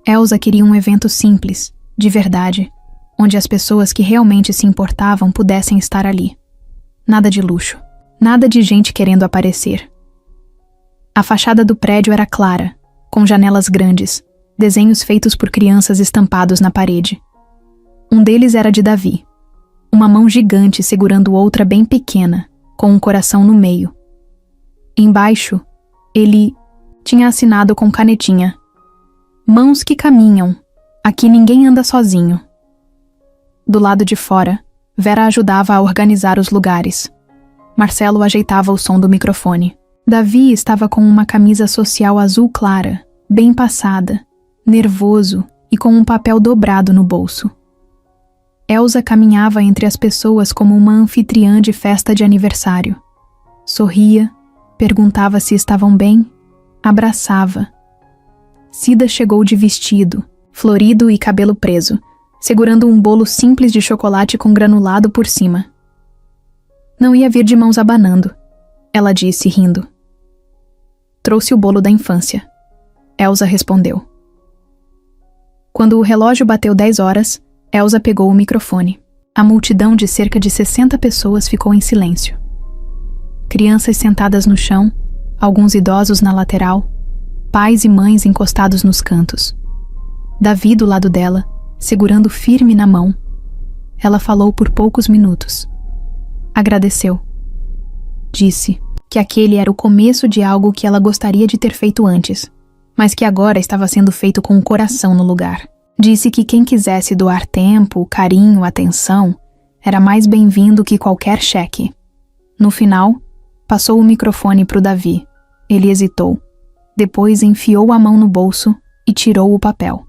Elsa queria um evento simples, de verdade, onde as pessoas que realmente se importavam pudessem estar ali. Nada de luxo, nada de gente querendo aparecer. A fachada do prédio era clara, com janelas grandes, desenhos feitos por crianças estampados na parede. Um deles era de Davi. Uma mão gigante segurando outra bem pequena, com um coração no meio. Embaixo, ele tinha assinado com canetinha: Mãos que caminham, aqui ninguém anda sozinho. Do lado de fora, Vera ajudava a organizar os lugares. Marcelo ajeitava o som do microfone. Davi estava com uma camisa social azul clara, bem passada, nervoso e com um papel dobrado no bolso. Elsa caminhava entre as pessoas como uma anfitriã de festa de aniversário. Sorria, perguntava se estavam bem, abraçava. Cida chegou de vestido, florido e cabelo preso, segurando um bolo simples de chocolate com granulado por cima. Não ia vir de mãos abanando, ela disse, rindo. Trouxe o bolo da infância. Elsa respondeu. Quando o relógio bateu 10 horas, Elsa pegou o microfone. A multidão de cerca de 60 pessoas ficou em silêncio. Crianças sentadas no chão, alguns idosos na lateral, pais e mães encostados nos cantos. Davi do lado dela, segurando firme na mão. Ela falou por poucos minutos. Agradeceu. Disse que aquele era o começo de algo que ela gostaria de ter feito antes, mas que agora estava sendo feito com o coração no lugar. Disse que quem quisesse doar tempo, carinho, atenção, era mais bem-vindo que qualquer cheque. No final, passou o microfone para o Davi. Ele hesitou. Depois enfiou a mão no bolso e tirou o papel.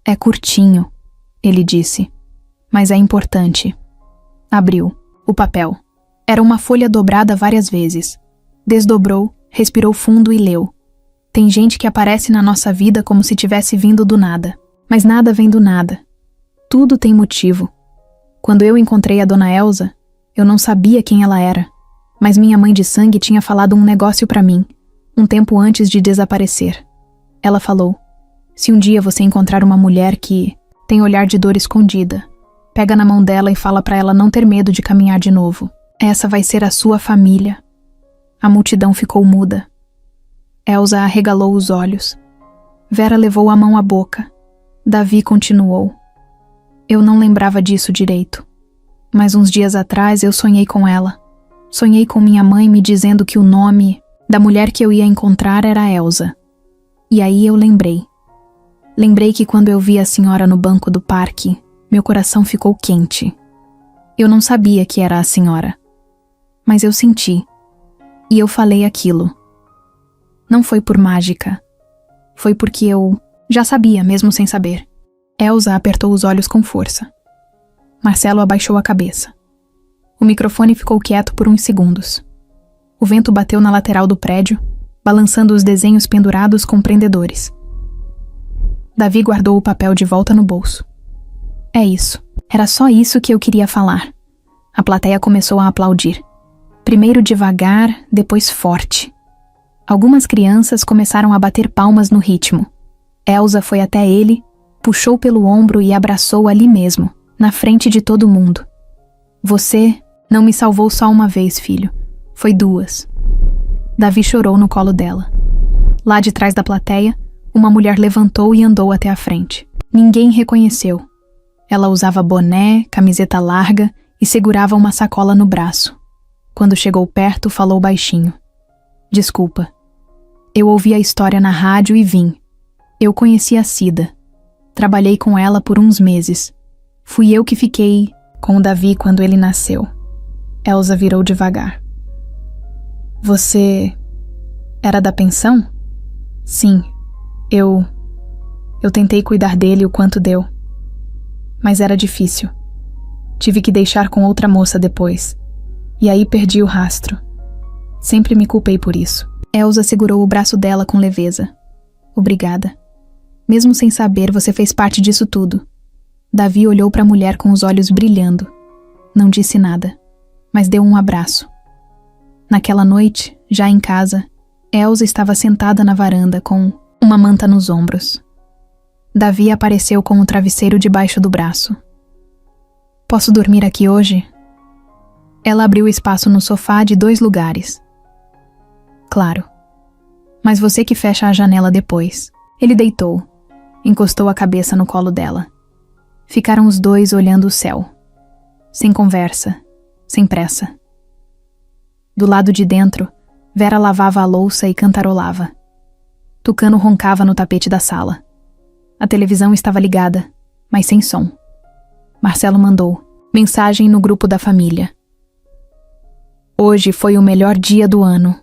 É curtinho, ele disse, mas é importante. Abriu o papel. Era uma folha dobrada várias vezes. Desdobrou, respirou fundo e leu. Tem gente que aparece na nossa vida como se tivesse vindo do nada. Mas nada vem do nada. Tudo tem motivo. Quando eu encontrei a dona Elsa, eu não sabia quem ela era, mas minha mãe de sangue tinha falado um negócio pra mim, um tempo antes de desaparecer. Ela falou, se um dia você encontrar uma mulher que tem olhar de dor escondida, pega na mão dela e fala pra ela não ter medo de caminhar de novo. Essa vai ser a sua família. A multidão ficou muda. Elsa arregalou os olhos. Vera levou a mão à boca. Davi continuou. Eu não lembrava disso direito. Mas uns dias atrás eu sonhei com ela. Sonhei com minha mãe me dizendo que o nome da mulher que eu ia encontrar era Elsa. E aí eu lembrei. Lembrei que quando eu vi a senhora no banco do parque, meu coração ficou quente. Eu não sabia que era a senhora. Mas eu senti. E eu falei aquilo. Não foi por mágica. Foi porque eu já sabia, mesmo sem saber. Elsa apertou os olhos com força. Marcelo abaixou a cabeça. O microfone ficou quieto por uns segundos. O vento bateu na lateral do prédio, balançando os desenhos pendurados com prendedores. Davi guardou o papel de volta no bolso. É isso. Era só isso que eu queria falar. A plateia começou a aplaudir. Primeiro devagar, depois forte. Algumas crianças começaram a bater palmas no ritmo. Elsa foi até ele, puxou pelo ombro e abraçou ali mesmo, na frente de todo mundo. Você não me salvou só uma vez, filho. Foi 2. Davi chorou no colo dela. Lá de trás da plateia, uma mulher levantou e andou até a frente. Ninguém reconheceu. Ela usava boné, camiseta larga e segurava uma sacola no braço. Quando chegou perto, falou baixinho. Desculpa. Eu ouvi a história na rádio e vim. Eu conheci a Cida. Trabalhei com ela por uns meses. Fui eu que fiquei com o Davi quando ele nasceu. Elsa virou devagar. Você era da pensão? Sim. Eu tentei cuidar dele o quanto deu. Mas era difícil. Tive que deixar com outra moça depois. E aí perdi o rastro. Sempre me culpei por isso. Elsa segurou o braço dela com leveza. Obrigada. Mesmo sem saber, você fez parte disso tudo. Davi olhou para a mulher com os olhos brilhando. Não disse nada, mas deu um abraço. Naquela noite, já em casa, Elsa estava sentada na varanda com uma manta nos ombros. Davi apareceu com o travesseiro debaixo do braço. Posso dormir aqui hoje? Ela abriu espaço no sofá de 2 lugares. Claro. Mas você que fecha a janela depois. Ele deitou. Encostou a cabeça no colo dela. Ficaram os dois olhando o céu. Sem conversa, sem pressa. Do lado de dentro, Vera lavava a louça e cantarolava. Tucano roncava no tapete da sala. A televisão estava ligada, mas sem som. Marcelo mandou mensagem no grupo da família. Hoje foi o melhor dia do ano.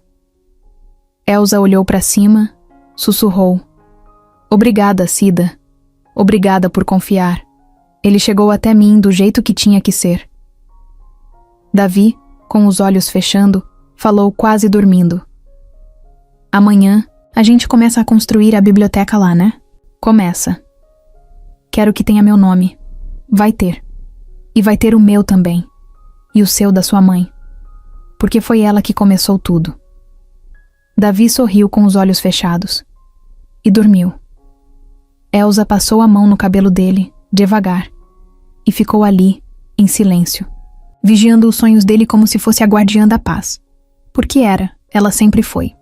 Elsa olhou para cima, sussurrou. Obrigada, Cida. Obrigada por confiar. Ele chegou até mim do jeito que tinha que ser. Davi, com os olhos fechando, falou quase dormindo. Amanhã, a gente começa a construir a biblioteca lá, né? Começa. Quero que tenha meu nome. Vai ter. E vai ter o meu também. E o seu da sua mãe. Porque foi ela que começou tudo. Davi sorriu com os olhos fechados. E dormiu. Elsa passou a mão no cabelo dele, devagar. E ficou ali, em silêncio, vigiando os sonhos dele como se fosse a guardiã da paz. Porque era, ela sempre foi.